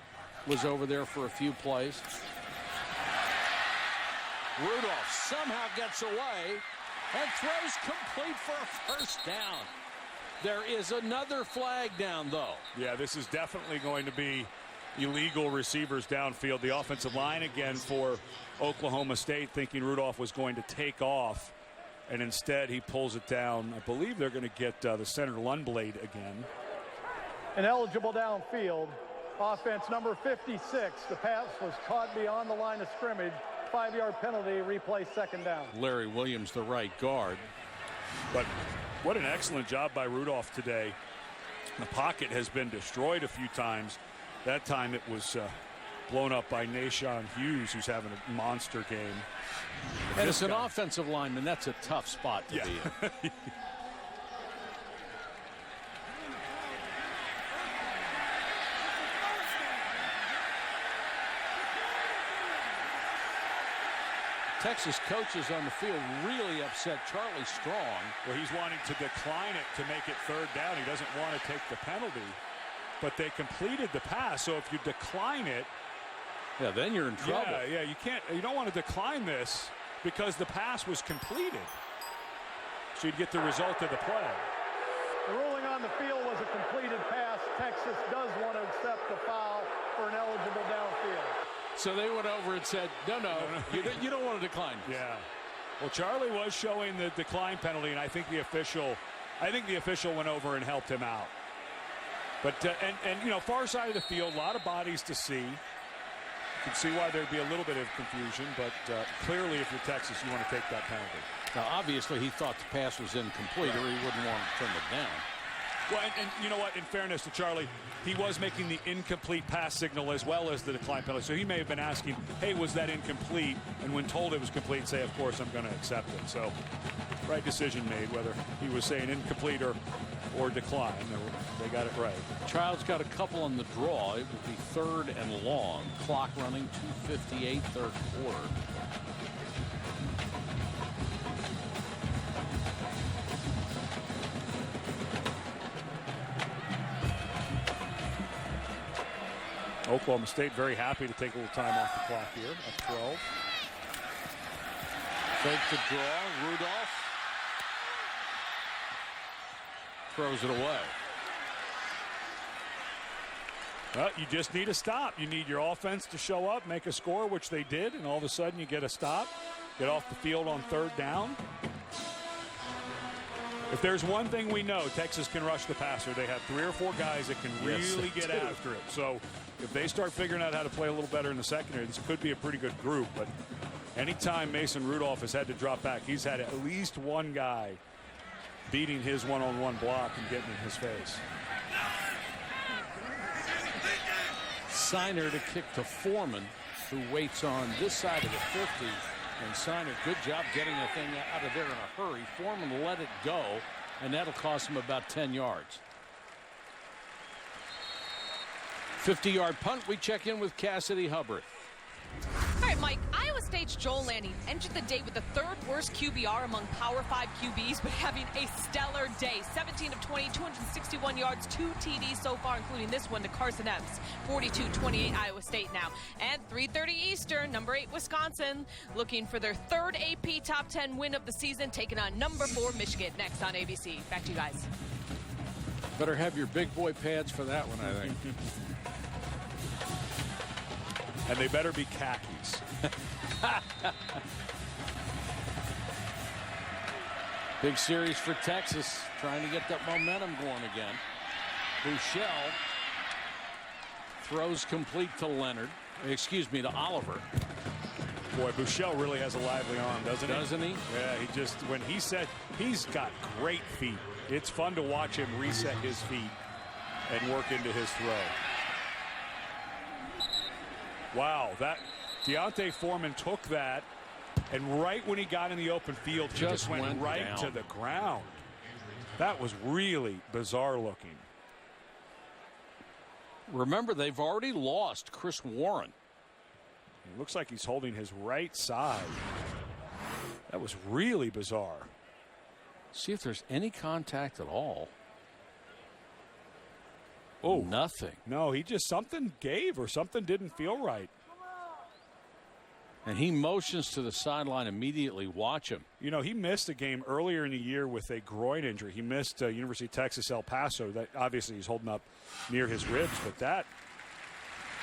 [SPEAKER 1] was over there for a few plays. Rudolph somehow gets away and throws complete for a first down. There is another flag down, though.
[SPEAKER 2] Yeah, this is definitely going to be illegal receivers downfield. The offensive line again for Oklahoma State, thinking Rudolph was going to take off, and instead he pulls it down. I believe they're going to get the center Lundblade again.
[SPEAKER 3] Ineligible downfield. Offense number 56. The pass was caught beyond the line of scrimmage. 5-yard penalty, replay, second down.
[SPEAKER 1] Larry Williams, the right guard.
[SPEAKER 2] But what an excellent job by Rudolph today. The pocket has been destroyed a few times. That time it was blown up by Nashawn Hughes, who's having a monster game.
[SPEAKER 1] And as an offensive lineman, that's a tough spot to be in. Texas coaches on the field really upset Charlie Strong.
[SPEAKER 2] Well, he's wanting to decline it to make it third down. He doesn't want to take the penalty, but they completed the pass. So if you decline it,
[SPEAKER 1] yeah, then you're in trouble.
[SPEAKER 2] Yeah, you don't want to decline this because the pass was completed. So you'd get the result of the play.
[SPEAKER 3] The ruling on the field was a completed pass. Texas does want to accept the foul for an eligible downfield.
[SPEAKER 1] So they went over and said, no, you don't want to decline this.
[SPEAKER 2] Yeah. Well, Charlie was showing the decline penalty, and I think the official went over and helped him out. But and far side of the field, a lot of bodies to see. You can see why there'd be a little bit of confusion, but clearly, if you're Texas, you want to take that penalty.
[SPEAKER 1] Now, obviously, he thought the pass was incomplete, or he wouldn't want to turn it down.
[SPEAKER 2] Well, and you know what? In fairness to Charlie, he was making the incomplete pass signal as well as the decline penalty. So he may have been asking, hey, was that incomplete? And when told it was complete, say, of course, I'm going to accept it. So right decision made, whether he was saying incomplete or decline. They got it right.
[SPEAKER 1] Child's got a couple on the draw. It would be 3rd and long. Clock running, 2:58, third quarter.
[SPEAKER 2] Oklahoma State very happy to take a little time off the clock here at 12.
[SPEAKER 1] Fake the draw. Rudolph throws it away.
[SPEAKER 2] Well, you just need a stop. You need your offense to show up, make a score, which they did, and all of a sudden you get a stop, get off the field on 3rd down. If there's one thing we know, Texas can rush the passer. They have 3 or 4 guys that can really get after it. So if they start figuring out how to play a little better in the secondary, this could be a pretty good group. But anytime Mason Rudolph has had to drop back, he's had at least one guy beating his one-on-one block and getting in his face.
[SPEAKER 1] Signer to kick to Foreman, who waits on this side of the 50. And Signer, good job getting the thing out of there in a hurry. Foreman let it go, and that'll cost him about 10 yards. 50-yard punt. We check in with Cassidy Hubbard.
[SPEAKER 5] All right, Mike, Iowa State's Joel Lanning entered the day with the 3rd worst QBR among Power 5 QBs, but having a stellar day. 17 of 20, 261 yards, 2 TDs so far, including this one to Carson Epps. 42-28 Iowa State now. And 3:30 Eastern, number 8 Wisconsin, looking for their 3rd AP Top 10 win of the season, taking on number 4 Michigan next on ABC. Back to you guys.
[SPEAKER 1] Better have your big boy pads for that one, I think.
[SPEAKER 2] And they better be khakis.
[SPEAKER 1] Big series for Texas, trying to get that momentum going again. Buechele throws complete to Leonard. Excuse me, to Oliver.
[SPEAKER 2] Boy, Buechele really has a lively arm, doesn't he?
[SPEAKER 1] Doesn't he?
[SPEAKER 2] Yeah, he just, when he said, he's got great feet. It's fun to watch him reset his feet and work into his throw. Wow, that Deontay Foreman took that, and right when he got in the open field, he just went right
[SPEAKER 1] down
[SPEAKER 2] to the ground. That was really bizarre looking.
[SPEAKER 1] Remember, they've already lost Chris Warren.
[SPEAKER 2] It looks like he's holding his right side. That was really bizarre.
[SPEAKER 1] See if there's any contact at all.
[SPEAKER 2] Oh,
[SPEAKER 1] nothing.
[SPEAKER 2] No, he just, something gave or something didn't feel right.
[SPEAKER 1] And he motions to the sideline immediately. Watch him.
[SPEAKER 2] You know, he missed a game earlier in the year with a groin injury. He missed University of Texas El Paso. That obviously he's holding up near his ribs, but that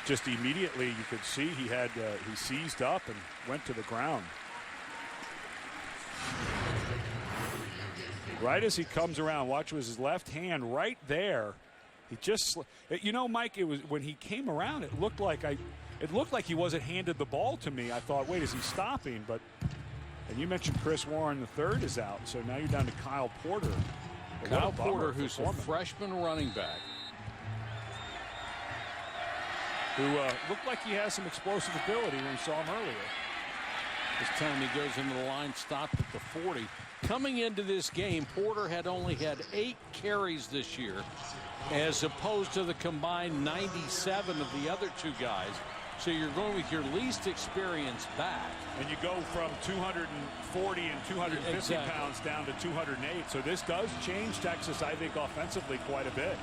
[SPEAKER 2] just immediately you could see he had he seized up and went to the ground. Right as he comes around, watch, was his left hand right there. He just, you know, Mike, it was when he came around, it looked like he wasn't handed the ball to me. I thought, wait, is he stopping? But, and you mentioned Chris Warren III is out, so now you're down to Kyle Porter.
[SPEAKER 1] Kyle Porter, who's a freshman running back,
[SPEAKER 2] who looked like he has some explosive ability when we saw him earlier.
[SPEAKER 1] This time he goes into the line, stopped at the 40. Coming into this game, Porter had only had 8 carries this year, as opposed to the combined 97 of the other 2 guys. So you're going with your least experienced back.
[SPEAKER 2] And you go from 240 and 250 pounds down to 208. So this does change Texas, I think, offensively quite a bit.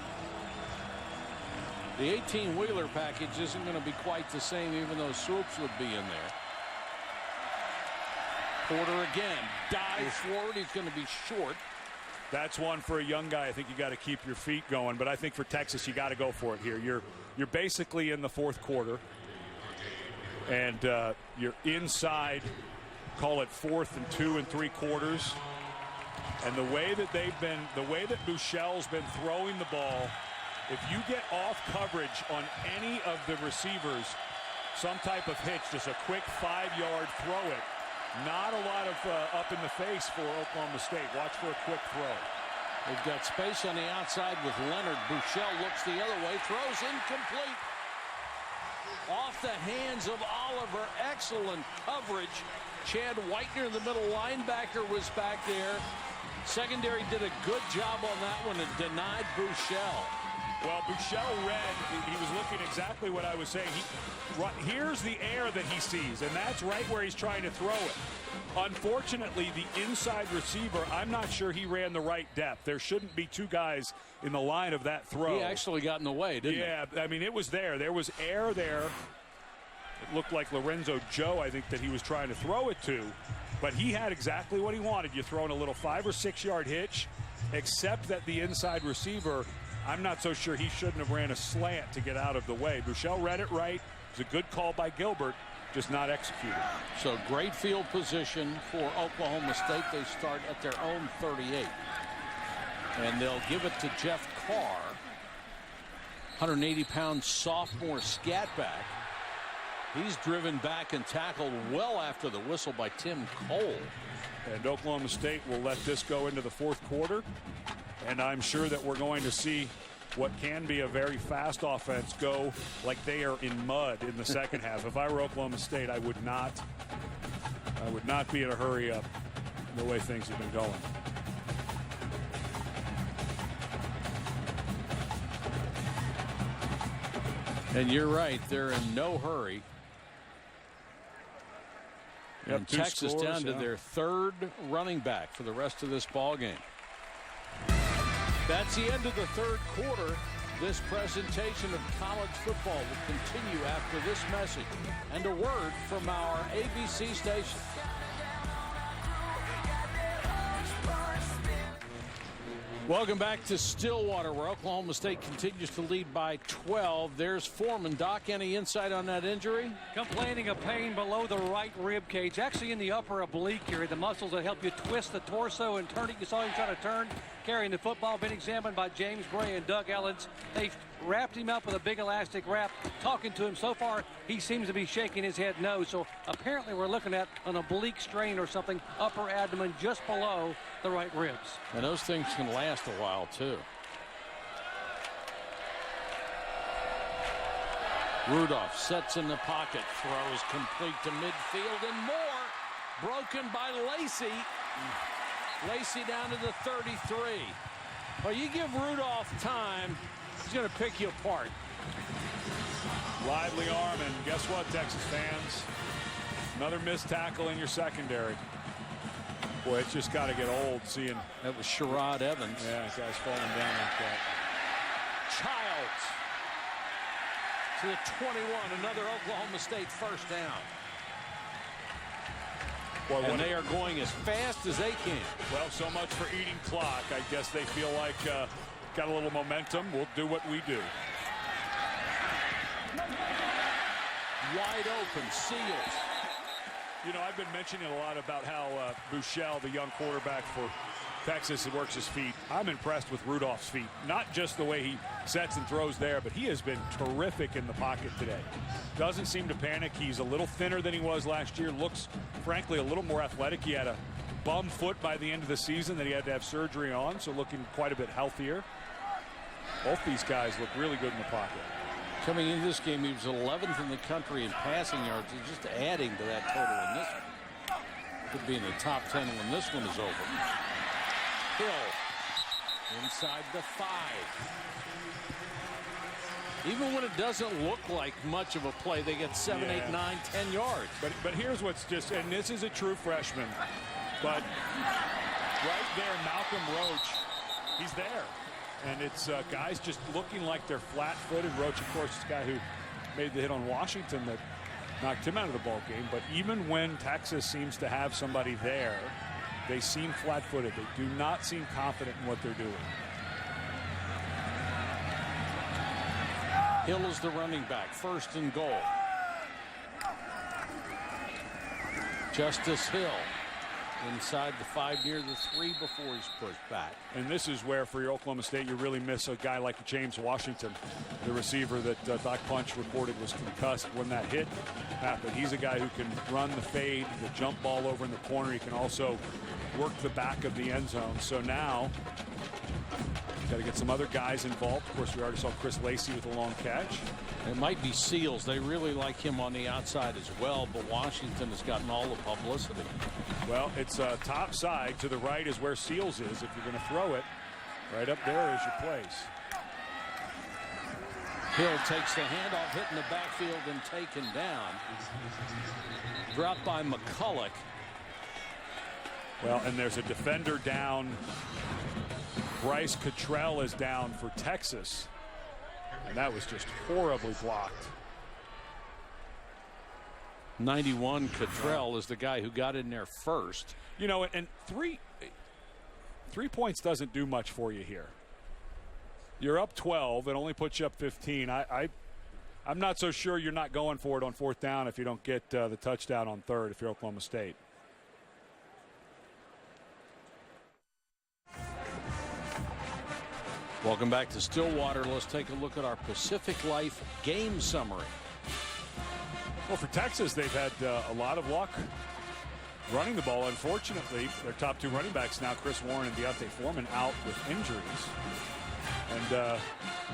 [SPEAKER 1] The 18-wheeler package isn't going to be quite the same, even though Swoops would be in there. Porter again dives forward. He's going to be short.
[SPEAKER 2] That's one for a young guy. I think you got to keep your feet going. But I think for Texas, you got to go for it here. You're basically in the 4th quarter, and you're inside. Call it 4th and 2 3/4. And the way that Buechele's been throwing the ball, if you get off coverage on any of the receivers, some type of hitch, just a quick 5-yard throw it. Not a lot of up in the face for Oklahoma State. Watch for a quick throw.
[SPEAKER 1] They've got space on the outside with Leonard. Bouchel looks the other way, throws incomplete. Off the hands of Oliver. Excellent coverage. Chad Whitener, the middle linebacker, was back there. Secondary did a good job on that one and denied Bouchel.
[SPEAKER 2] Well, Bouchel read, he was looking exactly what I was saying. Here's the air that he sees, and that's right where he's trying to throw it. Unfortunately, the inside receiver, I'm not sure he ran the right depth. There shouldn't be two guys in the line of that throw.
[SPEAKER 1] He actually got in the way, didn't he?
[SPEAKER 2] Yeah, I mean, it was there. There was air there. It looked like Lorenzo Joe, I think, that he was trying to throw it to. But he had exactly what he wanted. You're throwing a little 5 or 6 yard hitch, except that the inside receiver, I'm not so sure he shouldn't have ran a slant to get out of the way. Bouchel read it right. It was a good call by Gilbert, just not executed.
[SPEAKER 1] So great field position for Oklahoma State. They start at their own 38. And they'll give it to Jeff Carr, 180-pound sophomore scat back. He's driven back and tackled well after the whistle by Tim Cole.
[SPEAKER 2] And Oklahoma State will let this go into the fourth quarter. And I'm sure that we're going to see what can be a very fast offense go like they are in mud in the second half. If I were Oklahoma State, I would not be in a hurry up the way things have been going.
[SPEAKER 1] And you're right, they're in no hurry.
[SPEAKER 2] Yep,
[SPEAKER 1] and Texas
[SPEAKER 2] scores,
[SPEAKER 1] down to their third running back for the rest of this ball game. That's the end of the third quarter. This presentation of college football will continue after this message and a word from our ABC station. Welcome back to Stillwater, where Oklahoma State continues to lead by 12. There's Foreman. Doc, any insight on that injury?
[SPEAKER 6] Complaining of pain below the right rib cage, actually in the upper oblique area, the muscles that help you twist the torso and turn it. You saw him try to turn, carrying the football, been examined by James Gray and Doug Ellens. They've wrapped him up with a big elastic wrap, talking to him. So far, he seems to be shaking his head no. So apparently we're looking at an oblique strain or something, upper abdomen just below the right ribs.
[SPEAKER 1] And those things can last a while, too. Rudolph sets in the pocket, throws complete to midfield, and more. Broken by Lacey. Lacey down to the 33. Well, you give Rudolph time, he's going to pick you apart.
[SPEAKER 2] Lively arm, and guess what, Texas fans? Another missed tackle in your secondary. Boy, it's just got to get old seeing.
[SPEAKER 1] That was Sherrod Evans.
[SPEAKER 2] Yeah, guys falling down like that.
[SPEAKER 1] Childs to the 21. Another Oklahoma State first down.
[SPEAKER 2] Boy,
[SPEAKER 1] and they are going as fast as they can.
[SPEAKER 2] Well, so much for eating clock. I guess they feel like got a little momentum. We'll do what we do.
[SPEAKER 1] Wide open, Seals.
[SPEAKER 2] You know, I've been mentioning a lot about how Bouchel, the young quarterback for Texas, works his feet. I'm impressed with Rudolph's feet. Not just the way he sets and throws there, but he has been terrific in the pocket today. Doesn't seem to panic. He's a little thinner than he was last year. Looks, frankly, a little more athletic. He had a bum foot by the end of the season that he had to have surgery on, so looking quite a bit healthier. Both these guys look really good in the pocket.
[SPEAKER 1] Coming into this game, he was 11th in the country in passing yards. He's just adding to that total in this one. Could be in the top 10 when this one is over. Hill inside the 5. Even when it doesn't look like much of a play, they get 7, 8, 9, 10 yards.
[SPEAKER 2] But here's what's just, and this is a true freshman, but right there, Malcolm Roach, he's there. And it's guys just looking like they're flat-footed. Roach, of course, is the guy who made the hit on Washington that knocked him out of the ball game. But even when Texas seems to have somebody there, they seem flat-footed. They do not seem confident in what they're doing.
[SPEAKER 1] Hill is the running back, first and goal. Justice Hill inside the 5 near the 3 before he's pushed back.
[SPEAKER 2] And this is where, for your Oklahoma State, you really miss a guy like James Washington, the receiver that Doc Punch reported was concussed when that hit happened. He's a guy who can run the fade, the jump ball over in the corner. He can also work the back of the end zone. So now Got to get some other guys involved. Of course, we already saw Chris Lacey with a long catch.
[SPEAKER 1] It might be Seals. They really like him on the outside as well, but Washington has gotten all the publicity.
[SPEAKER 2] Well, it's top side. To the right is where Seals is. If you're going to throw it, right up there is your place.
[SPEAKER 1] Hill takes the handoff, hitting the backfield and taken down. Dropped by McCulloch.
[SPEAKER 2] Well, and there's a defender down. Bryce Cottrell is down for Texas. And that was just horribly blocked.
[SPEAKER 1] 91 Cottrell is the guy who got in there first.
[SPEAKER 2] You know, and 3 points doesn't do much for you here. You're up 12. It only puts you up 15. I'm not so sure you're not going for it on 4th down if you don't get the touchdown on 3rd if you're Oklahoma State.
[SPEAKER 1] Welcome back to Stillwater. Let's take a look at our Pacific Life game summary.
[SPEAKER 2] Well, for Texas, they've had a lot of luck running the ball. Unfortunately, their top 2 running backs now, Chris Warren and Deontay Foreman, out with injuries. And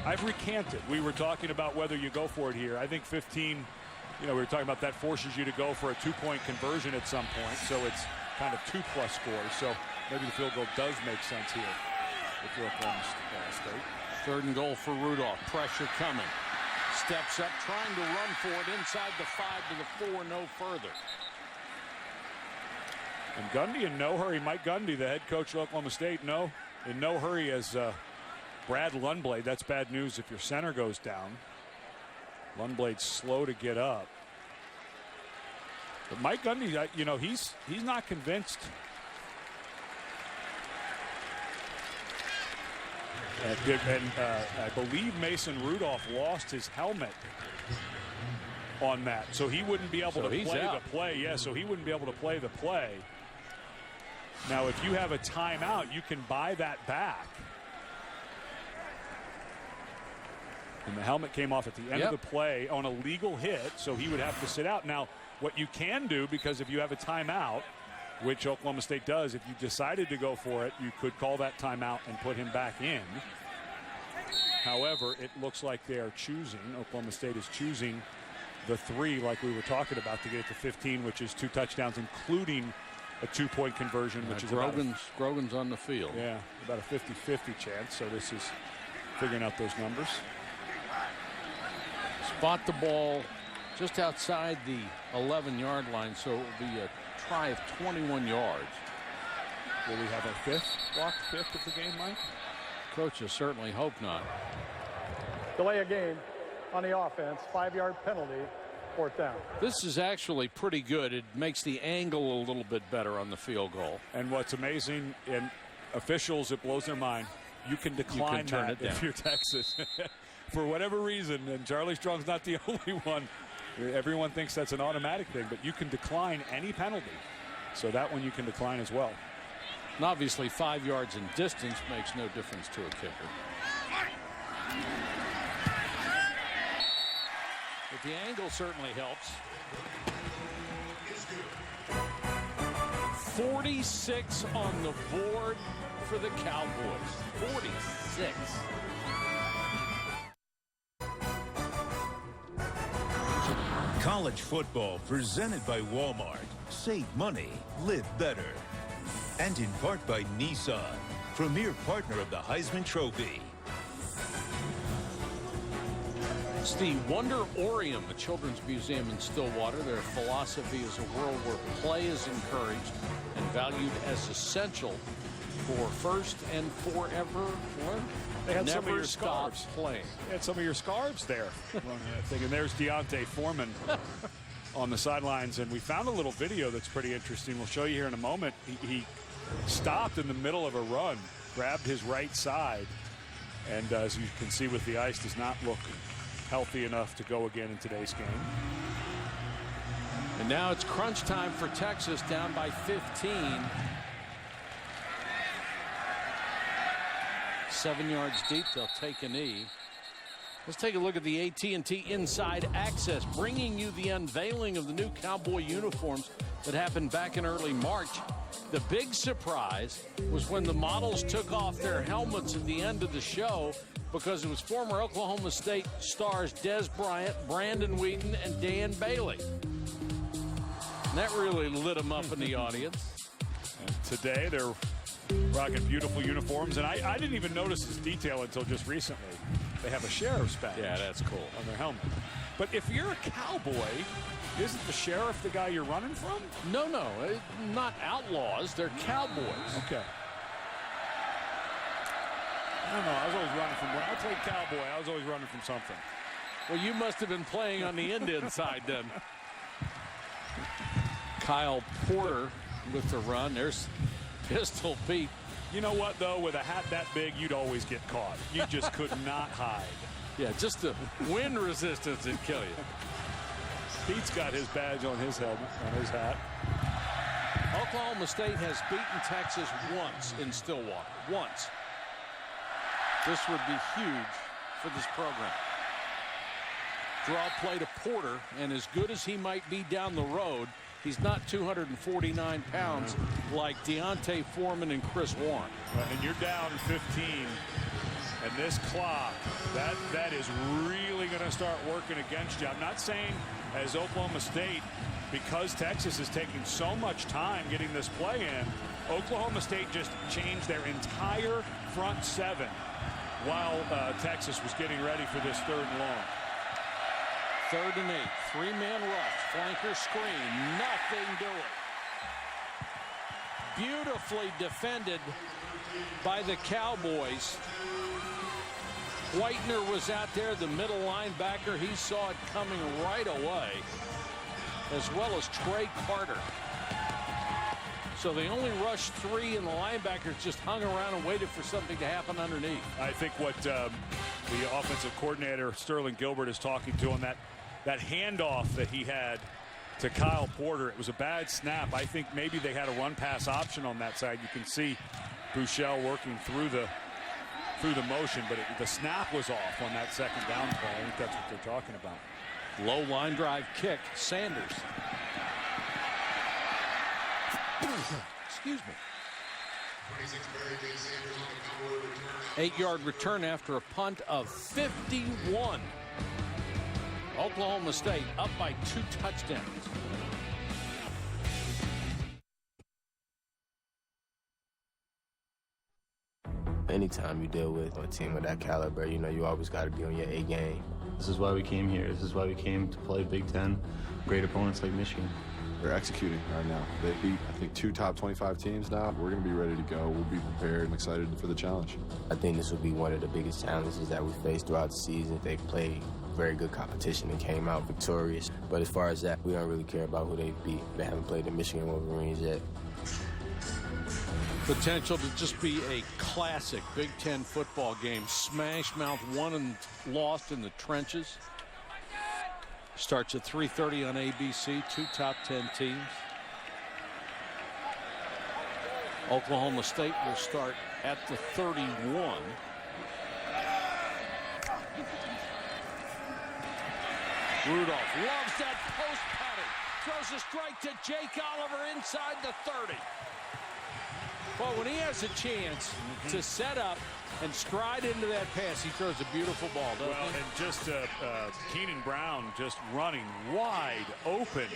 [SPEAKER 2] I've recanted. We were talking about whether you go for it here. I think 15, we were talking about that forces you to go for a 2-point conversion at some point. So it's kind of 2+ scores. So maybe the field goal does make sense here if you're Oklahoma State.
[SPEAKER 1] 3rd and goal for Rudolph. Pressure coming. Steps up, trying to run for it inside the 5 to the 4, no further.
[SPEAKER 2] And Gundy in no hurry. Mike Gundy, the head coach of Oklahoma State, in no hurry as Brad Lundblade. That's bad news if your center goes down. Lundblade's slow to get up. But Mike Gundy, he's not convinced. And I believe Mason Rudolph lost his helmet on that, so he wouldn't be able to play the play. Yeah, so he wouldn't be able to play the play. Now, if you have a timeout, you can buy that back. And the helmet came off at the end of the play on a legal hit, so he would have to sit out. Now, what you can do, because if you have a timeout, which Oklahoma State does, if you decided to go for it, you could call that timeout and put him back in. However, it looks like they are choosing, Oklahoma State is choosing the 3 like we were talking about to get it to 15, which is 2 touchdowns, including a 2-point conversion, which is
[SPEAKER 1] Grogan's on the field.
[SPEAKER 2] Yeah, about a 50-50 chance, so this is figuring out those numbers.
[SPEAKER 1] Spot the ball just outside the 11-yard line, so it will be a try of 21 yards.
[SPEAKER 2] Will we have our 5th of the game, Mike?
[SPEAKER 1] Coaches certainly hope not.
[SPEAKER 3] Delay a game on the offense, 5-yard penalty, 4th down.
[SPEAKER 1] This is actually pretty good. It makes the angle a little bit better on the field goal.
[SPEAKER 2] And what's amazing, and officials, it blows their mind, you can decline that if you're Texas. For whatever reason, and Charlie Strong's not the only one. Everyone thinks that's an automatic thing, but you can decline any penalty. So that one you can decline as well.
[SPEAKER 1] And obviously 5 yards in distance makes no difference to a kicker. But the angle certainly helps. 46 on the board for the Cowboys. 46.
[SPEAKER 4] College football presented by Walmart. Save money, live better. And in part by Nissan, premier partner of the Heisman Trophy.
[SPEAKER 1] It's the Wonderorium, a children's museum in Stillwater. Their philosophy is a world where play is encouraged and valued as essential for first and forever.
[SPEAKER 2] They had
[SPEAKER 1] never
[SPEAKER 2] some of your
[SPEAKER 1] stop
[SPEAKER 2] scarves
[SPEAKER 1] playing.
[SPEAKER 2] They had some of your scarves there. And there's Deontay Foreman on the sidelines, and we found a little video that's pretty interesting. We'll show you here in a moment. He stopped in the middle of a run, grabbed his right side, and as you can see with the ice, does not look healthy enough to go again in today's game.
[SPEAKER 1] And now it's crunch time for Texas, down by 15. 7 yards deep, they'll take a knee. Let's take a look at the AT&T Inside Access, bringing you the unveiling of the new Cowboy uniforms that happened back in early March. The big surprise was when the models took off their helmets at the end of the show, because it was former Oklahoma State stars Des Bryant, Brandon Wheaton, and Dan Bailey. And that really lit them up in the audience.
[SPEAKER 2] And today they're rocking beautiful uniforms, and I didn't even notice this detail until just recently. They have a sheriff's badge.
[SPEAKER 1] Yeah, that's cool.
[SPEAKER 2] On their helmet. But if you're a cowboy, isn't the sheriff the guy you're running from?
[SPEAKER 1] No, not outlaws. They're cowboys.
[SPEAKER 2] Okay. I don't know. I was always running from, when I played cowboy, I was always running from something.
[SPEAKER 1] Well, you must have been playing on the Indian side then. Kyle Porter with the run. There's Pistol Pete.
[SPEAKER 2] You know what, though? With a hat that big, you'd always get caught. You just could not hide.
[SPEAKER 1] Yeah, just the wind resistance would kill you.
[SPEAKER 2] Pete's got his badge on his helmet, on his hat.
[SPEAKER 1] Oklahoma State has beaten Texas once in Stillwater. Once. This would be huge for this program. Draw play to Porter, and as good as he might be down the road, he's not 249 pounds like Deontay Foreman and Chris Warren.
[SPEAKER 2] And you're down 15, and this clock, that is really going to start working against you. I'm not saying as Oklahoma State, because Texas is taking so much time getting this play in, Oklahoma State just changed their entire front seven while Texas was getting ready for this 3rd and long.
[SPEAKER 1] 3rd and 8, 3-man rush, flanker screen, nothing doing. Beautifully defended by the Cowboys. Whitener was out there, the middle linebacker. He saw it coming right away, as well as Trey Carter. So they only rushed 3, and the linebackers just hung around and waited for something to happen underneath.
[SPEAKER 2] I think what the offensive coordinator, Sterling Gilbert, is talking to on that handoff that he had to Kyle Porter, it was a bad snap. I think maybe they had a run-pass option on that side. You can see Buechele working through the motion, but the snap was off on that 2nd down play. I think that's what they're talking about.
[SPEAKER 1] Low line drive kick, Sanders. Excuse me. 8-yard return after a punt of 51. Oklahoma State up by 2 touchdowns.
[SPEAKER 8] Anytime you deal with a team of that caliber, you know you always got to be on your A game.
[SPEAKER 9] This is why we came here. This is why we came to play Big Ten, great opponents like Michigan.
[SPEAKER 10] We're executing right now. They beat, I think, 2 top 25 teams now. We're going to be ready to go. We'll be prepared and excited for the challenge.
[SPEAKER 8] I think this will be one of the biggest challenges that we face throughout the season. They played very good competition and came out victorious. But as far as that, we don't really care about who they beat. They haven't played the Michigan Wolverines yet.
[SPEAKER 1] Potential to just be a classic Big Ten football game. Smash Mouth won and lost in the trenches. Starts at 3:30 on ABC. 2 top 10 teams. Oklahoma State will start at the 31. Rudolph loves that post pattern. Throws a strike to Jake Oliver inside the 30. Well, when he has a chance to set up and stride into that pass, he throws a beautiful ball, doesn't he?
[SPEAKER 2] And just Keenan Brown just running wide open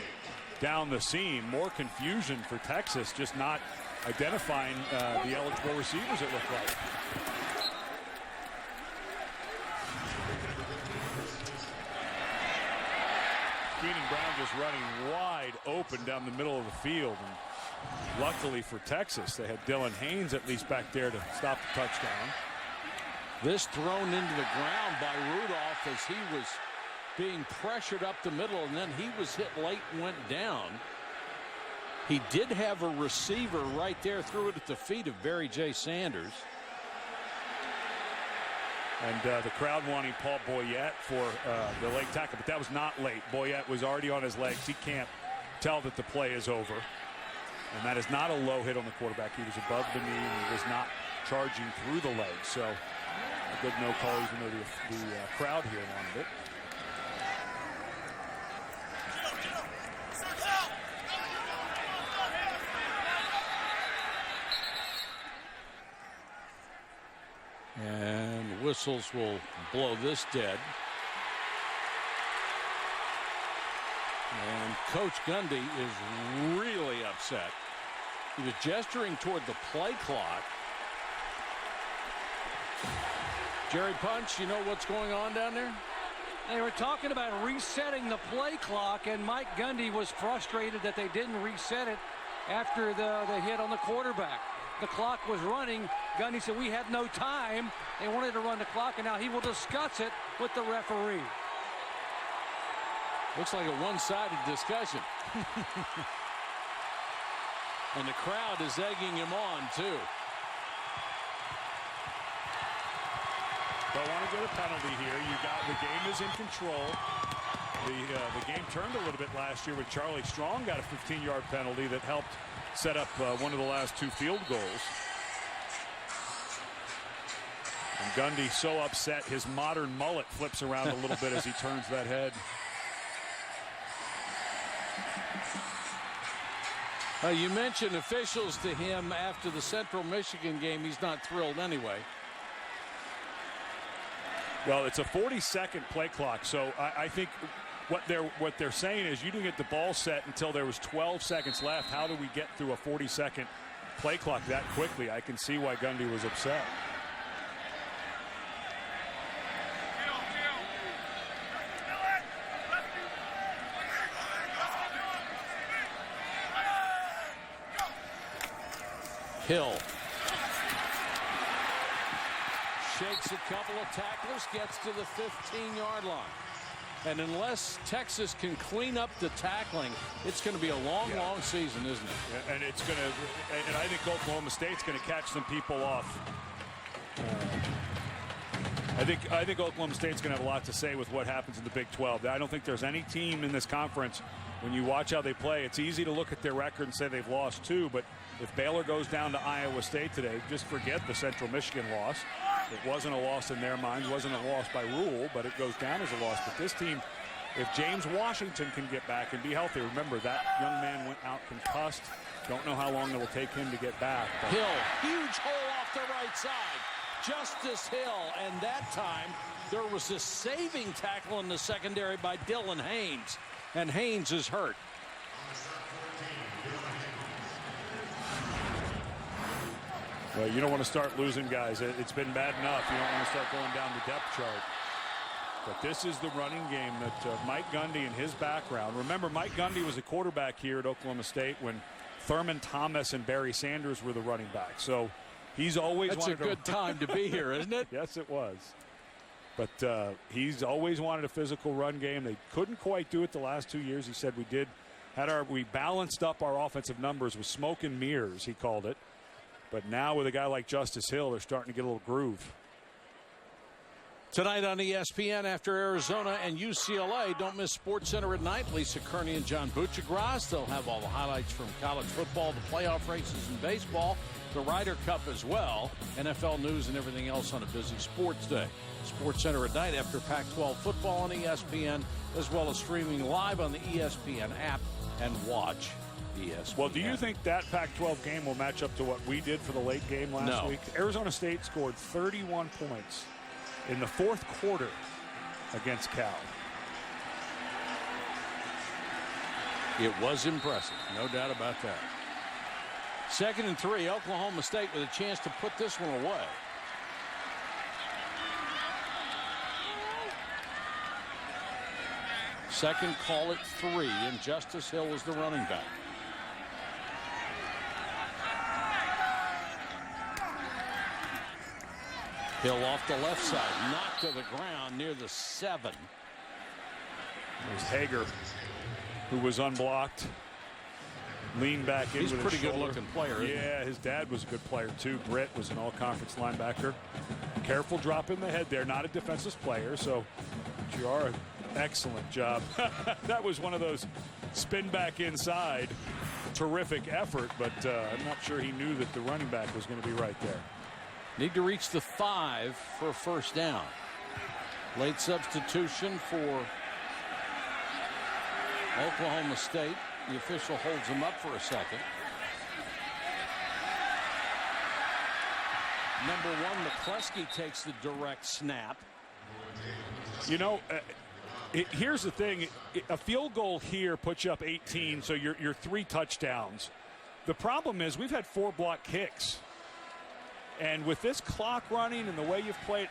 [SPEAKER 2] down the seam. More confusion for Texas, just not identifying the eligible receivers, it looked like. Keenan Brown just running wide open down the middle of the field. And luckily for Texas, they had Dylan Haynes at least back there to stop the touchdown.
[SPEAKER 1] This thrown into the ground by Rudolph as he was being pressured up the middle, and then he was hit late and went down. He did have a receiver right there, threw it at the feet of Barry J. Sanders.
[SPEAKER 2] And the crowd wanting Paul Boyette for the late tackle, but that was not late. Boyette was already on his legs. He can't tell that the play is over. And that is not a low hit on the quarterback. He was above the knee, and he was not charging through the legs. So a good no call, even though the crowd here wanted it.
[SPEAKER 1] And whistles will blow this dead. And Coach Gundy is really upset. He was gesturing toward the play clock. Jerry Punch, you know what's going on down there?
[SPEAKER 6] They were talking about resetting the play clock, and Mike Gundy was frustrated that they didn't reset it after the hit on the quarterback. The clock was running. Gundy said, we had no time. They wanted to run the clock, and now he will discuss it with the referee.
[SPEAKER 1] Looks like a one-sided discussion. And the crowd is egging him on, too.
[SPEAKER 2] Don't want to get a penalty here. The game is in control. The game turned a little bit last year when Charlie Strong got a 15-yard penalty that helped set up one of the last 2 field goals. And Gundy so upset his modern mullet flips around a little bit as he turns that head.
[SPEAKER 1] You mentioned officials to him after the Central Michigan game. He's not thrilled anyway.
[SPEAKER 2] Well, it's a 40-second play clock, so I think what they're saying is you didn't get the ball set until there was 12 seconds left. How do we get through a 40-second play clock that quickly? I can see why Gundy was upset.
[SPEAKER 1] Hill shakes a couple of tacklers, gets to the 15-yard line. And unless Texas can clean up the tackling, it's going to be a long season, isn't it?
[SPEAKER 2] And it's going to, and I think Oklahoma State's going to catch some people off. I think Oklahoma State's going to have a lot to say with what happens in the Big 12. I don't think there's any team in this conference, when you watch how they play, it's easy to look at their record and say they've lost 2, but if Baylor goes down to Iowa State today, just forget the Central Michigan loss. It wasn't a loss in their minds, wasn't a loss by rule, but it goes down as a loss. But this team, if James Washington can get back and be healthy, remember that young man went out concussed. Don't know how long it will take him to get back. But
[SPEAKER 1] Hill, huge hole off the right side. Justice Hill, and that time there was a saving tackle in the secondary by Dylan Haynes, and Haynes is hurt.
[SPEAKER 2] Well, you don't want to start losing guys. It's been bad enough. You don't want to start going down the depth chart. But this is the running game that Mike Gundy and his background. Remember, Mike Gundy was a quarterback here at Oklahoma State when Thurman Thomas and Barry Sanders were the running backs. So he's always
[SPEAKER 1] That's a good time to be here, isn't it?
[SPEAKER 2] Yes, it was. But he's always wanted a physical run game. They couldn't quite do it the last 2 years. He said we balanced up our offensive numbers with smoke and mirrors, he called it. But now with a guy like Justice Hill, they're starting to get a little groove.
[SPEAKER 1] Tonight on ESPN after Arizona and UCLA, don't miss SportsCenter at night. Lisa Kearney and John Buccigross. They'll have all the highlights from college football, the playoff races in baseball, the Ryder Cup as well, NFL news and everything else on a busy sports day. SportsCenter at night after Pac-12 football on ESPN, as well as streaming live on the ESPN app and watch ESPN.
[SPEAKER 2] Well, do you think that Pac-12 game will match up to what we did for the late game last week? Arizona State scored 31 points in the fourth quarter against Cal.
[SPEAKER 1] It was impressive, no doubt about that. 2nd and 3, Oklahoma State with a chance to put this one away. Second, call it 3, and Justice Hill is the running back. Hill off the left side, knocked to the ground near the 7.
[SPEAKER 2] There's Hager, who was unblocked. Leaned back in with his shoulder.
[SPEAKER 1] He's a pretty good-looking player, isn't he?
[SPEAKER 2] Yeah, his dad was a good player, too. Britt was an all-conference linebacker. Careful drop in the head there. Not a defensive player, so you are an excellent job. That was one of those spin back inside. Terrific effort, but I'm not sure he knew that the running back was going to be right there.
[SPEAKER 1] Need to reach the 5 for a first down. Late substitution for Oklahoma State. The official holds him up for a second. Number 1, McCluskey takes the direct snap.
[SPEAKER 2] You know, here's the thing. A field goal here puts you up 18, so you're 3 touchdowns. The problem is we've had 4 block kicks. And with this clock running and the way you've played,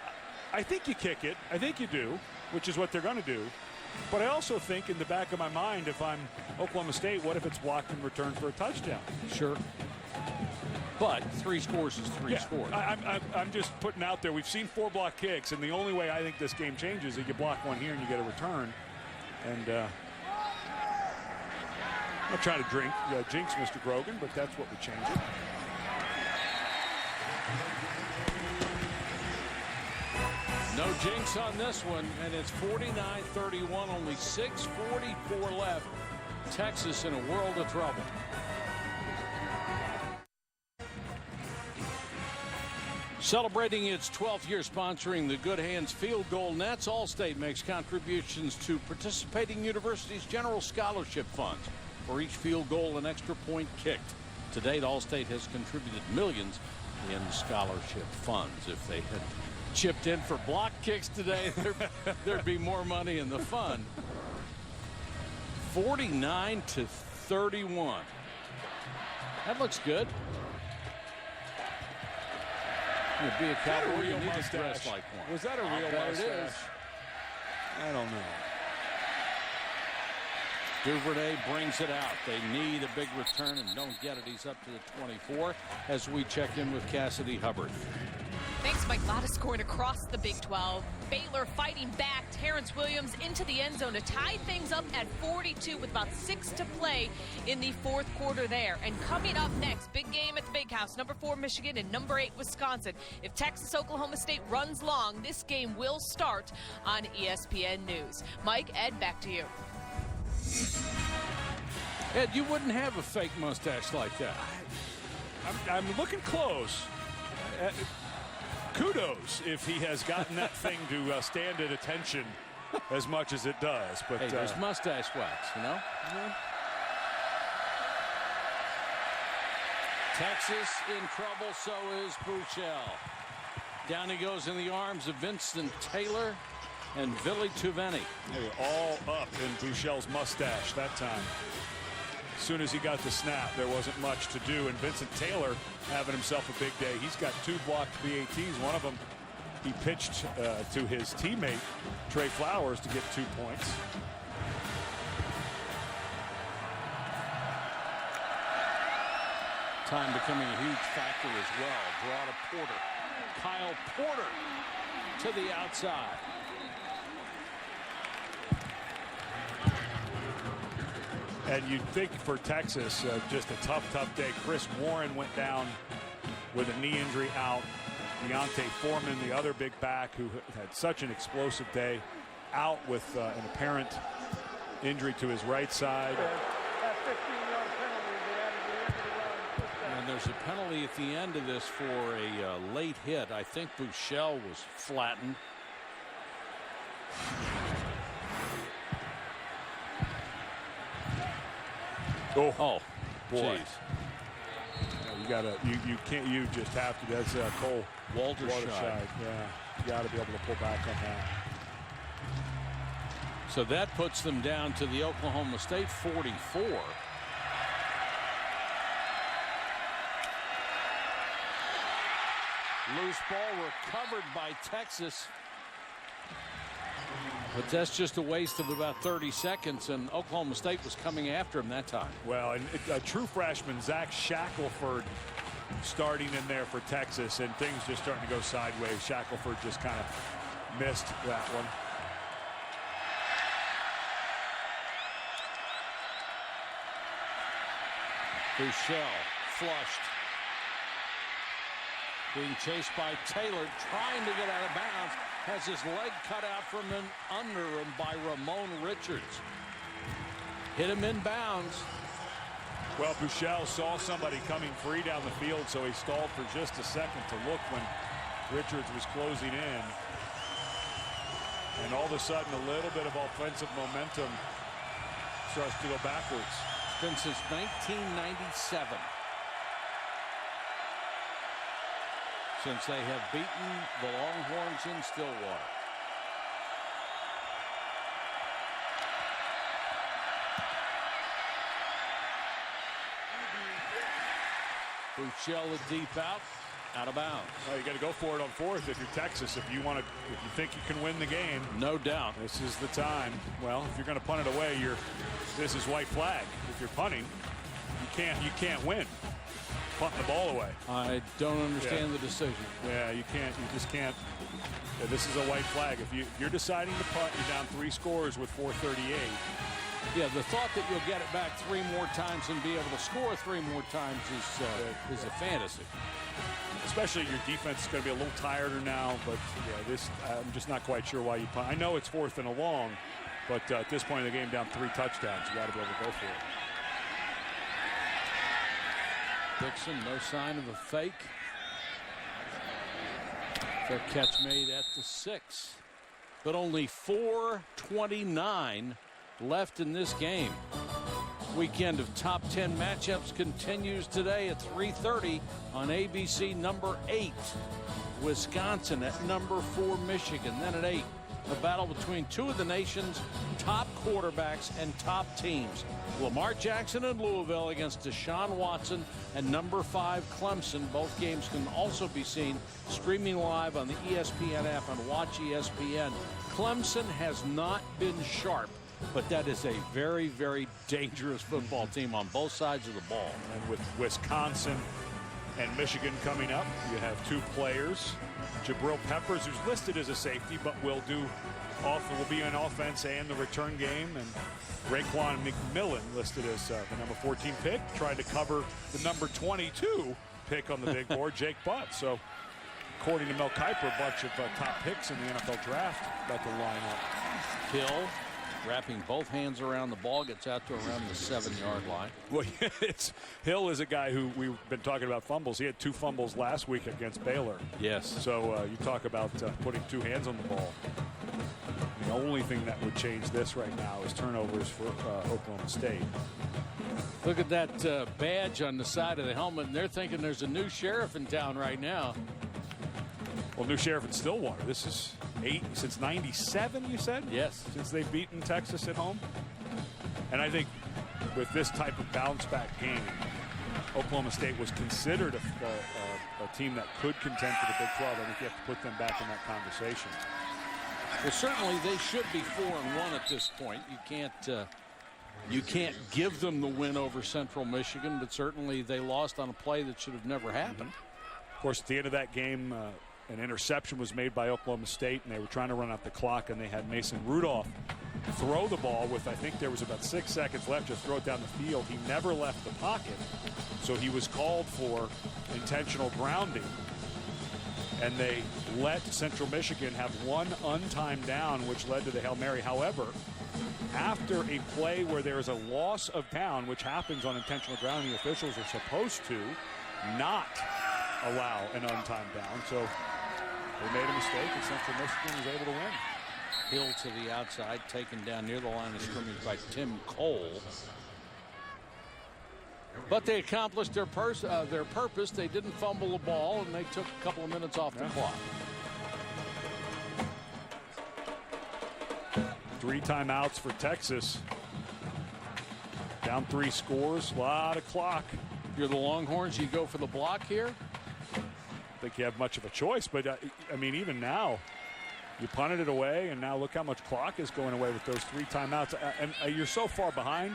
[SPEAKER 2] I think you kick it. I think you do, which is what they're going to do. But I also think in the back of my mind, if I'm Oklahoma State, what if it's blocked and returned for a touchdown?
[SPEAKER 1] Sure. But 3 scores is 3 scores.
[SPEAKER 2] I'm just putting out there, we've seen 4 block kicks, and the only way I think this game changes is you block one here and you get a return. And I'm not trying to jinx Mr. Grogan, but that's what would change it.
[SPEAKER 1] No jinx on this one, and it's 49-31, only 6:44 left. Texas in a world of trouble. Celebrating its 12th year sponsoring the Good Hands Field Goal Nets, Allstate makes contributions to participating universities' general scholarship funds for each field goal and extra point kicked. To date, Allstate has contributed millions in scholarship funds. If they had chipped in for block kicks today, there'd be more money in the fund. 49-31. That looks good. You'd be a Cowboy, you need to dress like one.
[SPEAKER 2] Was that a real mustache? I don't know.
[SPEAKER 1] Duvernay brings it out. They need a big return and don't get it. He's up to the 24 as we check in with Cassidy Hubbard.
[SPEAKER 5] Thanks, Mike. Lotta scoring across the Big 12. Baylor fighting back. Terrence Williams into the end zone to tie things up at 42 with about 6 to play in the 4th quarter there. And coming up next, big game at the Big House. Number 4 Michigan and number 8 Wisconsin. If Texas Oklahoma State runs long, this game will start on ESPN News. Mike, Ed, back to you.
[SPEAKER 1] Ed, you wouldn't have a fake mustache like that.
[SPEAKER 2] I'm looking close. Kudos if he has gotten that thing to stand at attention as much as it does. But
[SPEAKER 1] hey, there's mustache wax, you know? Texas in trouble, so is Buechele. Down he goes in the arms of Vincent Taylor and Billy Tuveni.
[SPEAKER 2] They were all up in Buechele's mustache that time. As soon as he got the snap, there wasn't much to do, and Vincent Taylor having himself a big day. He's got 2 blocked PATs. One of them he pitched to his teammate, Trey Flowers, to get 2 points.
[SPEAKER 1] Time becoming a huge factor as well. Draw to Porter. Kyle Porter to the outside.
[SPEAKER 2] And you'd think for Texas, just a tough day. Chris Warren went down with a knee injury out. Deontay Foreman, the other big back who had such an explosive day, out with an apparent injury to his right side.
[SPEAKER 1] And there's a penalty at the end of this for a late hit. I think Buechele was flattened. Oh
[SPEAKER 2] boy.
[SPEAKER 1] Geez.
[SPEAKER 2] You gotta, you can't, you just have to. That's Cole
[SPEAKER 1] Walterscheid.
[SPEAKER 2] Yeah, you gotta be able to pull back on that.
[SPEAKER 1] So that puts them down to the Oklahoma State 44. Loose ball recovered by Texas. But that's just a waste of about 30 seconds, and Oklahoma State was coming after him that time.
[SPEAKER 2] Well, and a true freshman, Zach Shackelford, starting in there for Texas, and things just starting to go sideways. Shackelford just kind of missed that one.
[SPEAKER 1] Buechele flushed. Being chased by Taylor, trying to get out of bounds. Has his leg cut out from under him by Ramon Richards. Hit him in bounds.
[SPEAKER 2] Well, Buechele saw somebody coming free down the field, so he stalled for just a second to look when Richards was closing in. And all of a sudden, a little bit of offensive momentum starts to go backwards.
[SPEAKER 1] It's been since 1997 since they have beaten the Longhorns in Stillwater. Buechele deep out of bounds.
[SPEAKER 2] Well, you got to go for it on fourth if you're Texas. If you think you can win the game,
[SPEAKER 1] no doubt,
[SPEAKER 2] this is the time. Well, if you're going to punt it away, this is white flag. If you're punting, you can't win. Punting the ball away.
[SPEAKER 1] I don't understand the decision.
[SPEAKER 2] Yeah, you can't. You just can't. Yeah, this is a white flag. If you're deciding to punt, you're down 3 scores with 4:38.
[SPEAKER 1] Yeah, the thought that you'll get it back 3 more times and be able to score 3 more times is a fantasy.
[SPEAKER 2] Especially your defense is going to be a little tireder now, but yeah, I'm just not quite sure why you punt. I know it's 4th and a long, but at this point in the game, down 3 touchdowns, you got to be able to go for it.
[SPEAKER 1] Dixon, no sign of a fake. Fair catch made at the 6, but only 4:29 left in this game. Weekend of top 10 matchups continues today at 3:30 on ABC. Number 8, Wisconsin at number 4, Michigan. Then at 8, a battle between 2 of the nation's top quarterbacks and top teams. Lamar Jackson and Louisville against Deshaun Watson and number 5, Clemson. Both games can also be seen streaming live on the ESPN app and Watch ESPN. Clemson has not been sharp, but that is a very, very dangerous football team on both sides of the ball.
[SPEAKER 2] And with Wisconsin and Michigan coming up, you have 2 players. Jabril Peppers, who's listed as a safety, but will be in offense and the return game. And Raekwon McMillan listed as the number 14 pick, tried to cover the number 22 pick on the big board, Jake Butt. So according to Mel Kiper, a bunch of top picks in the NFL draft about to line up.
[SPEAKER 1] Hill wrapping both hands around the ball, gets out to around the 7-yard line.
[SPEAKER 2] Well, Hill is a guy who we've been talking about fumbles. He had 2 fumbles last week against Baylor.
[SPEAKER 1] Yes.
[SPEAKER 2] So you talk about putting 2 hands on the ball. The only thing that would change this right now is turnovers for Oklahoma State.
[SPEAKER 1] Look at that badge on the side of the helmet, and they're thinking there's a new sheriff in town right now.
[SPEAKER 2] Well, new sheriff in Stillwater. This is 8 since 97, you said?
[SPEAKER 1] Yes.
[SPEAKER 2] Since they've beaten Texas at home. And I think with this type of bounce-back game, Oklahoma State was considered a team that could contend for the Big 12. I think you have to put them back in that conversation.
[SPEAKER 1] Well, certainly they should be 4-1 at this point. You can't give them the win over Central Michigan, but certainly they lost on a play that should have never happened.
[SPEAKER 2] Of course, at the end of that game, an interception was made by Oklahoma State, and they were trying to run out the clock, and they had Mason Rudolph throw the ball with, I think there was about 6 seconds left, just throw it down the field. He never left the pocket, so he was called for intentional grounding. And they let Central Michigan have 1 untimed down, which led to the Hail Mary. However, after a play where there is a loss of down, which happens on intentional grounding, the officials are supposed to not allow an untimed down. So they made a mistake, and Central Michigan was able to win.
[SPEAKER 1] Hill to the outside, taken down near the line of scrimmage by Tim Cole. But they accomplished their purpose. They didn't fumble the ball, and they took a couple of minutes off the clock.
[SPEAKER 2] 3 timeouts for Texas. Down 3 scores, a lot of clock.
[SPEAKER 1] You're the Longhorns, you go for the block here?
[SPEAKER 2] I don't think you have much of a choice, but I mean, even now, you punted it away, and now look how much clock is going away with those 3 timeouts. And you're so far behind.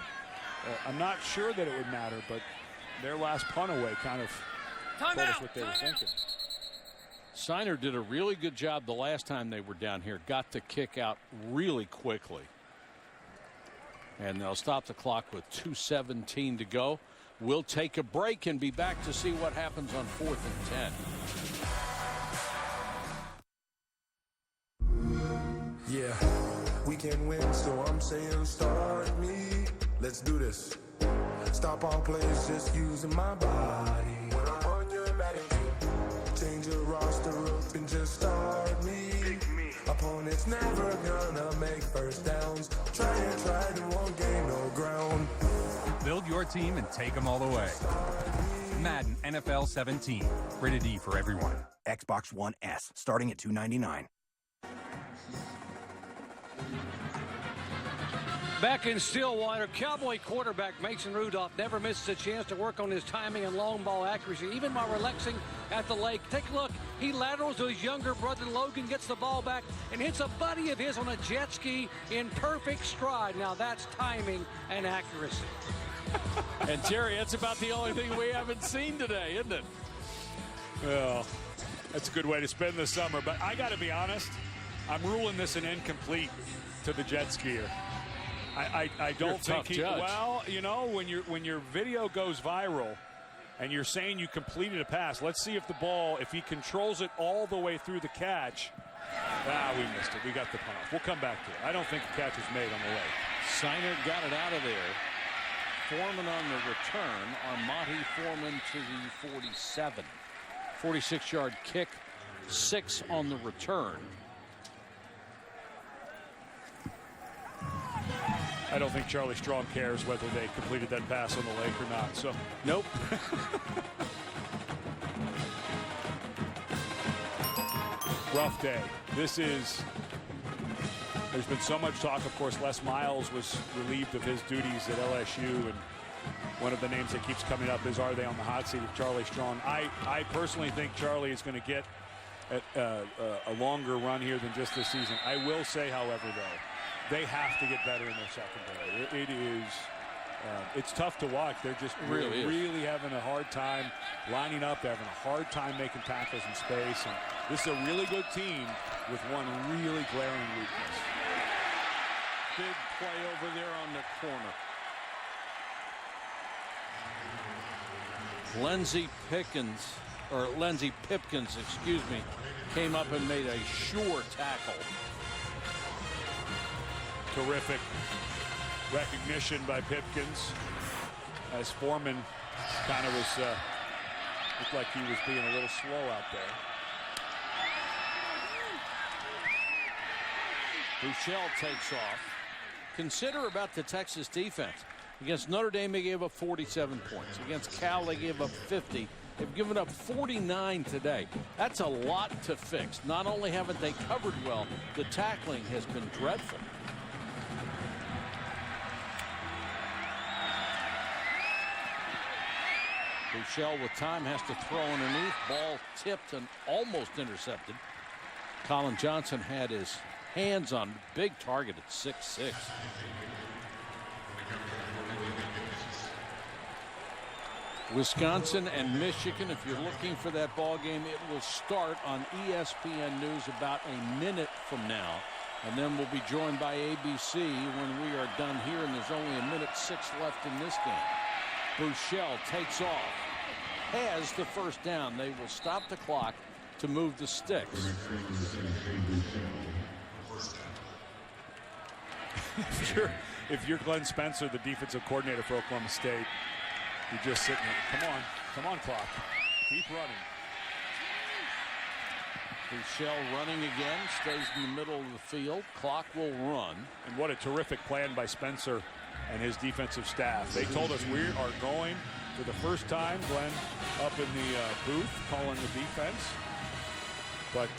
[SPEAKER 2] I'm not sure that it would matter, but their last punt away kind of told us what they were thinking.
[SPEAKER 1] Siner did a really good job the last time they were down here. Got the kick out really quickly. And they'll stop the clock with 2:17 to go. We'll take a break and be back to see what happens on 4th and 10.
[SPEAKER 11] Yeah, we can win, so I'm saying start me. Let's do this. Stop all plays, just using my body. When I'm on your Madden team, change your roster up and just start me. Opponents never gonna make first downs. Try and won't gain no ground.
[SPEAKER 12] Build your team and take them all the way. Madden NFL 17. Rated E for everyone.
[SPEAKER 13] Xbox One S, starting at $299.
[SPEAKER 6] Back in Stillwater, Cowboy quarterback Mason Rudolph never misses a chance to work on his timing and long ball accuracy, even while relaxing at the lake. Take a look. He laterals to his younger brother Logan, gets the ball back, and hits a buddy of his on a jet ski in perfect stride. Now that's timing and accuracy.
[SPEAKER 1] And Jerry, that's about the only thing we haven't seen today, isn't it?
[SPEAKER 2] Well, that's a good way to spend the summer. But I got to be honest, I'm ruling this an incomplete to the jet skier. I don't think he.
[SPEAKER 1] Judge.
[SPEAKER 2] Well, you know, when your video goes viral, and you're saying you completed a pass, let's see if the ball, if he controls it all the way through the catch. We missed it. We got the punt off. We'll come back to it. I don't think the catch was made on the lake.
[SPEAKER 1] Siner got it out of there. Foreman on the return. Armati Foreman to the 47. 46-yard kick. 6 on the return.
[SPEAKER 2] I don't think Charlie Strong cares whether they completed that pass on the lake or not. So
[SPEAKER 1] nope.
[SPEAKER 2] Rough day. There's been so much talk. Of course, Les Miles was relieved of his duties at LSU, and one of the names that keeps coming up is, are they on the hot seat of Charlie Strong? I personally think Charlie is going to get a longer run here than just this season. I will say, however, though, they have to get better in their secondary. It's tough to watch. They're just really having a hard time lining up. They're having a hard time making tackles in space. And this is a really good team with one really glaring weakness.
[SPEAKER 1] Big play over there on the corner. Lindsey Pipkins, came up and made a sure tackle.
[SPEAKER 2] Terrific recognition by Pipkins as Foreman kind of was looked like he was being a little slow out there.
[SPEAKER 1] Buechele takes off. Consider about the Texas defense. Against Notre Dame, they gave up 47 points. Against Cal, they gave up 50. They've given up 49 today. That's a lot to fix. Not only haven't they covered well, the tackling has been dreadful. Buechele with time has to throw underneath. Ball tipped and almost intercepted. Colin Johnson had his hands on big target at 6'6". Wisconsin and Michigan, if you're looking for that ball game, it will start on ESPN News about a minute from now. And then we'll be joined by ABC when we are done here, and there's only 1:06 left in this game. Buechele takes off, has the first down. They will stop the clock to move the sticks.
[SPEAKER 2] If you're Glenn Spencer, the defensive coordinator for Oklahoma State, you're just sitting there. Come on, clock. Keep running.
[SPEAKER 1] Buechele running again, stays in the middle of the field. Clock will run.
[SPEAKER 2] And what a terrific plan by Spencer and his defensive staff. They told us we are going for the first time, Glenn, up in the booth calling the defense. But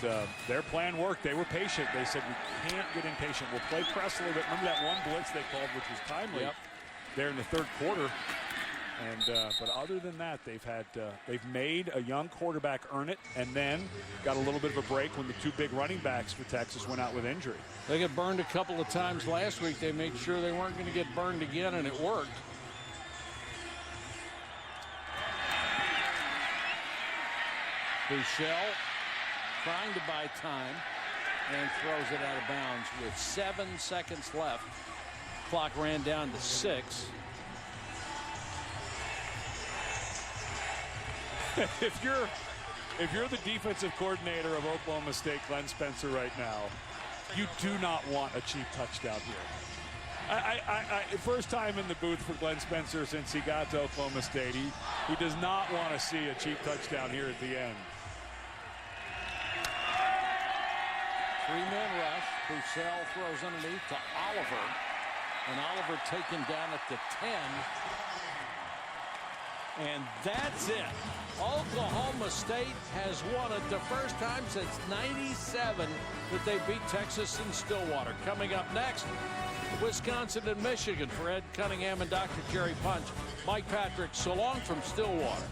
[SPEAKER 2] their plan worked. They were patient. They said, we can't get impatient. We'll play press a little bit. Remember that one blitz they called, which was timely there in the third quarter. And but other than that, they've made a young quarterback earn it, and then got a little bit of a break when the two big running backs for Texas went out with injury.
[SPEAKER 1] They got burned a couple of times last week. They made sure they weren't going to get burned again, and it worked. Buechele trying to buy time and throws it out of bounds with 7 seconds left. Clock ran down to 6.
[SPEAKER 2] If you're the defensive coordinator of Oklahoma State, Glenn Spencer, right now, you do not want a cheap touchdown here. First time in the booth for Glenn Spencer since he got to Oklahoma State. He does not want to see a cheap touchdown here at the end.
[SPEAKER 1] Three-man rush. Broussel throws underneath to Oliver. And Oliver taken down at the 10. And that's it. Oklahoma State has won it the first time since '97 that they beat Texas in Stillwater. Coming up next, Wisconsin and Michigan. For Ed Cunningham and Dr. Jerry Punch, Mike Patrick, so long from Stillwater.